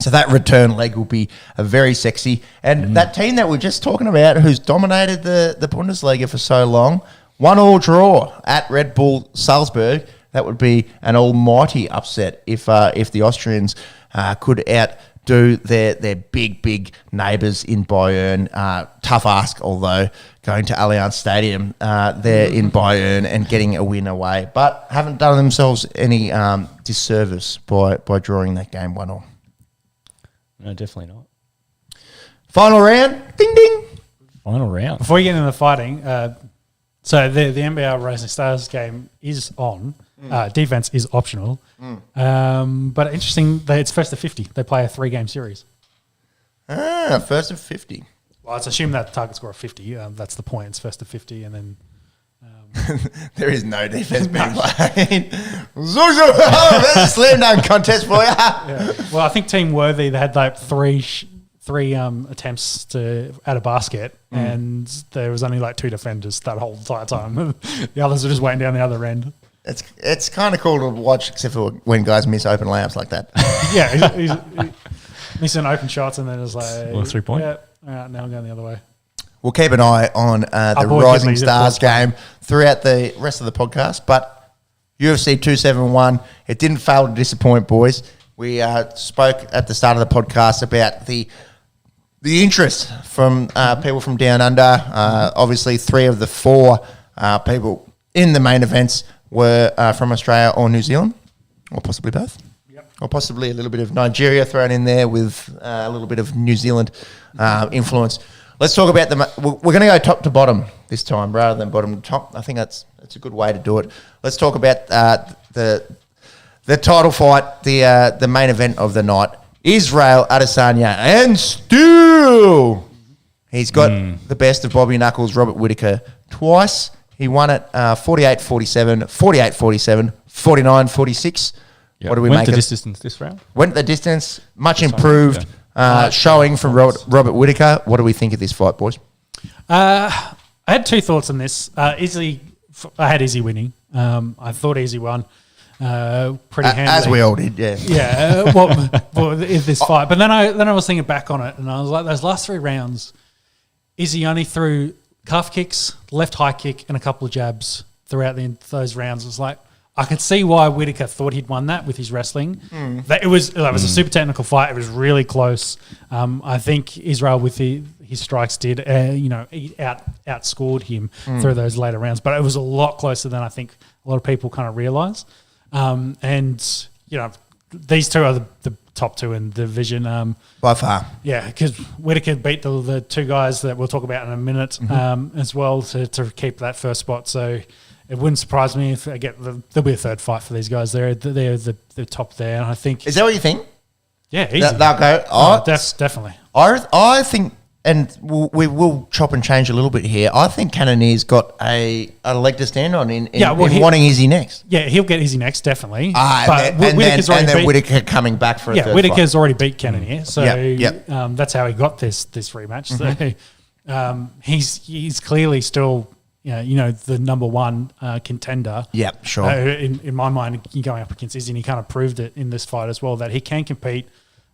[SPEAKER 1] So that return leg will be very sexy. And that team that we're just talking about, who's dominated the Bundesliga for so long, 1-1 draw at Red Bull Salzburg. That would be an almighty upset if the Austrians could outdo their big neighbours in Bayern. tough ask, although, going to Allianz Stadium there in Bayern and getting a win away. But haven't done themselves any disservice by drawing that game 1-1.
[SPEAKER 2] No, definitely not.
[SPEAKER 1] Final round. Ding, ding.
[SPEAKER 2] Final round.
[SPEAKER 3] Before we get into the fighting, so the NBL Rising Stars game is on. Defense is optional. But interesting that it's first to 50. They play a 3-game series.
[SPEAKER 1] First of 50.
[SPEAKER 3] Well, it's assumed that target score of 50. That's the point. It's first to 50, and then
[SPEAKER 1] there is no defense being played. There's a slam dunk contest for you.
[SPEAKER 3] Yeah. Well, I think Team Worthy, they had like three attempts to at a basket, and there was only like 2 defenders that whole entire time. The others were just waiting down the other end.
[SPEAKER 1] It's kind of cool to watch, except for when guys miss open layups like that.
[SPEAKER 3] Yeah, he's missing open shots, and then it's like,
[SPEAKER 2] well, 3-point.
[SPEAKER 3] Yeah, all right, now I'm going the other way.
[SPEAKER 1] We'll keep an eye on the Rising Stars game throughout the rest of the podcast. But UFC 271, it didn't fail to disappoint, boys. We spoke at the start of the podcast about the interest from people from down under. Obviously, 3 of the 4 people in the main events were from Australia or New Zealand, or possibly both. Yep. Or possibly a little bit of Nigeria thrown in there with a little bit of New Zealand influence. Let's talk about we're going to go top to bottom this time rather than bottom to top. I think that's a good way to do it. Let's talk about the title fight, the main event of the night. Israel Adesanya, and still he's got the best of Bobby Knuckles, Robert Whittaker, twice. He won it 48-47, 48-47, 49-46.
[SPEAKER 2] Yep.
[SPEAKER 1] What do we
[SPEAKER 2] Went
[SPEAKER 1] make
[SPEAKER 2] the
[SPEAKER 1] of
[SPEAKER 2] distance this round?
[SPEAKER 1] Went the distance, much improved showing from Robert Whittaker. What do we think of this fight, boys?
[SPEAKER 3] I had 2 thoughts on this. I had Izzy winning. I thought Izzy won. Pretty handily.
[SPEAKER 1] As we all did, yeah.
[SPEAKER 3] Yeah, well, this fight. But then I was thinking back on it, and I was like, those last 3 rounds, Izzy only threw calf kicks, left high kick, and a couple of jabs throughout those rounds. It was like, I could see why Whittaker thought he'd won that with his wrestling. It was a super technical fight. It was really close. I think Israel with his strikes did, he outscored him through those later rounds. But it was a lot closer than I think a lot of people kind of realise. And these 2 are the top 2 in the division.
[SPEAKER 1] By far.
[SPEAKER 3] Yeah, because Whittaker beat the 2 guys that we'll talk about in a minute as well to keep that first spot. So it wouldn't surprise me if there'll be a 3rd fight for these guys. They're the top there. And I think...
[SPEAKER 1] Is that what you think?
[SPEAKER 3] Yeah, easy.
[SPEAKER 1] They'll go...
[SPEAKER 3] definitely.
[SPEAKER 1] I think... And we will chop and change a little bit here. I think Cannonier's got a leg to stand on in wanting Izzy next.
[SPEAKER 3] Yeah, he'll get Izzy next, definitely.
[SPEAKER 1] And then Whittaker coming back for a third
[SPEAKER 3] Whittaker's
[SPEAKER 1] fight.
[SPEAKER 3] already beat Cannonier, so that's how he got this rematch. So he's clearly still the number 1 contender.
[SPEAKER 1] Yeah, sure.
[SPEAKER 3] In my mind, going up against Izzy, and he kind of proved it in this fight as well that he can compete.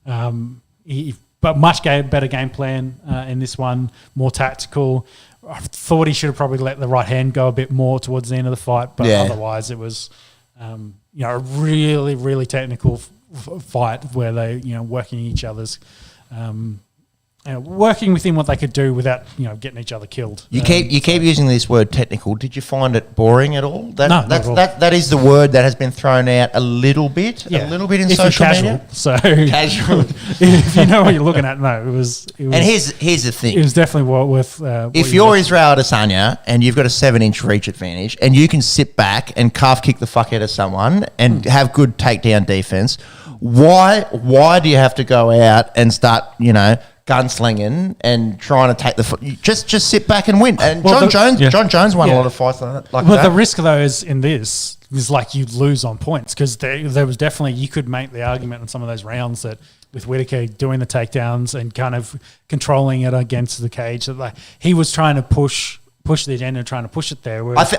[SPEAKER 3] But much better game plan in this one, more tactical. I thought he should have probably let the right hand go a bit more towards the end of the fight, but otherwise it was, a really, really technical fight where they, working each other's, working within what they could do without, getting each other killed.
[SPEAKER 1] You keep using this word technical. Did you find it boring at all?
[SPEAKER 3] No, not at all.
[SPEAKER 1] That is the word that has been thrown out a little bit in social media.
[SPEAKER 3] So
[SPEAKER 1] casual.
[SPEAKER 3] If you know what you're looking at, no, it was.
[SPEAKER 1] And here's the thing.
[SPEAKER 3] It was definitely worth.
[SPEAKER 1] If you're Israel Adesanya and you've got a 7-inch reach advantage and you can sit back and calf kick the fuck out of someone and have good takedown defense, why do you have to go out and start, gunslinging and trying to take the foot? Just sit back and win. And John Jones won a lot of fights like that.
[SPEAKER 3] But the risk though is in this is like you lose on points because there was definitely, you could make the argument in some of those rounds that with Whittaker doing the takedowns and kind of controlling it against the cage, that like he was trying to push the agenda and trying to push it there. Whereas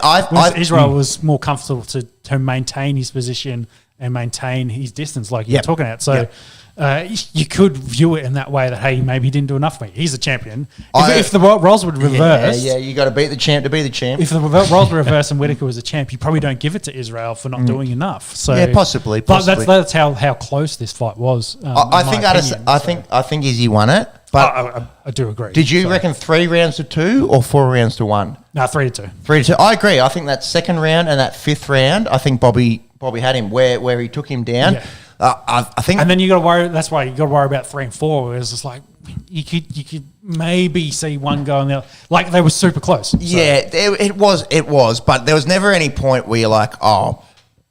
[SPEAKER 3] Israel was more comfortable to maintain his position and maintain his distance like you're talking about. So you could view it in that way that, hey, maybe he didn't do enough for me. He's a champion. If the roles would reverse...
[SPEAKER 1] Yeah, you got to beat the champ to be the champ.
[SPEAKER 3] If the roles were reversed and Whittaker was a champ, you probably don't give it to Israel for not doing enough. So
[SPEAKER 1] yeah, possibly.
[SPEAKER 3] But that's how close this fight was.
[SPEAKER 1] I think Izzy won it. But
[SPEAKER 3] I do agree.
[SPEAKER 1] did you reckon 3 rounds to 2 or 4 rounds to 1?
[SPEAKER 3] No, 3-2.
[SPEAKER 1] 3-2. I agree. I think that second round and that 5th round, I think Bobby had him where he took him down.
[SPEAKER 3] Yeah.
[SPEAKER 1] I think,
[SPEAKER 3] and then you got to worry. That's why you got to worry about 3 and 4. Where it's just like you could maybe see one go and the other. Like they were super close. So.
[SPEAKER 1] Yeah, it was. But there was never any point where you're like, oh,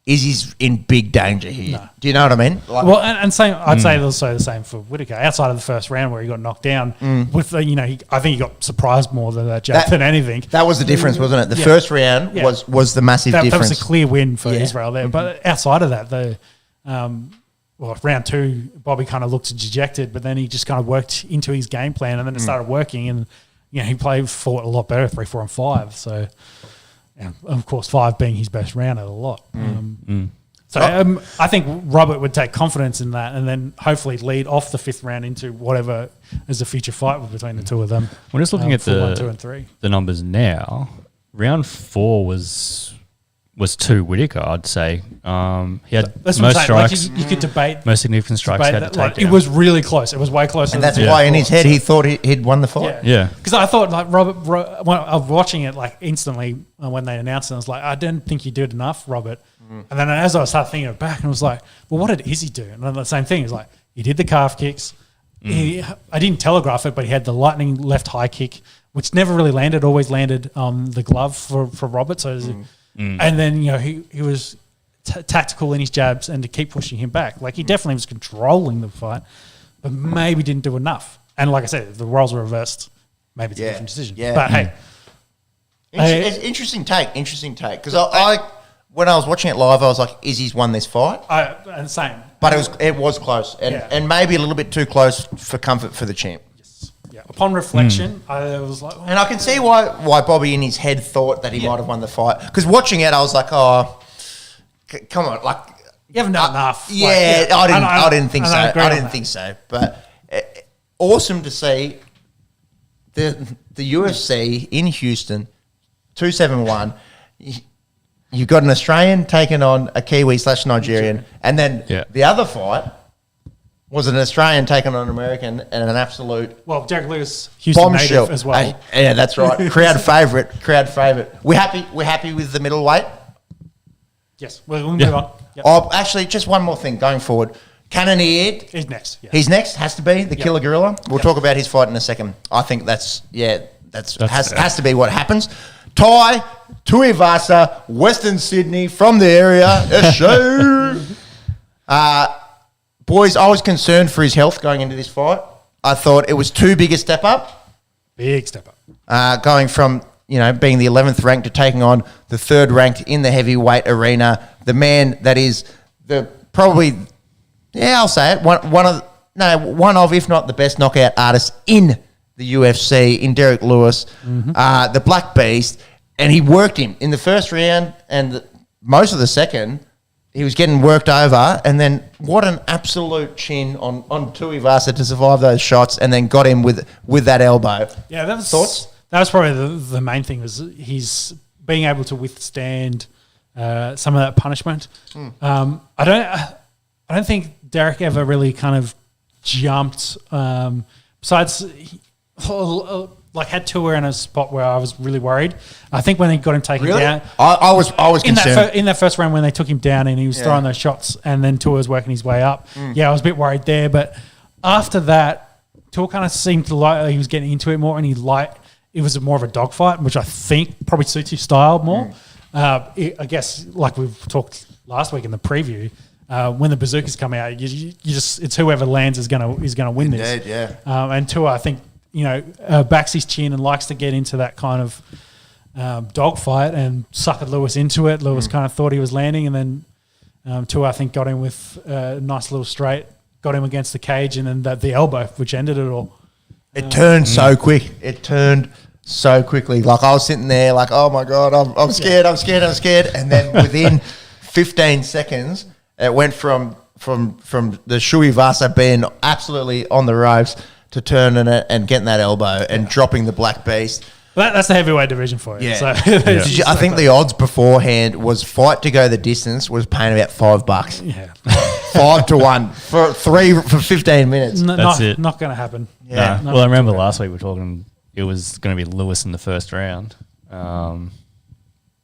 [SPEAKER 1] Izzy's in big danger here. No. Do you know what I mean? Like,
[SPEAKER 3] well, and same. I'd say also the same for Whittaker. Outside of the first round where he got knocked down, with the, I think he got surprised more than than anything.
[SPEAKER 1] That was the difference, wasn't it? The first round was the massive difference.
[SPEAKER 3] That was a clear win for Israel there. But outside of that, round 2, Bobby kind of looked dejected, but then he just kind of worked into his game plan, and then it started working, and he fought a lot better 3, 4, and 5. So. And of course, 5 being his best round out of the lot. So I think Robert would take confidence in that and then hopefully lead off the 5th round into whatever is a future fight between the two of them.
[SPEAKER 2] We're just looking at
[SPEAKER 3] 1, 2, and 3.
[SPEAKER 2] The numbers now. Round 4 was 2 Whittaker, I'd say. He had most strikes.
[SPEAKER 3] Like you could debate.
[SPEAKER 2] Most significant strikes had to take down.
[SPEAKER 3] It was really close. It was way closer.
[SPEAKER 1] And that's why in his head he thought he'd won the fight.
[SPEAKER 2] Yeah.
[SPEAKER 3] Because I thought Robert, when I was watching it instantly when they announced it, I was like, I didn't think you did enough, Robert. And then as I started thinking it back, and I was like, well, what did Izzy do? And then the same thing is like, he did the calf kicks. I didn't telegraph it, but he had the lightning left high kick, which never really landed, always landed on the glove for Robert. So and then, he was tactical in his jabs and to keep pushing him back. Like, he definitely was controlling the fight, but maybe didn't do enough. And like I said, if the roles were reversed, maybe it's a different decision. Yeah. But hey.
[SPEAKER 1] Interesting take. Because I when I was watching it live, I was like, Izzy's won this fight.
[SPEAKER 3] And same.
[SPEAKER 1] But it was close. And maybe a little bit too close for comfort for the champ.
[SPEAKER 3] Yeah. Upon reflection, I was like...
[SPEAKER 1] and I can see why Bobby in his head thought that he might have won the fight. Because watching it, I was like, oh, come on. Like,
[SPEAKER 3] you haven't done enough.
[SPEAKER 1] Yeah, I didn't think so. I didn't think so. But awesome to see the UFC in Houston, 271. You've got an Australian taking on a Kiwi/Nigerian. And then the other fight was an Australian taking on an American and an absolute...
[SPEAKER 3] Well, Derek Lewis, Houston
[SPEAKER 1] bombshell.
[SPEAKER 3] native as well.
[SPEAKER 1] Yeah, that's right. Crowd favourite. We're happy with the middleweight?
[SPEAKER 3] Yes, we'll move on. Yep.
[SPEAKER 1] Oh, actually, just one more thing going forward. Cannonier.
[SPEAKER 3] He's next. Yeah.
[SPEAKER 1] He's next, has to be, the killer gorilla. We'll talk about his fight in a second. I think that's has to be what happens. Tai Tuivasa, Western Sydney, from the area. Boys, I was concerned for his health going into this fight. I thought it was too big a step up.
[SPEAKER 3] Big step up.
[SPEAKER 1] Going from, being the 11th ranked to taking on the 3rd ranked in the heavyweight arena. The man that is I'll say it, one of, if not the best knockout artists in the UFC, in Derek Lewis, the Black Beast. And he worked him in the first round and most of the second. He was getting worked over, and then what an absolute chin on Tuivasa to survive those shots, and then got him with that elbow. Yeah, that was thoughts.
[SPEAKER 3] That was probably the main thing, was he's being able to withstand some of that punishment. I don't think Derek ever really kind of jumped. Besides, had Tua in a spot where I was really worried. I think when they got him taken down,
[SPEAKER 1] I was concerned
[SPEAKER 3] in that first round when they took him down and he was throwing those shots, and then Tua was working his way up. I was a bit worried there, but after that, Tua kind of seemed to like he was getting into it more, and it was more of a dogfight, which I think probably suits his style more. I guess, like we've talked last week in the preview, when the bazookas come out, you just it's whoever lands is gonna win this.
[SPEAKER 1] Indeed, yeah.
[SPEAKER 3] And Tua, I think, backs his chin and likes to get into that kind of dogfight and suckered Lewis into it. Lewis kind of thought he was landing, and then Tua, I think, got him with a nice little straight, got him against the cage, and then the elbow, which ended it all.
[SPEAKER 1] It turned so quick. It turned so quickly. Like, I was sitting there like, oh my God, I'm scared, I'm scared. And then within 15 seconds, it went from the Tuivasa being absolutely on the ropes to turning it and getting that elbow and dropping the Black Beast.
[SPEAKER 3] That's the heavyweight division for you.
[SPEAKER 1] Yeah.
[SPEAKER 3] So
[SPEAKER 1] I think the odds beforehand was fight to go the distance was paying about $5.
[SPEAKER 3] Yeah.
[SPEAKER 1] 5-1 for 15 minutes.
[SPEAKER 2] That's it.
[SPEAKER 3] Not going to happen.
[SPEAKER 1] Yeah.
[SPEAKER 2] Well, I remember last week we were talking. It was going to be Lewis in the first round.
[SPEAKER 3] Yeah,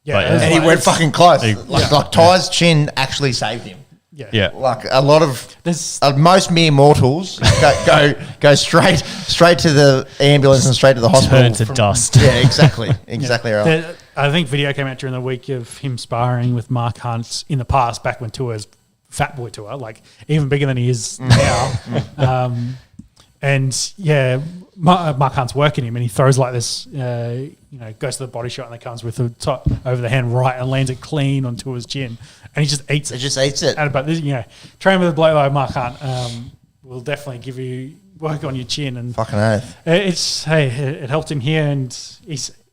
[SPEAKER 1] and he went fucking close. Like Ty's chin actually saved him.
[SPEAKER 2] Yeah.
[SPEAKER 1] Like a lot of most mere mortals go straight to the ambulance and straight to the hospital.
[SPEAKER 2] Turn to dust.
[SPEAKER 1] Yeah, exactly. Exactly right.
[SPEAKER 3] I think video came out during the week of him sparring with Mark Hunt in the past, back when Tua's Fat Boy Tour, like even bigger than he is now. And yeah, Mark Hunt's working him, and he throws like this, goes to the body shot, and then comes with a top over the hand right and lands it clean onto his chin, and he just eats it.
[SPEAKER 1] He just eats it.
[SPEAKER 3] But this, train with a bloke like Mark Hunt will definitely give you work on your chin, and
[SPEAKER 1] fucking oath.
[SPEAKER 3] It helped him here, and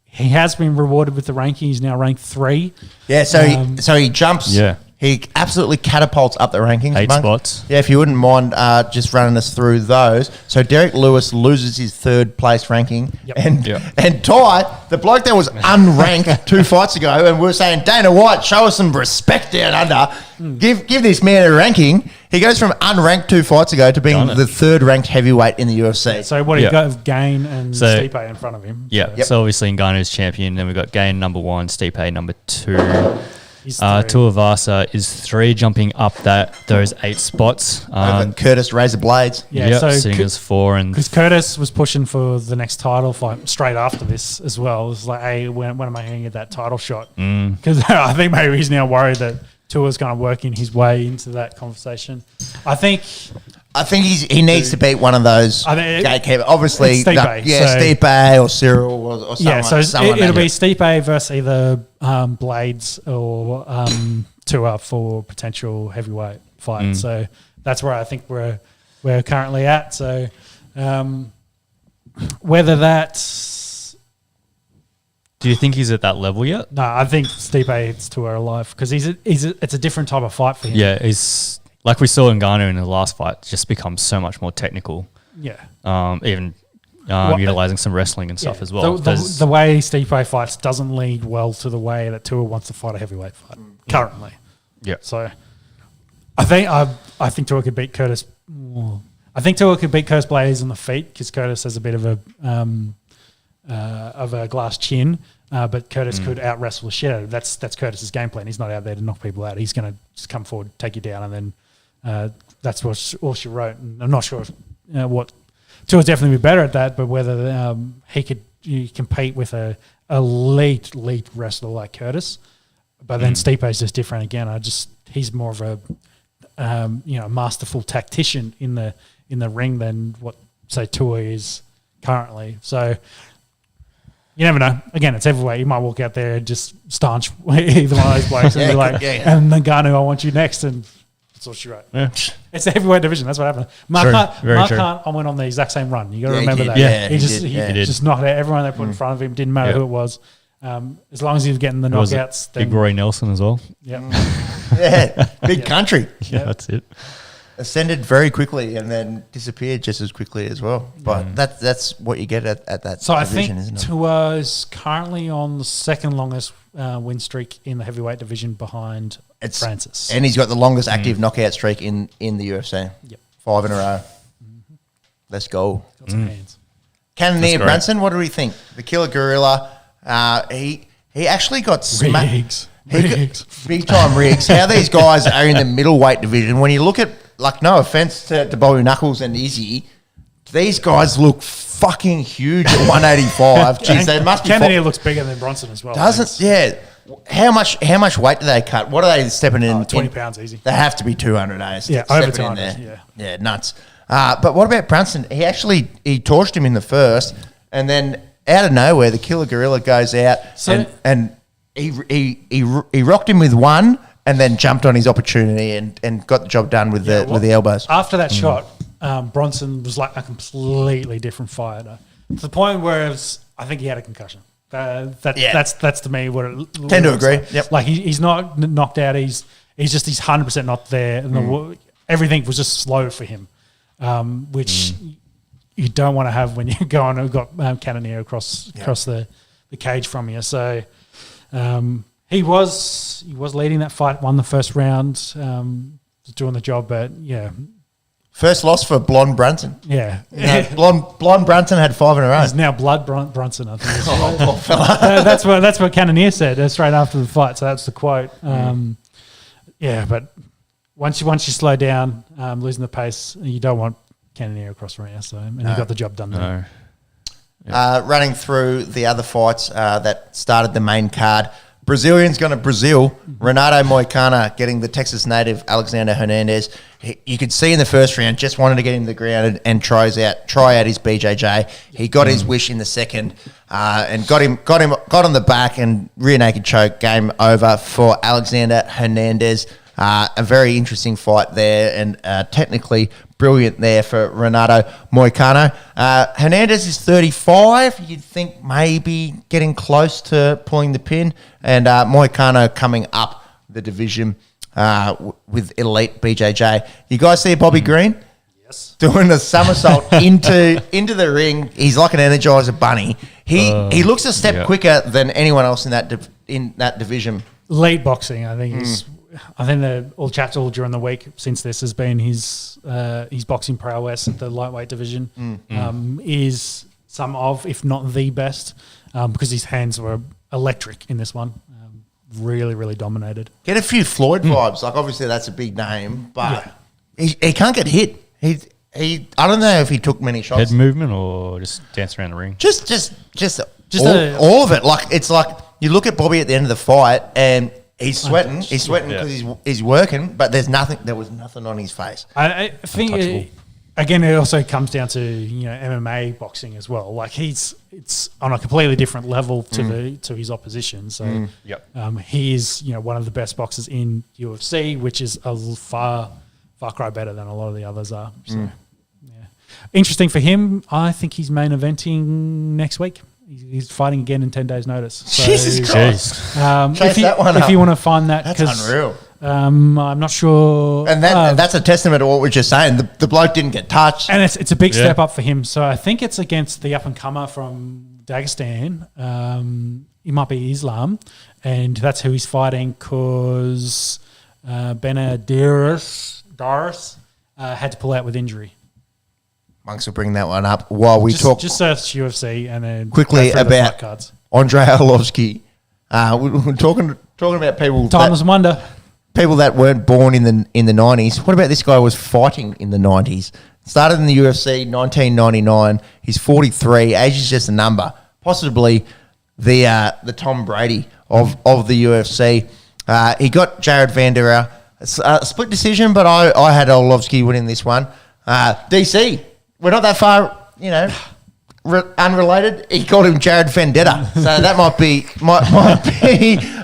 [SPEAKER 3] he has been rewarded with the ranking. He's now ranked 3.
[SPEAKER 1] Yeah, so he jumps. Yeah. He absolutely catapults up the rankings.
[SPEAKER 2] 8 spots.
[SPEAKER 1] Yeah, if you wouldn't mind just running us through those. So Derek Lewis loses his 3rd place ranking.
[SPEAKER 3] Yep.
[SPEAKER 1] And Ty, the bloke that was unranked 2 fights ago, and we were saying, Dana White, show us some respect down under. Give this man a ranking. He goes from unranked 2 fights ago to being the 3rd ranked heavyweight in the UFC.
[SPEAKER 3] Yeah, so what do you got? Gain and Stipe in front of him.
[SPEAKER 2] Yeah, so obviously Ngannou's champion. Then we've got Gain number 1, Stipe number 2. Tuivasa is 3, jumping up those 8 spots.
[SPEAKER 1] Curtis Razor Blades.
[SPEAKER 2] Yeah, so sitting as 4.
[SPEAKER 3] Because Curtis was pushing for the next title fight straight after this as well. It was like, hey, when am I going to get that title shot? Because I think maybe he's now worried that Tua's kind of working his way into that conversation. I think
[SPEAKER 1] he needs to beat one of those gatekeepers. Obviously,
[SPEAKER 3] Stipe,
[SPEAKER 1] Stipe or Cyril or someone.
[SPEAKER 3] Yeah, so it'll be Stipe versus either Blades or Tua for potential heavyweight fight. So that's where I think we're currently at. So whether that's...
[SPEAKER 2] Do you think he's at that level yet?
[SPEAKER 3] No, I think Stipe hits Tua alive because it's a different type of fight for him.
[SPEAKER 2] Yeah, he's... Like we saw Ngannou in the last fight, just becomes so much more technical.
[SPEAKER 3] Yeah.
[SPEAKER 2] Even utilising some wrestling and stuff as well.
[SPEAKER 3] The way Stipe fights doesn't lead well to the way that Tua wants to fight a heavyweight fight currently. Yeah. So I think Tua could beat Curtis. I think Tua could beat Curtis Blades on the feet because Curtis has a bit of a glass chin. But Curtis could out wrestle the shit out of him. That's Curtis's game plan. He's not out there to knock people out. He's going to just come forward, take you down, and then that's all she wrote. And I'm not sure what Tua's definitely be better at that, but whether he could compete with a elite wrestler like Curtis. But then Stipe's just different again. He's more of a masterful tactician in the ring than what say Tua is currently. So. You never know. Again, it's heavyweight. You might walk out there and just staunch either one of those blokes and be like, and Ngannou, I want you next. And that's all she wrote. Yeah. It's the heavyweight division. That's what happened. Mark Hunt, I went on the exact same run. You got to remember that.
[SPEAKER 1] Yeah,
[SPEAKER 3] he just knocked out everyone they put in front of him. Didn't matter who it was. As long as he was getting the knockouts.
[SPEAKER 2] Big Roy Nelson as well.
[SPEAKER 3] Yeah.
[SPEAKER 1] Big country.
[SPEAKER 2] Yeah, that's it.
[SPEAKER 1] Ascended very quickly and then disappeared just as quickly as well. But that's what you get at that division, isn't it?
[SPEAKER 3] So I think Tua is currently on the 2nd longest win streak in the heavyweight division behind Francis.
[SPEAKER 1] And he's got the longest active knockout streak in the UFC. Yep. 5 in a row. Mm-hmm. Let's go.
[SPEAKER 3] Got some hands.
[SPEAKER 1] Cannonier Brunson, what do we think? The Killer Gorilla, he actually got smacked. Big time rigs. How these guys are in the middleweight division. When you look at, like, no offense to Bobby Knuckles and Izzy, these guys look fucking huge at 185. Jeez, they must be.
[SPEAKER 3] Cannonier looks bigger than Bronson as well.
[SPEAKER 1] Doesn't? Yeah. How much weight do they cut? What are they stepping in?
[SPEAKER 3] 20 pounds easy.
[SPEAKER 1] They have to be 200 days.
[SPEAKER 3] Yeah, over 200.
[SPEAKER 1] Yeah, nuts. But what about Brunson? He torched him in the first, and then out of nowhere, the Killer Gorilla goes out and he rocked him with one. And then jumped on his opportunity and got the job done with the elbows.
[SPEAKER 3] After that shot, Bronson was like a completely different fighter. To the point where I think he had a concussion. That's to me what it
[SPEAKER 1] tend to agree.
[SPEAKER 3] Like. Yep. Like he's not knocked out. He's 100% not there. And everything was just slow for him, which you don't want to have when you go on and got Cannonier across the the cage from you. So he was leading that fight, won the first round, doing the job, but yeah.
[SPEAKER 1] First loss for Blonde Brunson.
[SPEAKER 3] Yeah.
[SPEAKER 1] Blonde Brunson had 5 in a row.
[SPEAKER 3] He's now Blood Brunson, I think.
[SPEAKER 1] Oh, poor fella.
[SPEAKER 3] That's what Cannonier said straight after the fight. So that's the quote. Yeah, but once you slow down, losing the pace, you don't want Cannonier across from you. So he got the job done.
[SPEAKER 2] No.
[SPEAKER 1] Running through the other fights that started the main card. Brazilians going to Brazil. Renato Moicano getting the Texas native Alexander Hernandez. You could see in the first round, just wanted to get him to the ground and try out his BJJ. He got his wish in the second and got on the back and rear naked choke. Game over for Alexander Hernandez. A very interesting fight there and technically brilliant there for Renato Moicano. Hernandez is 35. You'd think maybe getting close to pulling the pin. And Moicano coming up the division with elite BJJ. You guys see Bobby Green?
[SPEAKER 3] Yes.
[SPEAKER 1] Doing a somersault into the ring. He's like an Energizer bunny. He looks a step quicker than anyone else in that division.
[SPEAKER 3] Late boxing, I think is. I think the all chats all during the week since this has been his boxing prowess at the lightweight division is some of, if not the best, because his hands were electric in this one. Really, really dominated.
[SPEAKER 1] Get a few Floyd vibes. Like obviously that's a big name, but he can't get hit. He I don't know if he took many shots.
[SPEAKER 2] Head movement or just dance around the ring.
[SPEAKER 1] Just all of it. Like it's like you look at Bobby at the end of the fight and he's sweating. He's sweating because he's working, but there's nothing. There was nothing on his face.
[SPEAKER 3] I think again, it also comes down to MMA boxing as well. Like it's on a completely different level to his opposition. So he is one of the best boxers in UFC, which is a far cry better than a lot of the others are. So interesting for him. I think he's main eventing next week. He's fighting again in 10 days' notice. So,
[SPEAKER 1] Jesus Christ.
[SPEAKER 3] If you want to find that.
[SPEAKER 1] That's unreal.
[SPEAKER 3] I'm not sure.
[SPEAKER 1] And that's a testament to what we're just saying. The bloke didn't get touched.
[SPEAKER 3] And it's a big step up for him. So I think it's against the up-and-comer from Dagestan. It might be Islam. And that's who he's fighting because Benadiris had to pull out with injury.
[SPEAKER 1] Monks will bring that one up while we talk.
[SPEAKER 3] Just search UFC and then
[SPEAKER 1] quickly about cards. Andrei Arlovsky. We're talking about people.
[SPEAKER 3] Timeless wonder.
[SPEAKER 1] People that weren't born in the 90s. What about this guy who was fighting in the 90s? Started in the UFC 1999. He's 43. Age is just a number. Possibly the Tom Brady of the UFC. He got Jared Vanderer. A split decision, but I had Arlovsky winning this one. DC. We're not that far, unrelated. He called him Jared Vendetta, so that might be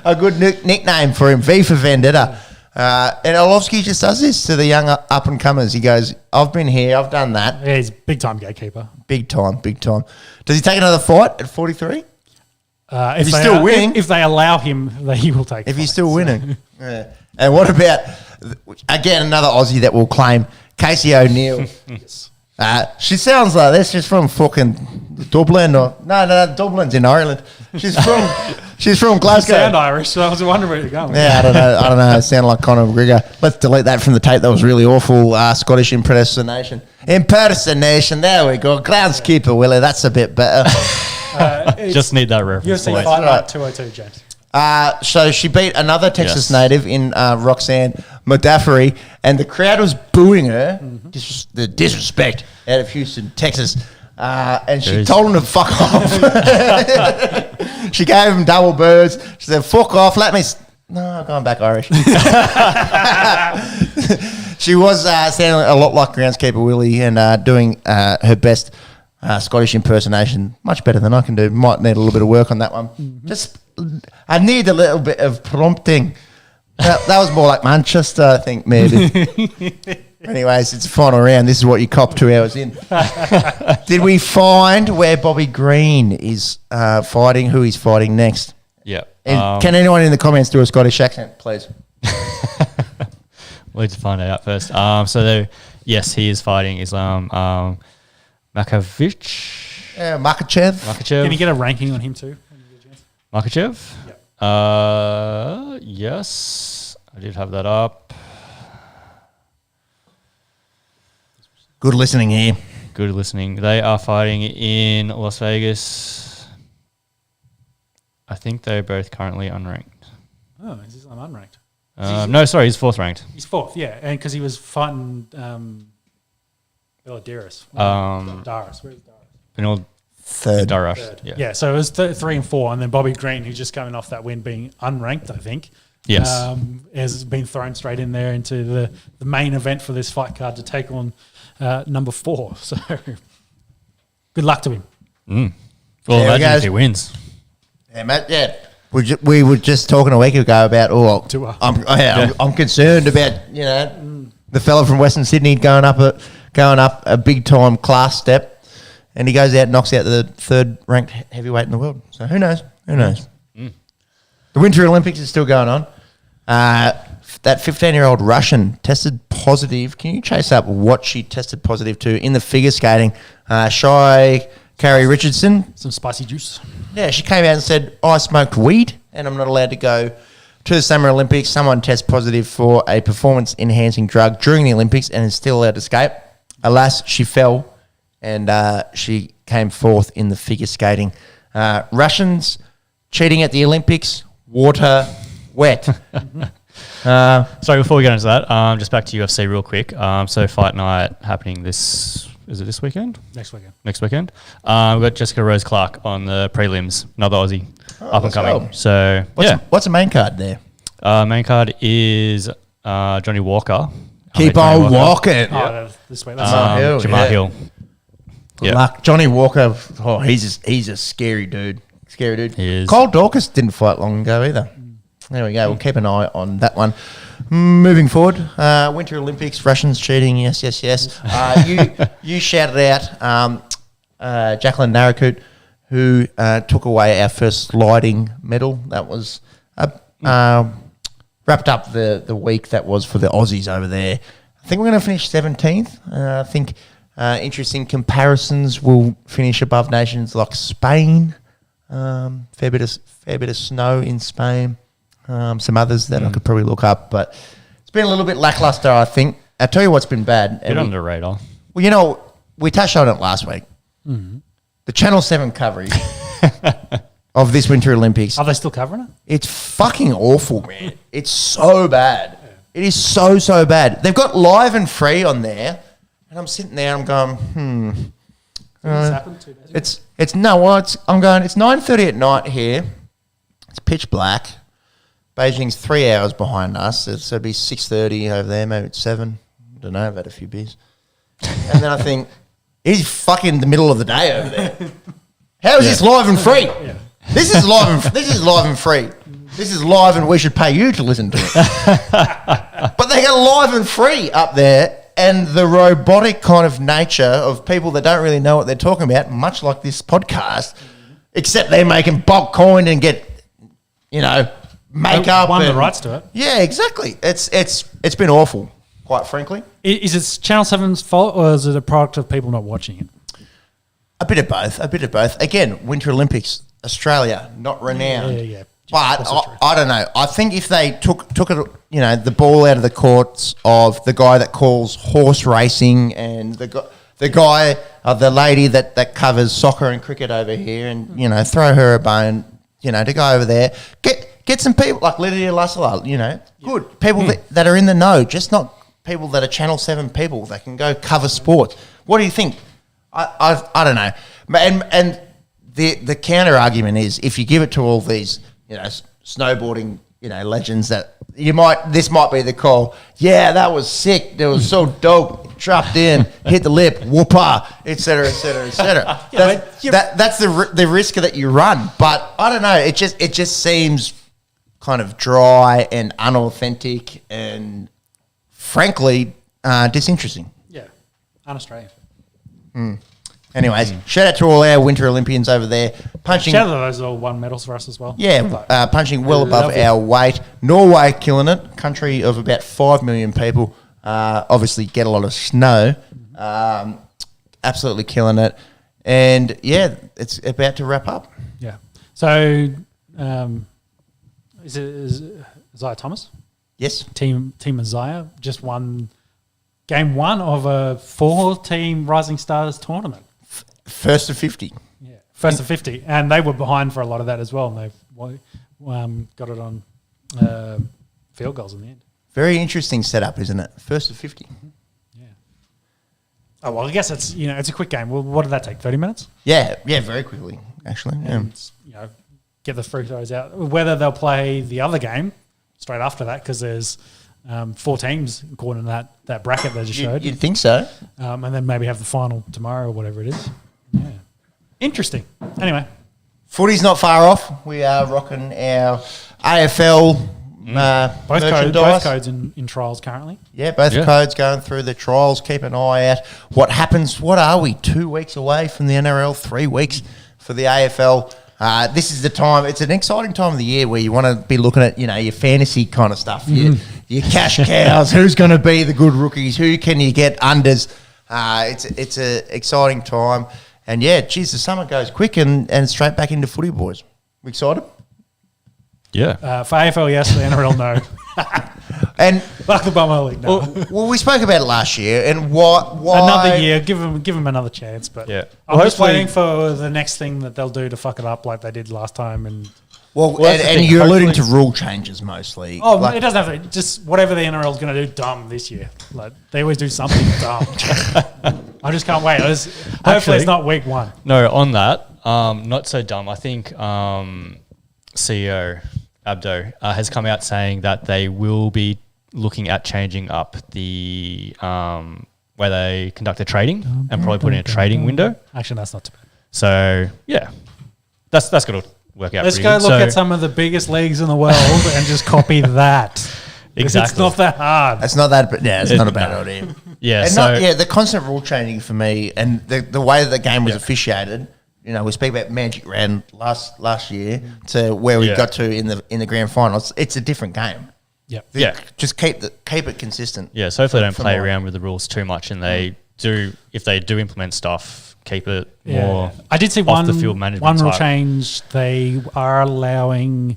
[SPEAKER 1] a good nickname for him. V for Vendetta. And Arlovsky just does this to the young up and comers. He goes, "I've been here, I've done that."
[SPEAKER 3] Yeah, he's a big time gatekeeper.
[SPEAKER 1] Big time. Does he take another fight at 43?
[SPEAKER 3] If
[SPEAKER 1] he's still winning,
[SPEAKER 3] if they allow him, he will take.
[SPEAKER 1] If he's still winning, yeah. And what about again another Aussie that will claim Casey O'Neill?
[SPEAKER 3] Yes.
[SPEAKER 1] She sounds like this. She's from fucking Dublin or no, Dublin's in Ireland. She's from Glasgow.
[SPEAKER 3] You sound Irish, so I was wondering where you're going.
[SPEAKER 1] Yeah, I don't know. It sounded like Conor McGregor. Let's delete that from the tape. That was really awful. Scottish impersonation. There we go. Groundskeeper Willie. That's a bit better.
[SPEAKER 2] Just need that reference.
[SPEAKER 3] UFC Fight Night 202, James.
[SPEAKER 1] So she beat another Texas native in Roxanne Modafferi, and the crowd was booing her. The disrespect out of Houston, Texas. And she told him to fuck off. She gave him double birds. She said, "Fuck off, let me..." No, I'm going back Irish. She was sounding a lot like Groundskeeper Willie and doing her best Scottish impersonation. Much better than I can do. Might need a little bit of work on that one. I need a little bit of prompting. That was more like Manchester, I think, maybe. Anyways, it's the final round. This is what you cop 2 hours in. Did we find where Bobby Green is fighting, who he's fighting next?
[SPEAKER 2] Yeah.
[SPEAKER 1] Can anyone in the comments do a Scottish accent, please?
[SPEAKER 2] We'll need to find it out first. Yes, he is fighting Islam Makachev.
[SPEAKER 1] Yeah, Makachev.
[SPEAKER 3] Can you get a ranking on him too?
[SPEAKER 2] Makachev?
[SPEAKER 3] Yep.
[SPEAKER 2] Yes. I did have that up.
[SPEAKER 1] Good listening here.
[SPEAKER 2] Good listening. They are fighting in Las Vegas. I think they're both currently unranked.
[SPEAKER 3] Oh, is this unranked?
[SPEAKER 2] No, sorry, he's 4th ranked.
[SPEAKER 3] He's 4th, yeah, and because he was fighting Darius. Darius, where's Darius?
[SPEAKER 1] Third.
[SPEAKER 2] Darius.
[SPEAKER 3] Yeah, so it was 3 and 4, and then Bobby Green, who's just coming off that win being unranked, I think.
[SPEAKER 2] Yes.
[SPEAKER 3] Has been thrown straight in there into the main event for this fight card to take on number 4. So good luck to him.
[SPEAKER 2] Well, imagine if he wins.
[SPEAKER 1] Yeah, mate, yeah. We were just talking a week ago about, I'm concerned about, the fella from Western Sydney going up a big time class step, and he goes out and knocks out the 3rd ranked heavyweight in the world. So who knows? The Winter Olympics is still going on. That 15-year-old Russian tested positive. Can you chase up what she tested positive to in the figure skating? Shy Carrie Richardson.
[SPEAKER 3] Some spicy juice.
[SPEAKER 1] Yeah, she came out and said, I smoked weed and I'm not allowed to go to the Summer Olympics. Someone tests positive for a performance-enhancing drug during the Olympics and is still allowed to skate. Alas, she fell and she came 4th in the figure skating. Russians cheating at the Olympics, water wet.
[SPEAKER 2] Sorry, before we get into that, just back to UFC real quick. So fight night happening this weekend?
[SPEAKER 3] Next weekend.
[SPEAKER 2] We've got Jessica Rose Clark on the prelims, another Aussie, up and coming.
[SPEAKER 1] Go.
[SPEAKER 2] So,
[SPEAKER 1] what's the main card there?
[SPEAKER 2] Main card is Johnny Walker.
[SPEAKER 1] Keep on walking.
[SPEAKER 3] This week.
[SPEAKER 2] Jamar Hill.
[SPEAKER 1] Luck. Johnny Walker, he's a scary dude. He
[SPEAKER 2] is.
[SPEAKER 1] Cole Dorcas didn't fight long ago either. There we go. We'll keep an eye on that one. Moving forward, Winter Olympics, Russians cheating. Yes. You shouted out Jacqueline Narrikins, who took away our first sliding medal. That was wrapped up the week that was for the Aussies over there. I think we're going to finish 17th. I think interesting comparisons will finish above nations like Spain. Fair bit of snow in Spain. Some others that I could probably look up, but it's been a little bit lackluster, I think. I'll tell you what's been bad.
[SPEAKER 2] Get under the radar.
[SPEAKER 1] Well, we touched on it last week. Mm-hmm. The Channel 7 coverage of this Winter Olympics.
[SPEAKER 3] Are they still covering it?
[SPEAKER 1] It's fucking awful, man. It's so bad. Yeah. It is so bad. They've got live and free on there, and I'm sitting there and I'm going,
[SPEAKER 3] happened 2 days ago?
[SPEAKER 1] It's 9:30 at night here. It's pitch black. Beijing's 3 hours behind us, so it'd be 6:30 over there, maybe it's 7. I don't know, I've had a few beers. And then I think, he's fucking the middle of the day over there. How is this live and free? Yeah. This is live and free. This is live and we should pay you to listen to it. But they got live and free up there, and the robotic kind of nature of people that don't really know what they're talking about, much like this podcast, except they're making bulk coin and get, makeup.
[SPEAKER 3] Won the rights to it.
[SPEAKER 1] Yeah, exactly. It's been awful, quite frankly.
[SPEAKER 3] Is it Channel 7's fault, or is it a product of people not watching it?
[SPEAKER 1] A bit of both. Again, Winter Olympics, Australia, not renowned.
[SPEAKER 3] Yeah.
[SPEAKER 1] But I don't know. I think if they took it, the ball out of the courts of the guy that calls horse racing and the lady that covers soccer and cricket over here, and throw her a bone, to go over there, get some people like Lydia Lasala, good people that are in the know, just not people that are Channel 7 people that can go cover sports. What do you think? I don't know. And the counter argument is, if you give it to all these, snowboarding, legends, that this might be the call. Yeah, that was sick. That was so dope. Dropped in, hit the lip, whoopah, et cetera, et cetera, et cetera. That's the risk that you run. But I don't know. It just seems kind of dry and unauthentic and frankly disinteresting.
[SPEAKER 3] Yeah, un-Australian.
[SPEAKER 1] Anyways, shout out to all our Winter Olympians over there. Punching.
[SPEAKER 3] Shout out to those all won medals for us as well.
[SPEAKER 1] Yeah, punching well above our weight. Norway killing it. Country of about 5 million people. Obviously get a lot of snow. Absolutely killing it. And yeah, it's about to wrap up.
[SPEAKER 3] Yeah. So is it Isaiah Thomas?
[SPEAKER 1] Yes.
[SPEAKER 3] Team Isaiah just won game 1 of a 4-team Rising Stars tournament.
[SPEAKER 1] First to 50.
[SPEAKER 3] Yeah, first to 50. And they were behind for a lot of that as well. And they got it on field goals in the end.
[SPEAKER 1] Very interesting setup, isn't it? First to 50.
[SPEAKER 3] Yeah. Oh, well, I guess it's a quick game. Well, what did that take, 30 minutes?
[SPEAKER 1] Yeah, very quickly, actually.
[SPEAKER 3] And, get the free throws out. Whether they'll play the other game straight after that, because there's 4 teams according to that bracket they just showed.
[SPEAKER 1] You'd think so.
[SPEAKER 3] And then maybe have the final tomorrow or whatever it is. Yeah. Interesting. Anyway.
[SPEAKER 1] Footy's not far off. We are rocking our AFL
[SPEAKER 3] both codes in trials currently.
[SPEAKER 1] Yeah, both codes going through the trials. Keep an eye out. What happens? What are we? 2 weeks away from the NRL, 3 weeks for the AFL. This is the time. It's an exciting time of the year where you want to be looking at, your fantasy kind of stuff, your cash cows. Who's going to be the good rookies? Who can you get unders? It's an exciting time, and the summer goes quick and straight back into footy, boys. We excited?
[SPEAKER 2] Yeah.
[SPEAKER 3] For AFL, yes. For NRL, no.
[SPEAKER 1] And
[SPEAKER 3] fuck the Bummer League, no.
[SPEAKER 1] Well, we spoke about it last year, and why
[SPEAKER 3] another year? Give them another chance. But I'm just waiting for the next thing that they'll do to fuck it up like they did last time. And
[SPEAKER 1] you're alluding to rule changes mostly.
[SPEAKER 3] Oh, it doesn't have to. Just whatever the NRL is going to do dumb this year. Like they always do something dumb. I just can't wait. Hopefully, it's not week 1.
[SPEAKER 2] No, on that, not so dumb. I think CEO Abdo has come out saying that they will be looking at changing up the where they conduct their trading and probably put in a trading window.
[SPEAKER 3] Actually, that's not too bad.
[SPEAKER 2] So that's going to work out.
[SPEAKER 3] Let's go look at some of the biggest leagues in the world and just copy that.
[SPEAKER 2] Exactly.
[SPEAKER 3] It's not that hard.
[SPEAKER 1] It's not that, but it's not a bad idea.
[SPEAKER 2] Yeah.
[SPEAKER 1] The constant rule changing for me and the way that the game was officiated. We speak about Magic Round last year to where we got to in the grand final. It's a different game. Just keep it consistent.
[SPEAKER 2] Yeah, so hopefully they don't play around with the rules too much, and if they do implement stuff, keep it more.
[SPEAKER 3] I did see
[SPEAKER 2] off the field management.
[SPEAKER 3] One rule change. They are allowing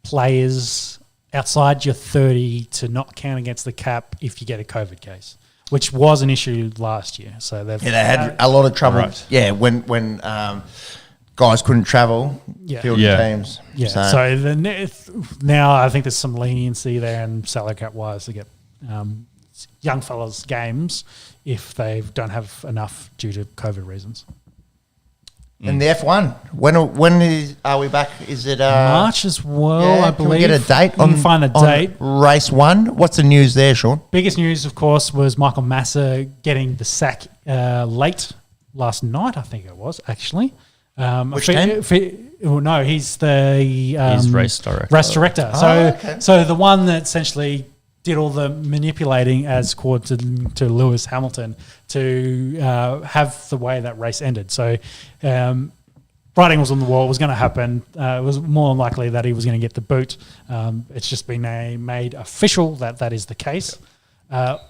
[SPEAKER 3] players outside your 30 to not count against the cap if you get a COVID case, which was an issue last year. So they
[SPEAKER 1] had a lot of trouble. Right. Yeah, when guys couldn't travel, fielding teams.
[SPEAKER 3] Yeah. So now I think there's some leniency there and salary cap wise to get young fellas games if they don't have enough due to COVID reasons.
[SPEAKER 1] And the F1, when are we back? Is it
[SPEAKER 3] March as well? I believe.
[SPEAKER 1] Can we get a date?
[SPEAKER 3] You can find a date.
[SPEAKER 1] Race 1. What's the news there, Sean?
[SPEAKER 3] Biggest news, of course, was Michael Massa getting the sack late last night. I think it was actually.
[SPEAKER 1] Which team?
[SPEAKER 3] No, he's the
[SPEAKER 2] he's race director.
[SPEAKER 3] Race director. So the one that essentially did all the manipulating as according to Lewis Hamilton to have the way that race ended. So writing was on the wall. It was going to happen. It was more than likely that he was going to get the boot. It's just been made official that is the case.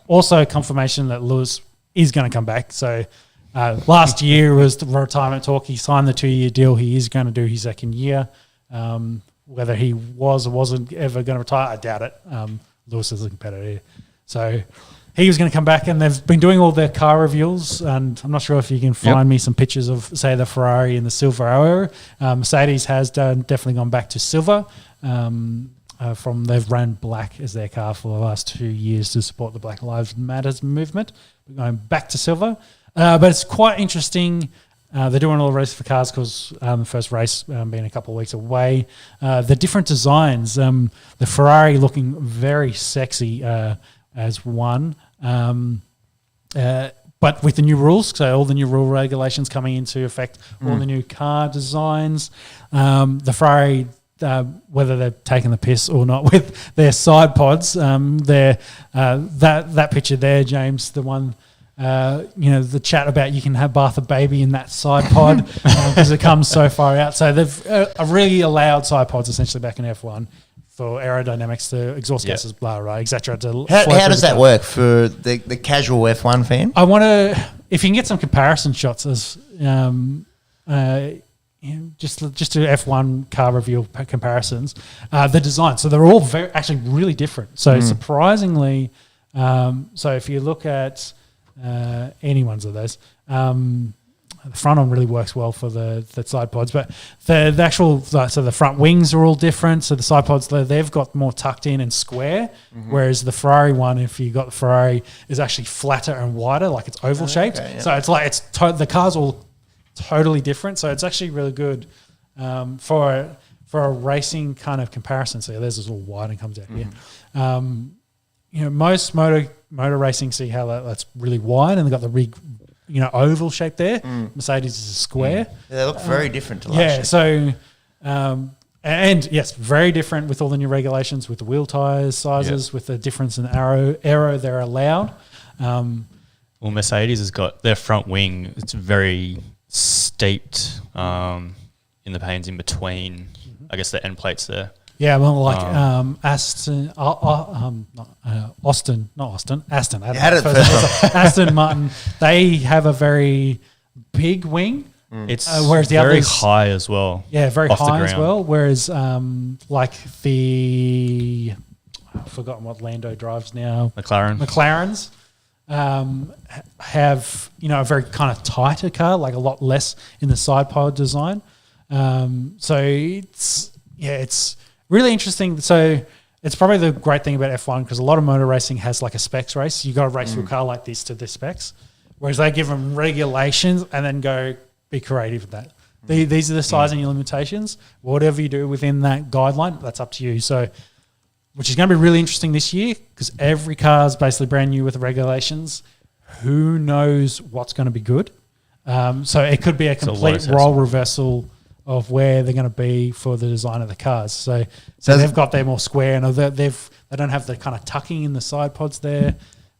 [SPEAKER 3] Also confirmation that Lewis is going to come back. So last year was the retirement talk. He signed the 2-year deal. He is going to do his second year. Whether he was or wasn't ever going to retire, I doubt it. Lewis is a competitor. So he was going to come back, and they've been doing all their car reveals, and I'm not sure if you can find me some pictures of, say, the Ferrari and the silver arrow. Mercedes has definitely gone back to silver. They've ran black as their car for the last 2 years to support the Black Lives Matters movement. We're going back to silver. But it's quite interesting. They're doing all the races for cars because the first race being a couple of weeks away. The different designs, the Ferrari looking very sexy as one. But with the new rules, so all the new rule regulations coming into effect, all the new car designs, the Ferrari, whether they're taking the piss or not with their side pods, that picture there, James, the one, the chat about you can have bath a baby in that side pod because it comes so far out. So they've really allowed side pods essentially back in F1. For aerodynamics, the exhaust gases, blah, blah, etc.
[SPEAKER 1] How does that work for the casual F1 fan?
[SPEAKER 3] I want to, if you can get some comparison shots, as just to F1 car review comparisons, the design. So they're all actually really different. So surprisingly, so if you look at any ones of those, the front on really works well for the side pods, but the actual, so the front wings are all different. So the side pods, they've got more tucked in and square, whereas the Ferrari one, if you got the Ferrari, is actually flatter and wider, like it's oval shaped. Okay, yeah. So it's like the car's all totally different. So it's actually really good for a racing kind of comparison. So theirs is all wide and comes out here. Most motor racing, see how that's really wide, and they've got the rig, oval shape there. Mercedes is a square.
[SPEAKER 1] Yeah, they look very different to last year.
[SPEAKER 3] So, and yes, very different with all the new regulations, with the wheel tyres sizes, with the difference in aero they're allowed.
[SPEAKER 2] Well, Mercedes has got their front wing. It's very steeped in the panes in between, I guess, the end plates there.
[SPEAKER 3] Yeah, well, like Aston. Aston Martin. They have a very big wing.
[SPEAKER 2] It's
[SPEAKER 3] whereas the
[SPEAKER 2] very
[SPEAKER 3] others,
[SPEAKER 2] high as well.
[SPEAKER 3] Yeah, very high as well. Whereas like the I've forgotten what Lando drives now. McLarens have a very kind of tighter car, like a lot less in the side pod design. So it's really interesting. So it's probably the great thing about F1, because a lot of motor racing has like a specs race. You got to race your car like this to this specs, whereas they give them regulations and then go be creative with that. These are the sizing limitations. Whatever you do within that guideline, that's up to you. So, which is going to be really interesting this year, because every car is basically brand new with the regulations. Who knows what's going to be good? So it could be a complete role reversal of where they're going to be for the design of the cars. So they've got their more square, and they don't have the kind of tucking in the side pods there.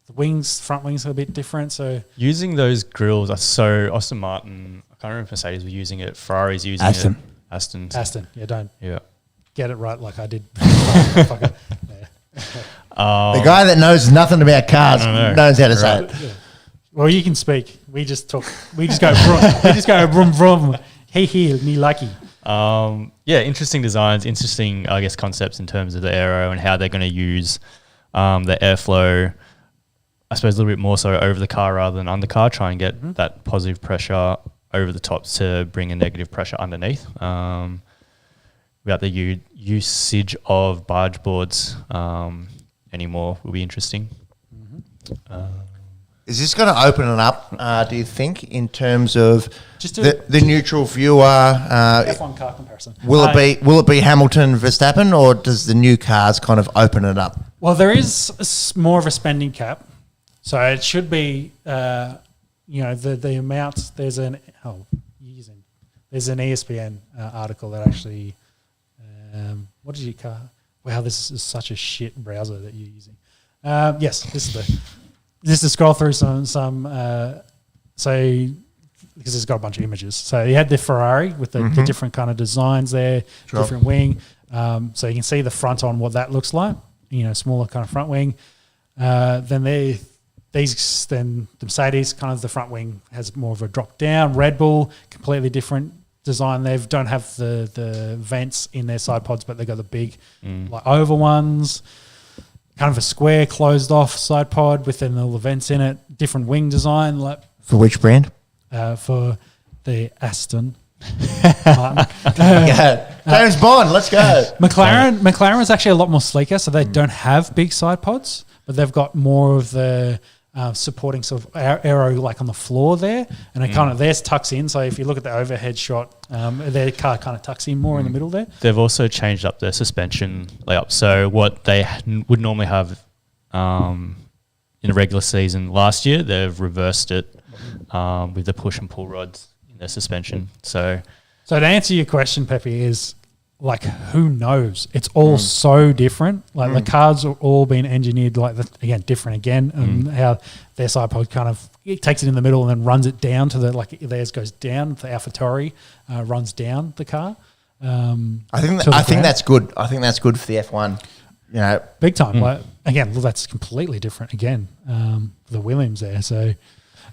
[SPEAKER 3] The front wings are a bit different. So
[SPEAKER 2] using those grills, so Aston Martin, I can't remember if Mercedes were using it. Ferrari's using it. Aston.
[SPEAKER 3] Yeah, get it right like I did. The
[SPEAKER 1] guy that knows nothing about cars knows how to say it.
[SPEAKER 3] Yeah. Well, you can speak. We just talk. We just go vroom vroom. Hey, me lucky.
[SPEAKER 2] Interesting designs, interesting, I guess, concepts in terms of the aero and how they're going to use the airflow, I suppose, a little bit more so over the car rather than under car, try and get that positive pressure over the tops to bring a negative pressure underneath. Without the usage of barge boards anymore will be interesting.
[SPEAKER 1] Is this going to open it up, do you think, in terms of the neutral viewer?
[SPEAKER 3] F1 car comparison.
[SPEAKER 1] Will it be Hamilton Verstappen, or does the new cars kind of open it up?
[SPEAKER 3] Well, there is more of a spending cap, so it should be the amount. There's an ESPN article that actually what is your car? Wow, this is such a shit browser that you're using. Yes, this is just to scroll through some because it's got a bunch of images. So you had the Ferrari with the different kind of designs there, different wing. So you can see the front on what that looks like, smaller kind of front wing. Then the Mercedes, kind of the front wing has more of a drop down. Red Bull, completely different design. They don't have the vents in their side pods, but they've got the big like oval ones. Kind of a square closed off side pod with all the vents in it. Different wing design. Like
[SPEAKER 1] for which brand?
[SPEAKER 3] For the Aston Martin.
[SPEAKER 1] James Bond, let's go.
[SPEAKER 3] McLaren is actually a lot more sleeker, so they don't have big side pods, but they've got more of the supporting sort of aero like on the floor there, and it kind of theirs tucks in. So if you look at the overhead shot, their car kind of tucks in more in the middle there.
[SPEAKER 2] They've also changed up their suspension layup. So what they would normally have in a regular season last year, they've reversed it with the push and pull rods in their suspension. So
[SPEAKER 3] to answer your question, Pepe, is like, who knows? It's all so different. Like the cars are all being engineered different again, and how their side pod kind of it takes it in the middle and then runs it down to theirs goes down. The AlphaTauri runs down the car.
[SPEAKER 1] I think that's good. I think that's good for the F1.
[SPEAKER 3] Big time. Like again, that's completely different again. The Williams there, so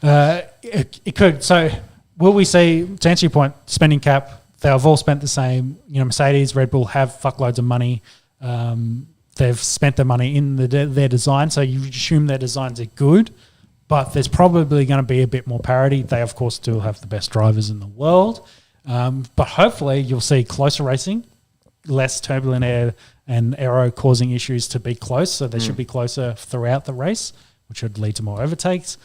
[SPEAKER 3] it could. So will we see? To answer your point, spending cap. they've all spent the same. Mercedes, Red Bull have fuckloads of money. They've spent their money in their design, so you assume their designs are good. But there's probably going to be a bit more parity. They, of course, still have the best drivers in the world. But hopefully you'll see closer racing, less turbulent air and aero causing issues to be close. So they should be closer throughout the race, which would lead to more overtakes.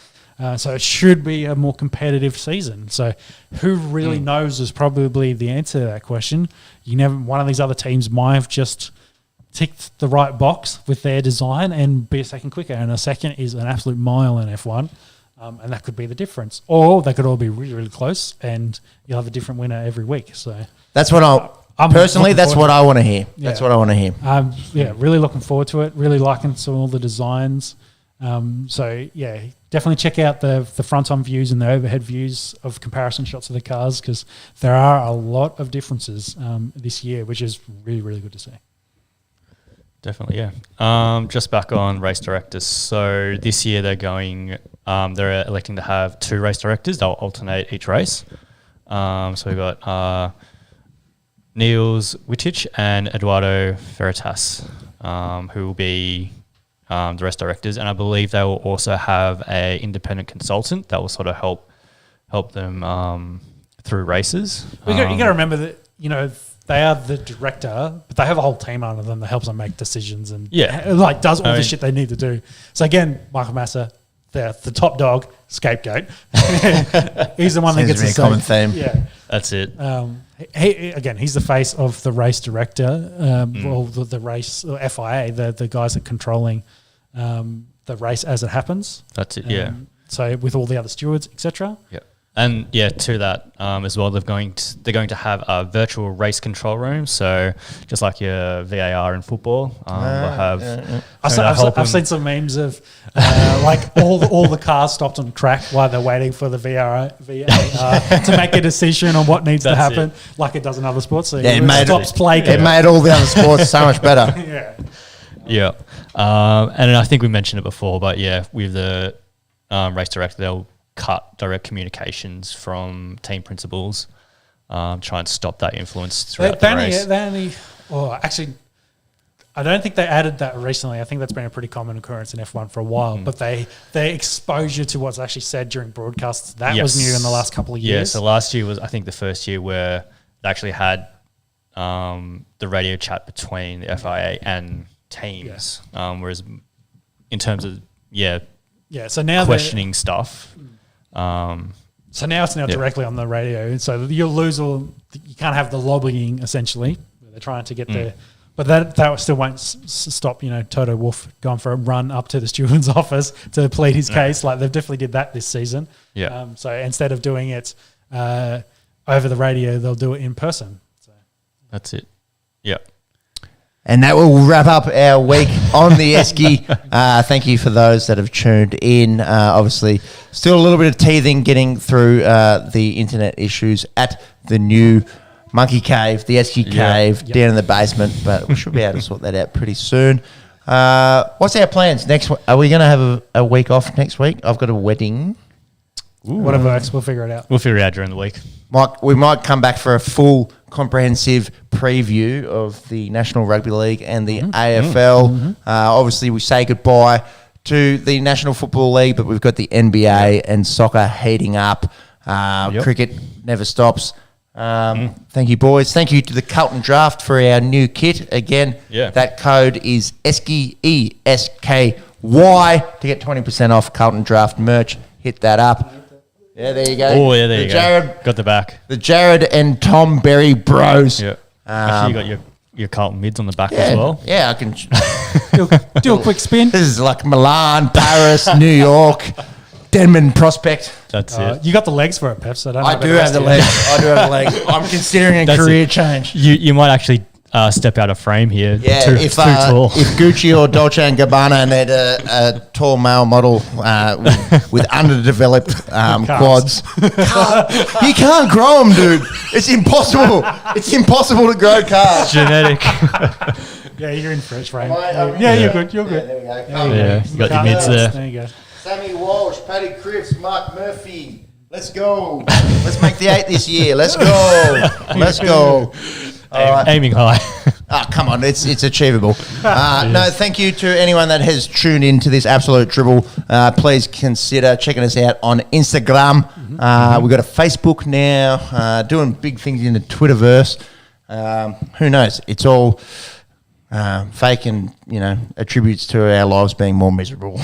[SPEAKER 3] So it should be a more competitive season. So who really knows is probably the answer to that question. One of these other teams might have just ticked the right box with their design and be a second quicker. And a second is an absolute mile in F1. And that could be the difference. Or they could all be really, really close and you'll have a different winner every week. So
[SPEAKER 1] that's what that's what I want to hear. Yeah. That's what I want to hear.
[SPEAKER 3] Really looking forward to it. Really liking some all the designs. Definitely check out the front-on views and the overhead views of comparison shots of the cars because there are a lot of differences this year, which is really, really good to see.
[SPEAKER 2] Definitely, yeah. Just back on race directors. So this year they're electing to have 2 race directors. They'll alternate each race. So we've got Niels Wittich and Eduardo Veritas, who will be the race directors. And I believe they will also have a independent consultant that will sort of help them through races.
[SPEAKER 3] You got to remember that, they are the director, but they have a whole team under them that helps them make decisions and does all the shit they need to do. So again, Michael Massa, the top dog, scapegoat. He's the one that gets
[SPEAKER 1] a common theme.
[SPEAKER 3] Yeah,
[SPEAKER 2] that's it.
[SPEAKER 3] He's the face of the race director, the race FIA, the guys that are controlling the race as it happens.
[SPEAKER 2] That's it. Yeah.
[SPEAKER 3] So with all the other stewards, etc.
[SPEAKER 2] Yeah. And to that as well, they're going to have a virtual race control room. So just like your VAR in football, they'll have.
[SPEAKER 3] I've seen some memes of all the cars stopped on track while they're waiting for the VAR to make a decision on what needs to happen, like it does in other sports. So
[SPEAKER 1] it made all the other sports so much better.
[SPEAKER 2] Yeah. And I think we mentioned it before, but with the race director, they'll cut direct communications from team principals, try and stop that influence throughout the race.
[SPEAKER 3] I don't think they added that recently. I think that's been a pretty common occurrence in F1 for a while. But their exposure to what's actually said during broadcasts, that was new in the last couple of years.
[SPEAKER 2] Yeah, so last year was, I think, the first year where they actually had the radio chat between the FIA and teams, whereas in terms of,
[SPEAKER 3] so now
[SPEAKER 2] questioning stuff...
[SPEAKER 3] so now it's directly on the radio. So you'll lose you can't have the lobbying essentially. Where they're trying to get there. But that still won't stop, Toto Wolff going for a run up to the steward's office to plead his case. Like they've definitely did that this season.
[SPEAKER 2] Yeah.
[SPEAKER 3] So instead of doing it over the radio, they'll do it in person. So
[SPEAKER 2] that's it. Yeah.
[SPEAKER 1] And that will wrap up our week on the Esky. Thank you for those that have tuned in. Obviously, still a little bit of teething getting through the internet issues at the new Monkey Cave, the Esky Cave, down in the basement. But we should be able to sort that out pretty soon. What's our plans next? Are we going to have a week off next week? I've got a wedding.
[SPEAKER 3] Whatever, we'll figure it out.
[SPEAKER 2] We'll figure it out during the week.
[SPEAKER 1] We might come back for a full comprehensive preview of the National Rugby League and the AFL. Obviously, we say goodbye to the National Football League, but we've got the NBA and soccer heating up. Cricket never stops. Thank you, boys. Thank you to the Carlton Draft for our new kit. Again, that code is ESKY, ESKY, to get 20% off Carlton Draft merch. Hit that up. Yeah, there you go.
[SPEAKER 2] Oh, yeah, there you go. Got the back.
[SPEAKER 1] The Jared and Tom Berry bros.
[SPEAKER 2] Yeah. Actually, you got your Carlton mids on the back as well.
[SPEAKER 1] Yeah, I can
[SPEAKER 3] do a quick spin.
[SPEAKER 1] This is like Milan, Paris, New York, Denman Prospect.
[SPEAKER 2] That's it.
[SPEAKER 3] You got the legs for it, Pep. So
[SPEAKER 1] I do have the legs. I'm considering a career change.
[SPEAKER 2] You might actually step out of frame here.
[SPEAKER 1] Yeah,
[SPEAKER 2] too tall.
[SPEAKER 1] If Gucci or Dolce & Gabbana need a tall male model with underdeveloped quads, you can't grow them, dude. It's impossible. It's impossible to grow cars.
[SPEAKER 2] Genetic.
[SPEAKER 3] Yeah, you're in fresh frame. You're good. You're good.
[SPEAKER 1] There we go.
[SPEAKER 2] You got your mids there.
[SPEAKER 3] There you go.
[SPEAKER 1] Sammy Walsh, Paddy Cripps, Mark Murphy, Let's go. Let's make the 8 this year. Let's go. Let's go. All right.
[SPEAKER 2] Aiming high.
[SPEAKER 1] Oh, come on, it's achievable. No, thank you to anyone that has tuned into this absolute dribble. Please consider checking us out on Instagram. We've got a Facebook now, doing big things in the Twitterverse. Who knows? It's all fake and, attributes to our lives being more miserable.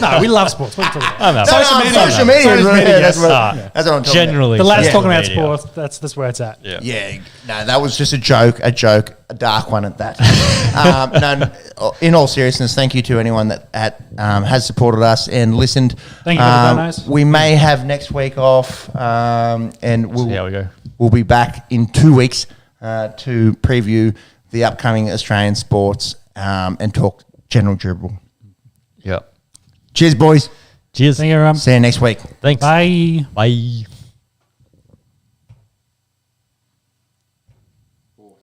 [SPEAKER 3] No, we love sports. What are you talking about?
[SPEAKER 1] Social media. That's what I'm talking
[SPEAKER 2] Generally.
[SPEAKER 3] The lads talking about
[SPEAKER 2] media.
[SPEAKER 3] sports, that's where it's at.
[SPEAKER 1] Yeah. No, that was just a joke, a dark one at that. No, in all seriousness, thank you to anyone that has supported us and listened.
[SPEAKER 3] Thank you for the donos.
[SPEAKER 1] We may have next week off, and we'll
[SPEAKER 2] See how we go.
[SPEAKER 1] We'll be back in 2 weeks to preview the upcoming Australian sports and talk general dribble.
[SPEAKER 2] Yeah.
[SPEAKER 1] Cheers, boys.
[SPEAKER 2] Cheers.
[SPEAKER 3] Thank you, everyone.
[SPEAKER 1] See you next week.
[SPEAKER 2] Thanks.
[SPEAKER 3] Bye.
[SPEAKER 2] Bye.